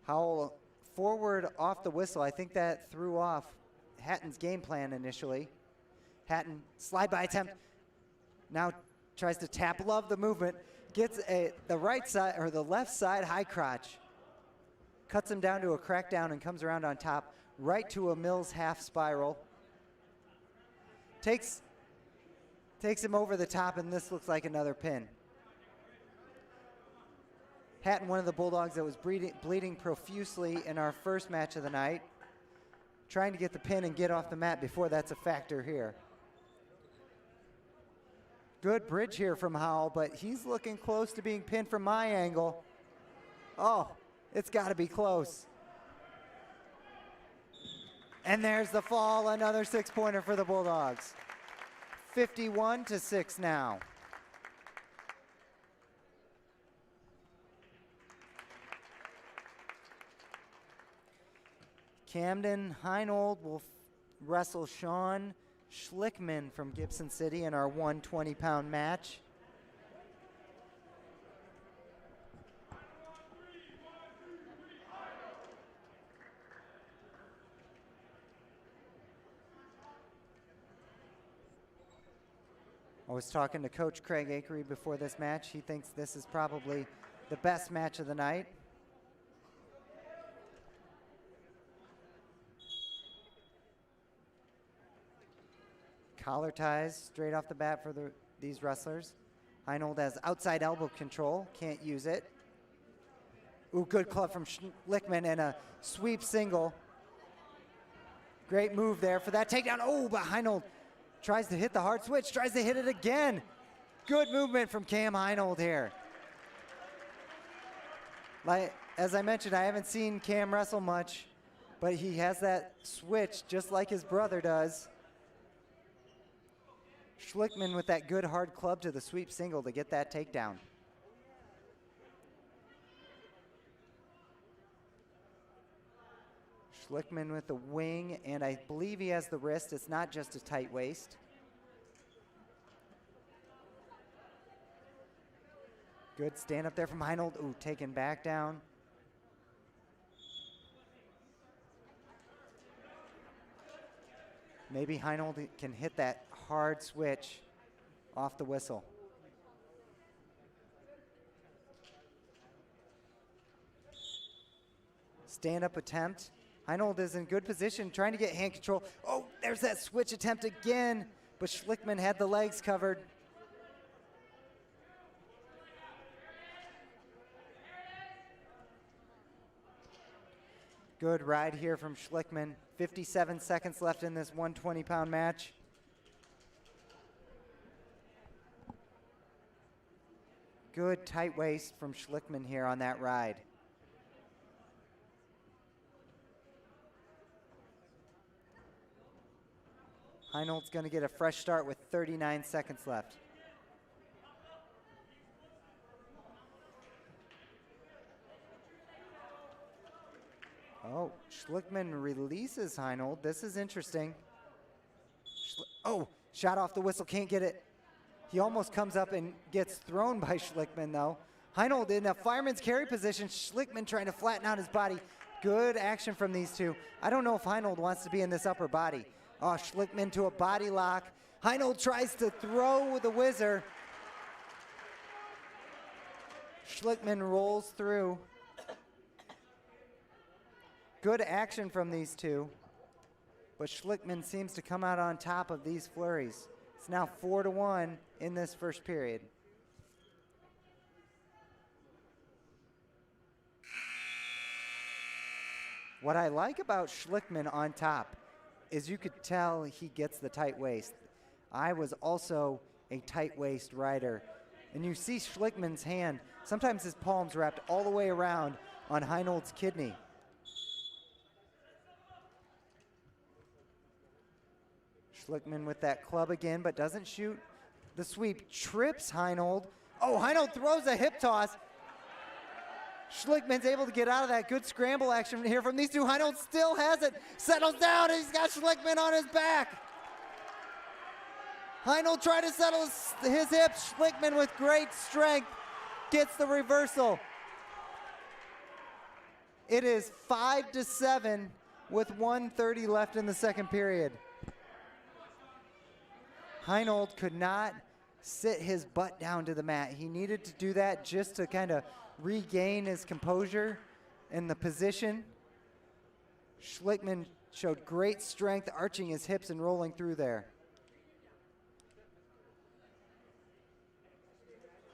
Howell forward off the whistle. I think that threw off Hatton's game plan initially. Hatton slide by attempt. Now tries to tap, love the movement. Gets the right side or the left side high crotch. Cuts him down to a crackdown and comes around on top, right to a Mills half spiral. Takes him over the top, and this looks like another pin. Hatton, one of the Bulldogs that was bleeding profusely in our first match of the night. Trying to get the pin and get off the mat before that's a factor here. Good bridge here from Howell, but he's looking close to being pinned from my angle. Oh, it's got to be close. And there's the fall, another 6-pointer for the Bulldogs. 51-6 now. Camden Heinold will wrestle Sean Schlickman from Gibson City in our 120-pound match. I was talking to Coach Craig Akery before this match. He thinks this is probably the best match of the night. Collar ties straight off the bat for these wrestlers. Heinold has outside elbow control, can't use it. Ooh, good club from Schlickman and a sweep single. Great move there for that takedown. Oh, but Heinold tries to hit the hard switch, tries to hit it again. Good movement from Cam Heinold here. Like, as I mentioned, I haven't seen Cam wrestle much, but he has that switch just like his brother does. Schlickman with that good hard club to the sweep single to get that takedown. Schlickman with the wing, and I believe he has the wrist. It's not just a tight waist. Good stand up there from Heinold. Ooh, taken back down. Maybe Heinold can hit that hard switch off the whistle. Stand-up attempt. Heinold is in good position, trying to get hand control. Oh, there's that switch attempt again, but Schlickman had the legs covered. Good ride here from Schlickman. 57 seconds left in this 120-pound match. Good tight waist from Schlickman here on that ride. Heinold's going to get a fresh start with 39 seconds left. Oh, Schlickman releases Heinold. This is interesting. Oh, shot off the whistle, can't get it. He almost comes up and gets thrown by Schlickman, though. Heinold in a fireman's carry position. Schlickman trying to flatten out his body. Good action from these two. I don't know if Heinold wants to be in this upper body. Oh, Schlickman to a body lock. Heinold tries to throw the whizzer. Schlickman rolls through. Good action from these two, but Schlickman seems to come out on top of these flurries. It's now 4-1 in this first period. What I like about Schlickman on top is you could tell he gets the tight waist. I was also a tight waist rider, and you see Schlickman's hand, sometimes his palm's wrapped all the way around on Heinold's kidney. Schlickman with that club again, but doesn't shoot the sweep. Trips Heinold. Oh, Heinold throws a hip toss. Schlickman's able to get out of that. Good scramble action here from these two. Heinold still has it. Settles down, and he's got Schlickman on his back. Heinold trying to settle his hips. Schlickman with great strength gets the reversal. It is 5-7 with 1:30 left in the second period. Heinold could not sit his butt down to the mat. He needed to do that just to kind of regain his composure in the position. Schlickman showed great strength, arching his hips and rolling through there.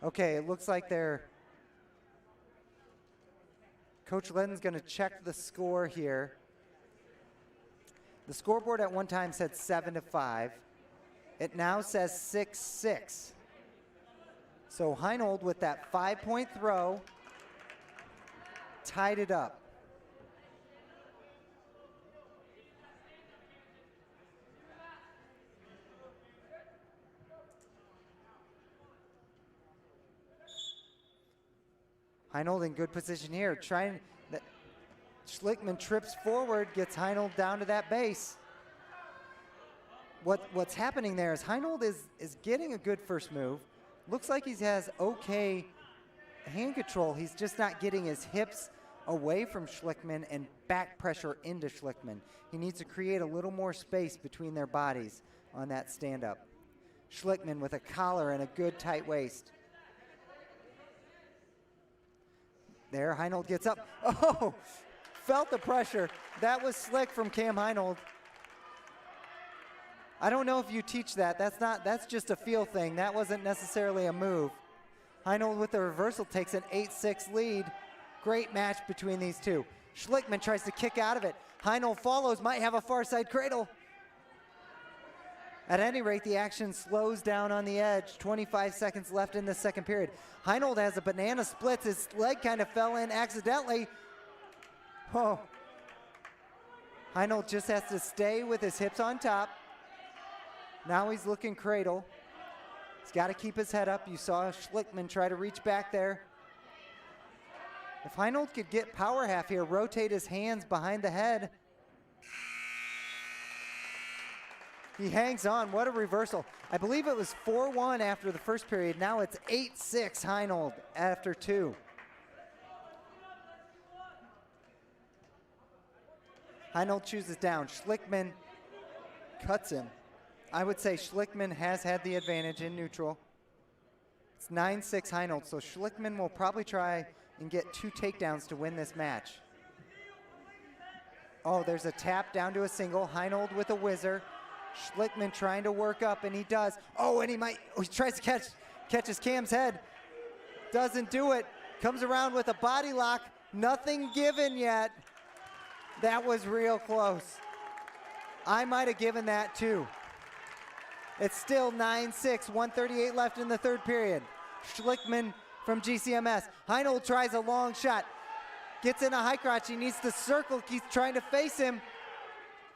Okay, it looks like they're Coach Lenton's going to check the score here. The scoreboard at one time said 7-5. It now says 6-6. So Heinold with that 5-point throw tied it up. Heinold in good position here. Schlickman trips forward, gets Heinold down to that base. What's happening there is Heinold is getting a good first move. Looks like he has okay hand control. He's just not getting his hips away from Schlickman and back pressure into Schlickman. He needs to create a little more space between their bodies on that stand-up. Schlickman with a collar and a good tight waist. There, Heinold gets up. Oh, felt the pressure. That was slick from Cam Heinold. I don't know if you teach that. That's just a feel thing. That wasn't necessarily a move. Heinold with the reversal takes an 8-6 lead. Great match between these two. Schlickman tries to kick out of it. Heinold follows, might have a far side cradle. At any rate, the action slows down on the edge. 25 seconds left in the second period. Heinold has a banana splits. His leg kind of fell in accidentally. Oh. Heinold just has to stay with his hips on top. Now he's looking cradle. He's got to keep his head up. You saw Schlickman try to reach back there. If Heinold could get power half here, rotate his hands behind the head. He hangs on. What a reversal. I believe it was 4-1 after the first period. Now it's 8-6 Heinold after 2. Heinold chooses down. Schlickman cuts him. I would say Schlickman has had the advantage in neutral. It's 9-6 Heinold, so Schlickman will probably try and get 2 takedowns to win this match. Oh, there's a tap down to a single. Heinold with a whizzer. Schlickman trying to work up, and he does. Oh, and he tries to catches Cam's head. Doesn't do it. Comes around with a body lock. Nothing given yet. That was real close. I might have given that too. It's still 9-6, 1:38 left in the third period. Schlickman from GCMS. Heinold tries a long shot. Gets in a high crotch. He needs to circle. He's trying to face him.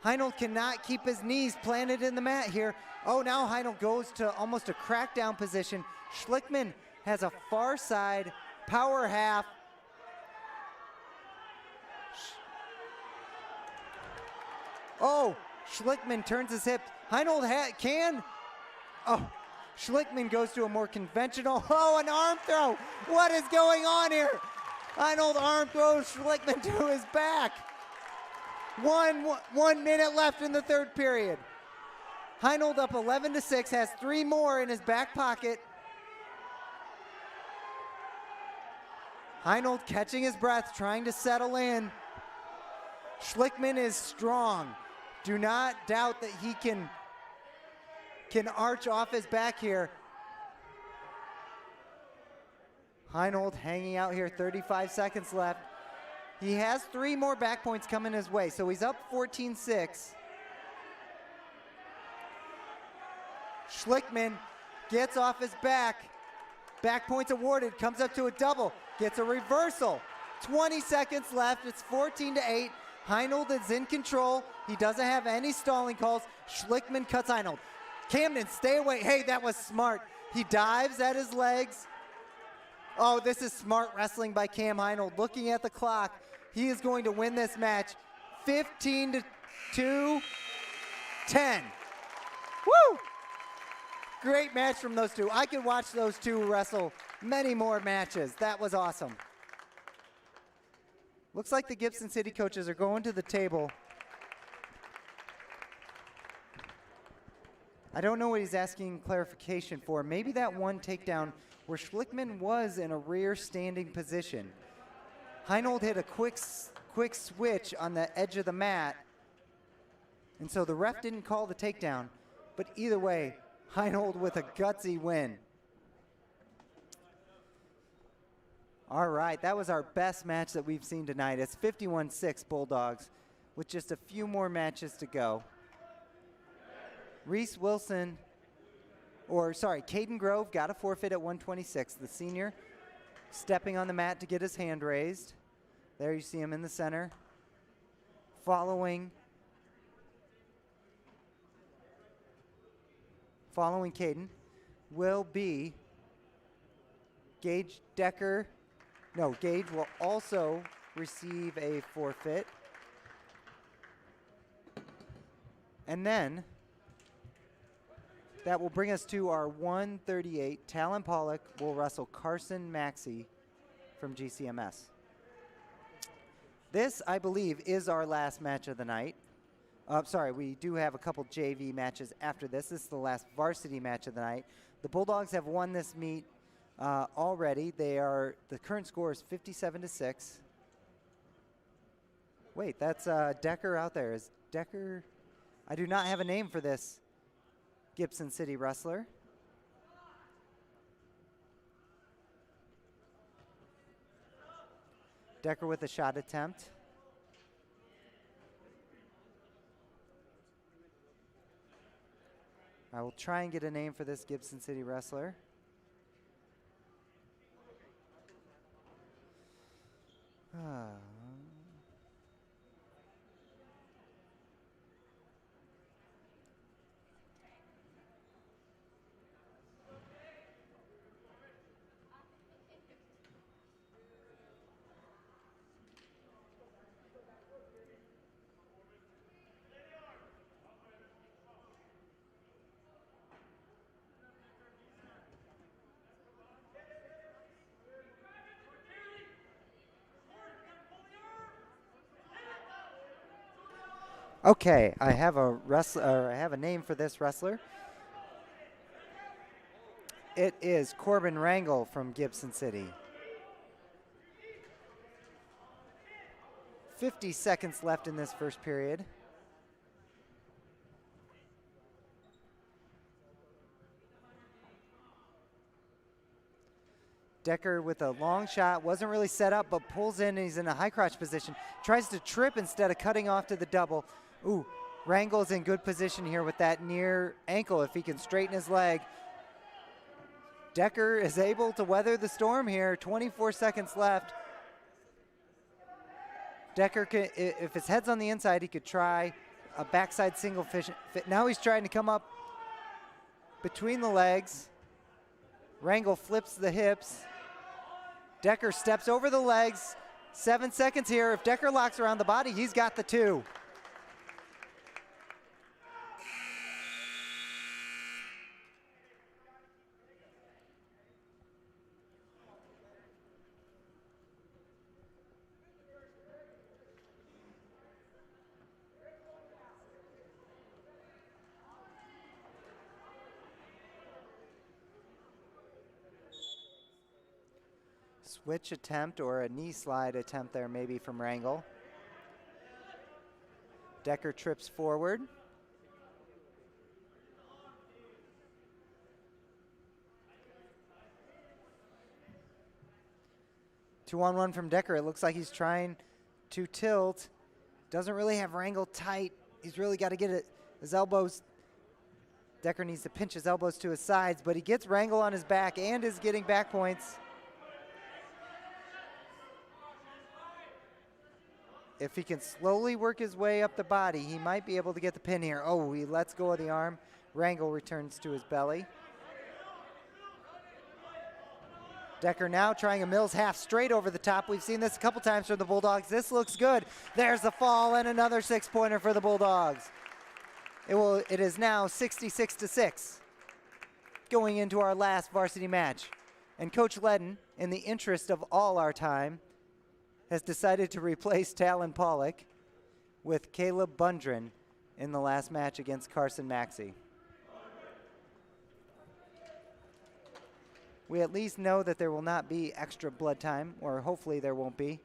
Heinold cannot keep his knees planted in the mat here. Oh, now Heinold goes to almost a crackdown position. Schlickman has a far side power half. Oh, Schlickman turns his hip. Heinold can. Oh, Schlickman goes to a more conventional. Oh, an arm throw. What is going on here? Heinold arm throws Schlickman to his back. One minute left in the third period. Heinold up 11-6, has 3 more in his back pocket. Heinold catching his breath, trying to settle in. Schlickman is strong. Do not doubt that he can arch off his back here. Heinold hanging out here, 35 seconds left. He has 3 more back points coming his way, so he's up 14-6. Schlickman gets off his back. Back points awarded, comes up to a double, gets a reversal. 20 seconds left, it's 14-8. Heinold is in control. He doesn't have any stalling calls. Schlickman cuts Heinold. Camden, stay away. Hey, that was smart. He dives at his legs. Oh, this is smart wrestling by Cam Heinold. Looking at the clock, he is going to win this match 15-2, 10. Woo! Great match from those two. I could watch those two wrestle many more matches. That was awesome. Looks like the Gibson City coaches are going to the table. I don't know what he's asking clarification for. Maybe that one takedown where Schlickman was in a rear standing position. Heinold hit a quick switch on the edge of the mat, and so the ref didn't call the takedown. But either way, Heinold with a gutsy win. All right, that was our best match that we've seen tonight. It's 51-6 Bulldogs with just a few more matches to go. Reese Wilson, Caden Grove got a forfeit at 126. The senior stepping on the mat to get his hand raised. There you see him in the center. Following Caden will be Gage Decker. No, Gage will also receive a forfeit. And then that will bring us to our 138. Talan Pollock will wrestle Carson Maxey from GCMS. This, I believe, is our last match of the night. We do have a couple JV matches after this. This is the last varsity match of the night. The Bulldogs have won this meet already. The current score is 57-6. Wait, that's Decker out there. Is Decker? I do not have a name for this Gibson City wrestler. Decker with a shot attempt. I will try and get a name for this Gibson City wrestler. Okay, I have a name for this wrestler. It is Corbin Rangel from Gibson City. 50 seconds left in this first period. Decker with a long shot, wasn't really set up, but pulls in and he's in a high crotch position. Tries to trip instead of cutting off to the double. Ooh, Rangel's in good position here with that near ankle if he can straighten his leg. Decker is able to weather the storm here, 24 seconds left. Decker, if his head's on the inside, he could try a backside single fit. Now he's trying to come up between the legs. Rangel flips the hips. Decker steps over the legs. 7 seconds here. If Decker locks around the body, he's got the 2. Switch attempt or a knee slide attempt there maybe from Rangel. Decker trips forward. Two-on-one from Decker. It looks like he's trying to tilt. Doesn't really have Rangel tight. He's really got to get his elbows. Decker needs to pinch his elbows to his sides, but he gets Rangel on his back and is getting back points. If he can slowly work his way up the body, he might be able to get the pin here. Oh, he lets go of the arm. Rangel returns to his belly. Decker now trying a Mills half straight over the top. We've seen this a couple times for the Bulldogs. This looks good. There's the fall and another 6-pointer for the Bulldogs. It is now 66-6 going into our last varsity match. And Coach Ledden, in the interest of all our time, has decided to replace Talan Pollock with Caleb Bundren in the last match against Carson Maxey. We at least know that there will not be extra blood time, or hopefully there won't be.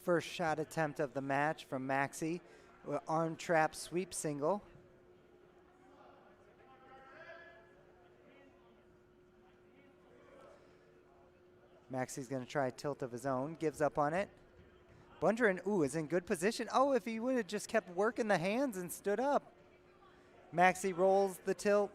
First shot attempt of the match from Maxie. Arm trap sweep single. Maxie's going to try a tilt of his own. Gives up on it. Bundren, is in good position. Oh, if he would have just kept working the hands and stood up. Maxie rolls the tilt.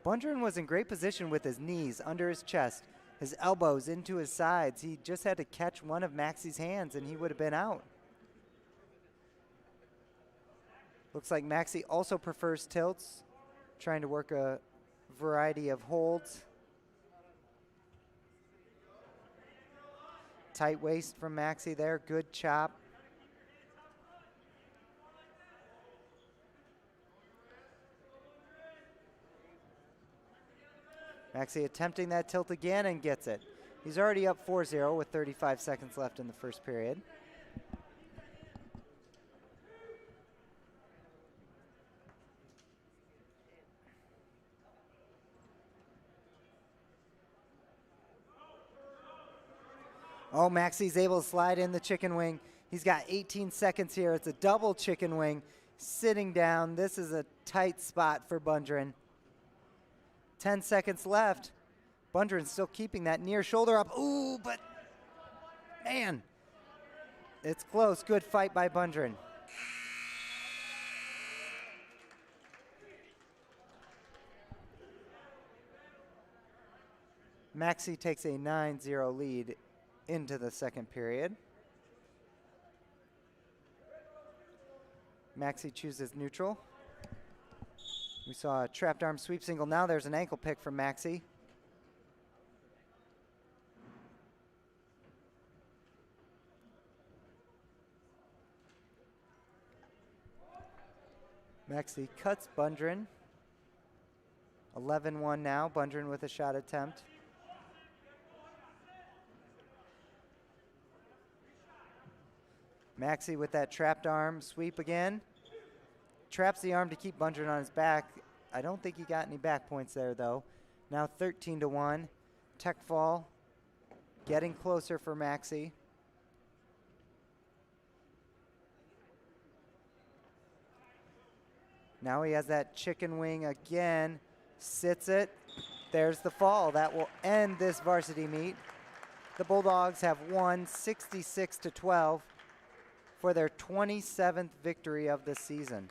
Bundren was in great position with his knees under his chest, his elbows into his sides. He just had to catch one of Maxie's hands and he would have been out. Looks like Maxie also prefers tilts, trying to work a variety of holds. Tight waist from Maxie there, good chop. Maxie attempting that tilt again and gets it. He's already up 4-0 with 35 seconds left in the first period. Oh, Maxie's able to slide in the chicken wing. He's got 18 seconds here. It's a double chicken wing. Sitting down. This is a tight spot for Bundren. 10 seconds left. Bundren's still keeping that near shoulder up. Ooh, but man, it's close. Good fight by Bundren. Maxie takes a 9-0 lead into the second period. Maxie chooses neutral. We saw a trapped arm sweep single. Now there's an ankle pick from Maxie. Maxie cuts Bundren. 11-1 now. Bundren with a shot attempt. Maxie with that trapped arm sweep again. Traps the arm to keep Bundren on his back. I don't think he got any back points there, though. Now 13-1. Tech fall. Getting closer for Maxie. Now he has that chicken wing again. Sits it. There's the fall. That will end this varsity meet. The Bulldogs have won 66-12 for their 27th victory of the season.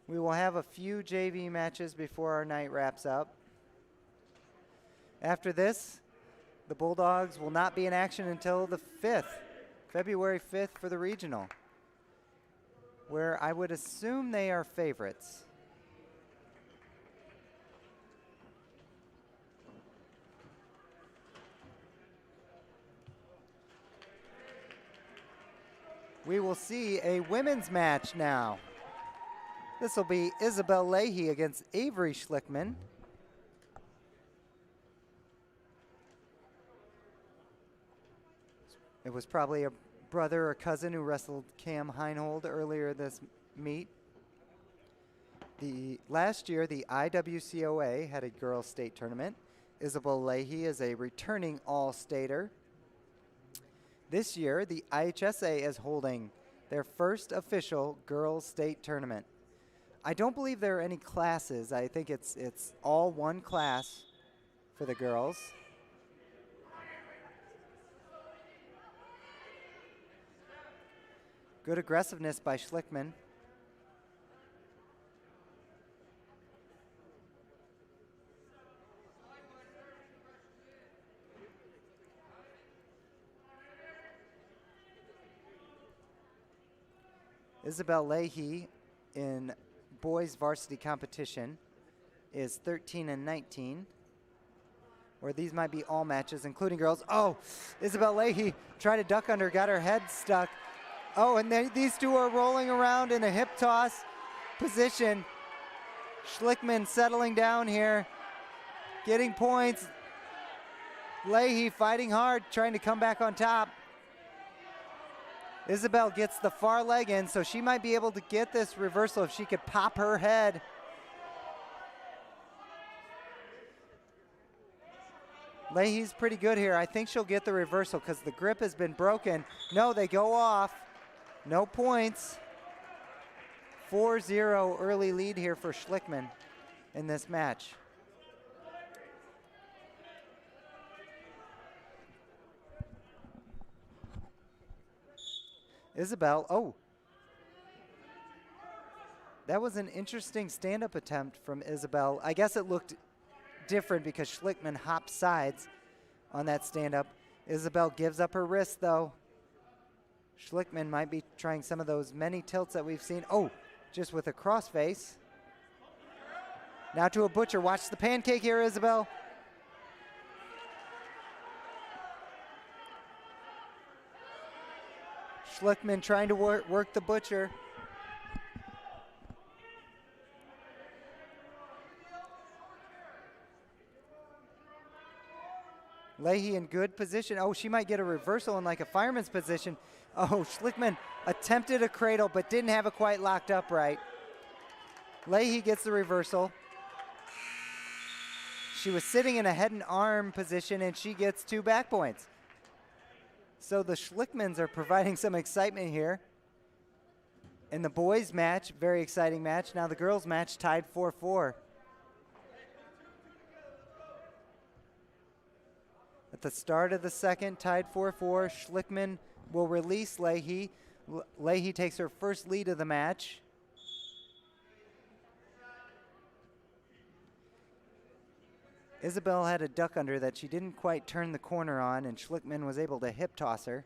We will have a few JV matches before our night wraps up. After this, the Bulldogs will not be in action until the 5th, February 5th for the regional, where I would assume they are favorites. We will see a women's match now. This will be Isabel Leahy against Avery Schlickman. It was probably a brother or cousin who wrestled Cam Heinold earlier this meet. Last year, the IWCOA had a girls' state tournament. Isabel Leahy is a returning all-stater. This year, the IHSA is holding their first official girls' state tournament. I don't believe there are any classes. I think it's all one class for the girls. Good aggressiveness by Schlickman. Isabel Leahy in boys varsity competition is 13-19, where these might be all matches, including girls. Oh, Isabel Leahy tried to duck under, got her head stuck. Oh, and these two are rolling around in a hip toss position. Schlickman settling down here, getting points. Leahy fighting hard, trying to come back on top. Isabel gets the far leg in, so she might be able to get this reversal if she could pop her head Leahy's pretty good here. I think she'll get the reversal because the grip has been broken. No, they go off. No points. 4-0 early lead here for Schlickman in this match. Isabel, oh. That was an interesting stand-up attempt from Isabel. I guess it looked different because Schlickman hopped sides on that stand-up. Isabel gives up her wrist, though. Schlickman might be trying some of those many tilts that we've seen. Oh, just with a crossface. Now to a butcher. Watch the pancake here, Isabel. Schlickman trying to work the butcher. Leahy in good position. Oh, she might get a reversal in like a fireman's position. Oh, Schlickman attempted a cradle but didn't have it quite locked up right. Leahy gets the reversal. She was sitting in a head and arm position and she gets 2 back points. So the Schlickmans are providing some excitement here. In the boys match, very exciting match. Now the girls match tied 4-4. At the start of the second, tied 4-4. Schlickman will release Leahy. Leahy takes her first lead of the match. Isabel had a duck under that she didn't quite turn the corner on, and Schlickman was able to hip toss her.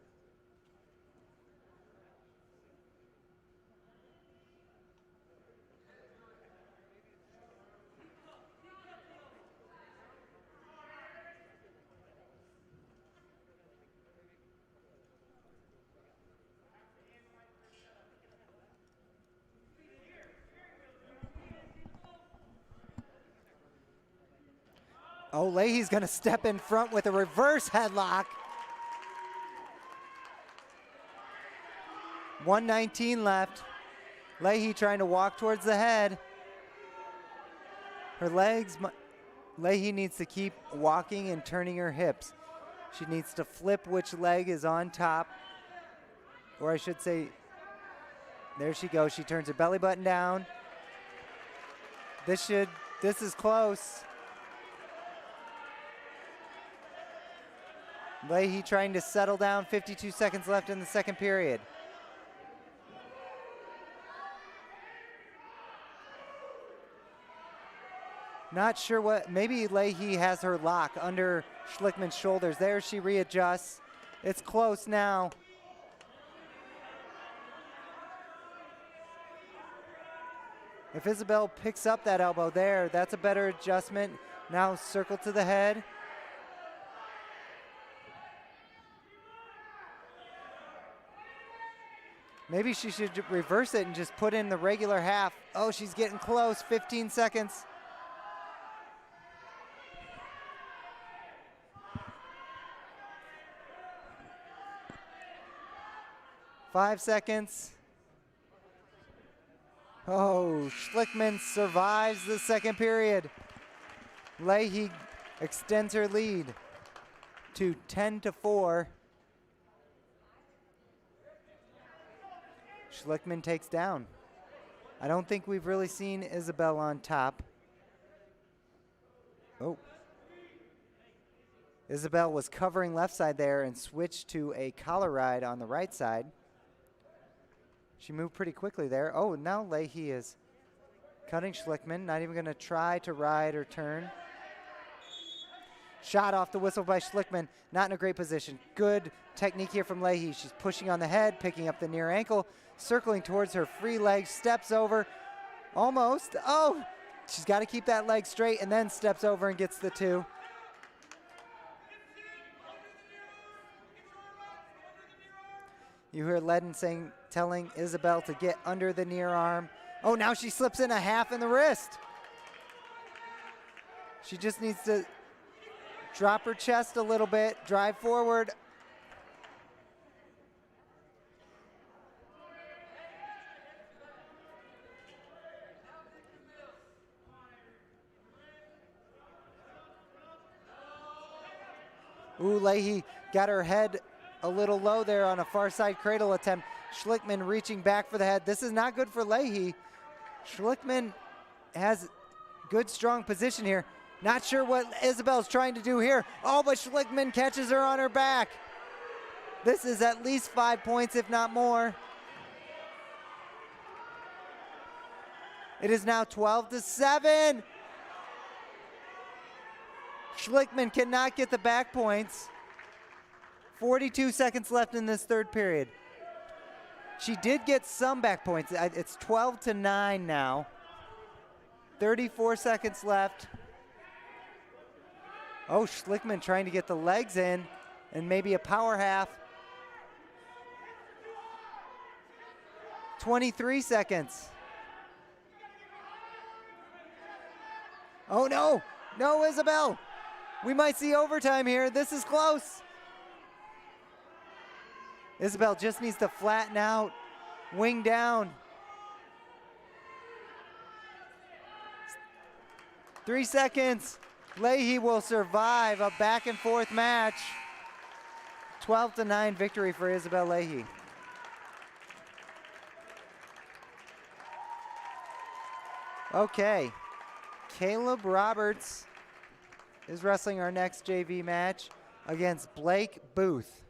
Oh, Leahy's going to step in front with a reverse headlock. 1:19 left. Leahy trying to walk towards the head. Her legs, Leahy needs to keep walking and turning her hips. She needs to flip which leg is on top. Or I should say, there she goes. She turns her belly button down. This is close. Leahy trying to settle down. 52 seconds left in the second period. Not sure what, maybe Leahy has her lock under Schlickman's shoulders. There she readjusts. It's close now. If Isabel picks up that elbow there, that's a better adjustment. Now circle to the head. Maybe she should reverse it and just put in the regular half. Oh, she's getting close. 15 seconds. Five seconds. Oh, Schlickman survives the second period. Leahy extends her lead to 10-4. Schlickman takes down. I don't think we've really seen Isabel on top. Oh. Isabel was covering left side there and switched to a collar ride on the right side. She moved pretty quickly there. Oh, now Leahy is cutting Schlickman. Not even going to try to ride or turn. Shot off the whistle by Schlickman. Not in a great position. Good technique here from Leahy. She's pushing on the head, picking up the near ankle, circling towards her free leg, steps over. Almost. Oh, she's got to keep that leg straight and then steps over and gets the 2. You hear Ledden telling Isabel to get under the near arm. Oh, now she slips in a half in the wrist. She just needs to drop her chest a little bit, drive forward. Ooh, Leahy got her head a little low there on a far side cradle attempt. Schlickman reaching back for the head. This is not good for Leahy. Schlickman has good, strong position here. Not sure what Isabel's trying to do here. Oh, but Schlickman catches her on her back. This is at least 5 points, if not more. It is now 12-7. Schlickman cannot get the back points. 42 seconds left in this third period. She did get some back points. It's 12-9 now. 34 seconds left. Oh, Schlickman trying to get the legs in and maybe a power half. 23 seconds. Oh no, no, Isabel. We might see overtime here. This is close. Isabel just needs to flatten out, wing down. 3 seconds. Leahy will survive a back and forth match. 12-9 victory for Isabel Leahy. Okay, Caleb Roberts is wrestling our next JV match against Blake Booth.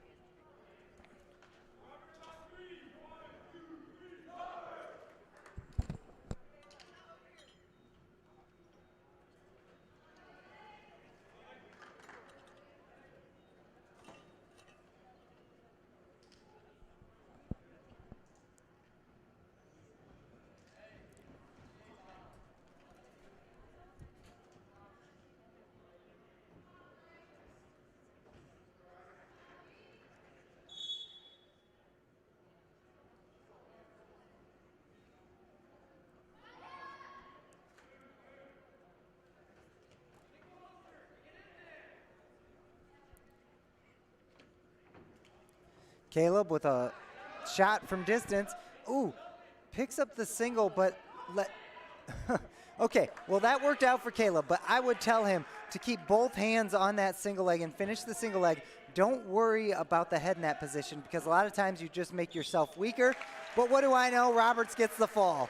Caleb with a shot from distance. Ooh, picks up the single, but okay, well that worked out for Caleb, but I would tell him to keep both hands on that single leg and finish the single leg. Don't worry about the head in that position because a lot of times you just make yourself weaker. But what do I know? Roberts gets the fall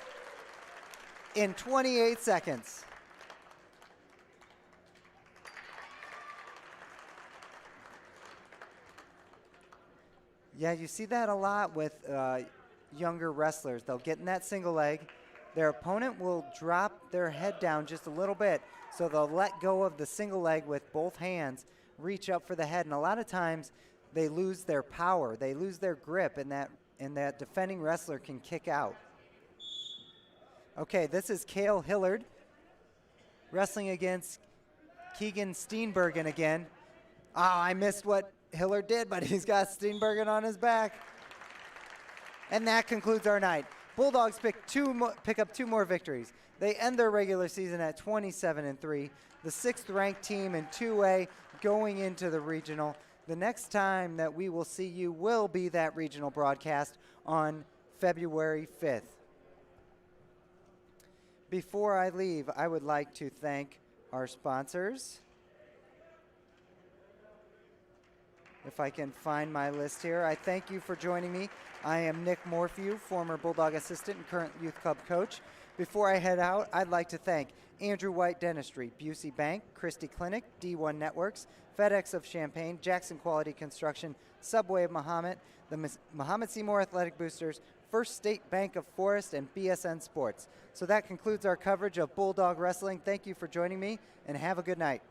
in 28 seconds. Yeah, you see that a lot with younger wrestlers. They'll get in that single leg. Their opponent will drop their head down just a little bit, so they'll let go of the single leg with both hands, reach up for the head, and a lot of times they lose their power. They lose their grip, and that defending wrestler can kick out. Okay, this is Cale Hillard wrestling against Keegan Steenbergen again. Oh, I missed what Hillard did, but he's got Steenbergen on his back. And that concludes our night. Bulldogs pick up 2 more victories. They end their regular season at 27-3, the 6th ranked team in 2A going into the regional. The next time that we will see you will be that regional broadcast on February 5th. Before I leave, I would like to thank our sponsors. If I can find my list here. I thank you for joining me. I am Nick Morphew, former Bulldog assistant and current youth club coach. Before I head out, I'd like to thank Andrew White Dentistry, Busey Bank, Christie Clinic, D1 Networks, FedEx of Champaign, Jackson Quality Construction, Subway of Mahomet, the Mahomet-Seymour Athletic Boosters, First State Bank of Forest, and BSN Sports. So that concludes our coverage of Bulldog Wrestling. Thank you for joining me, and have a good night.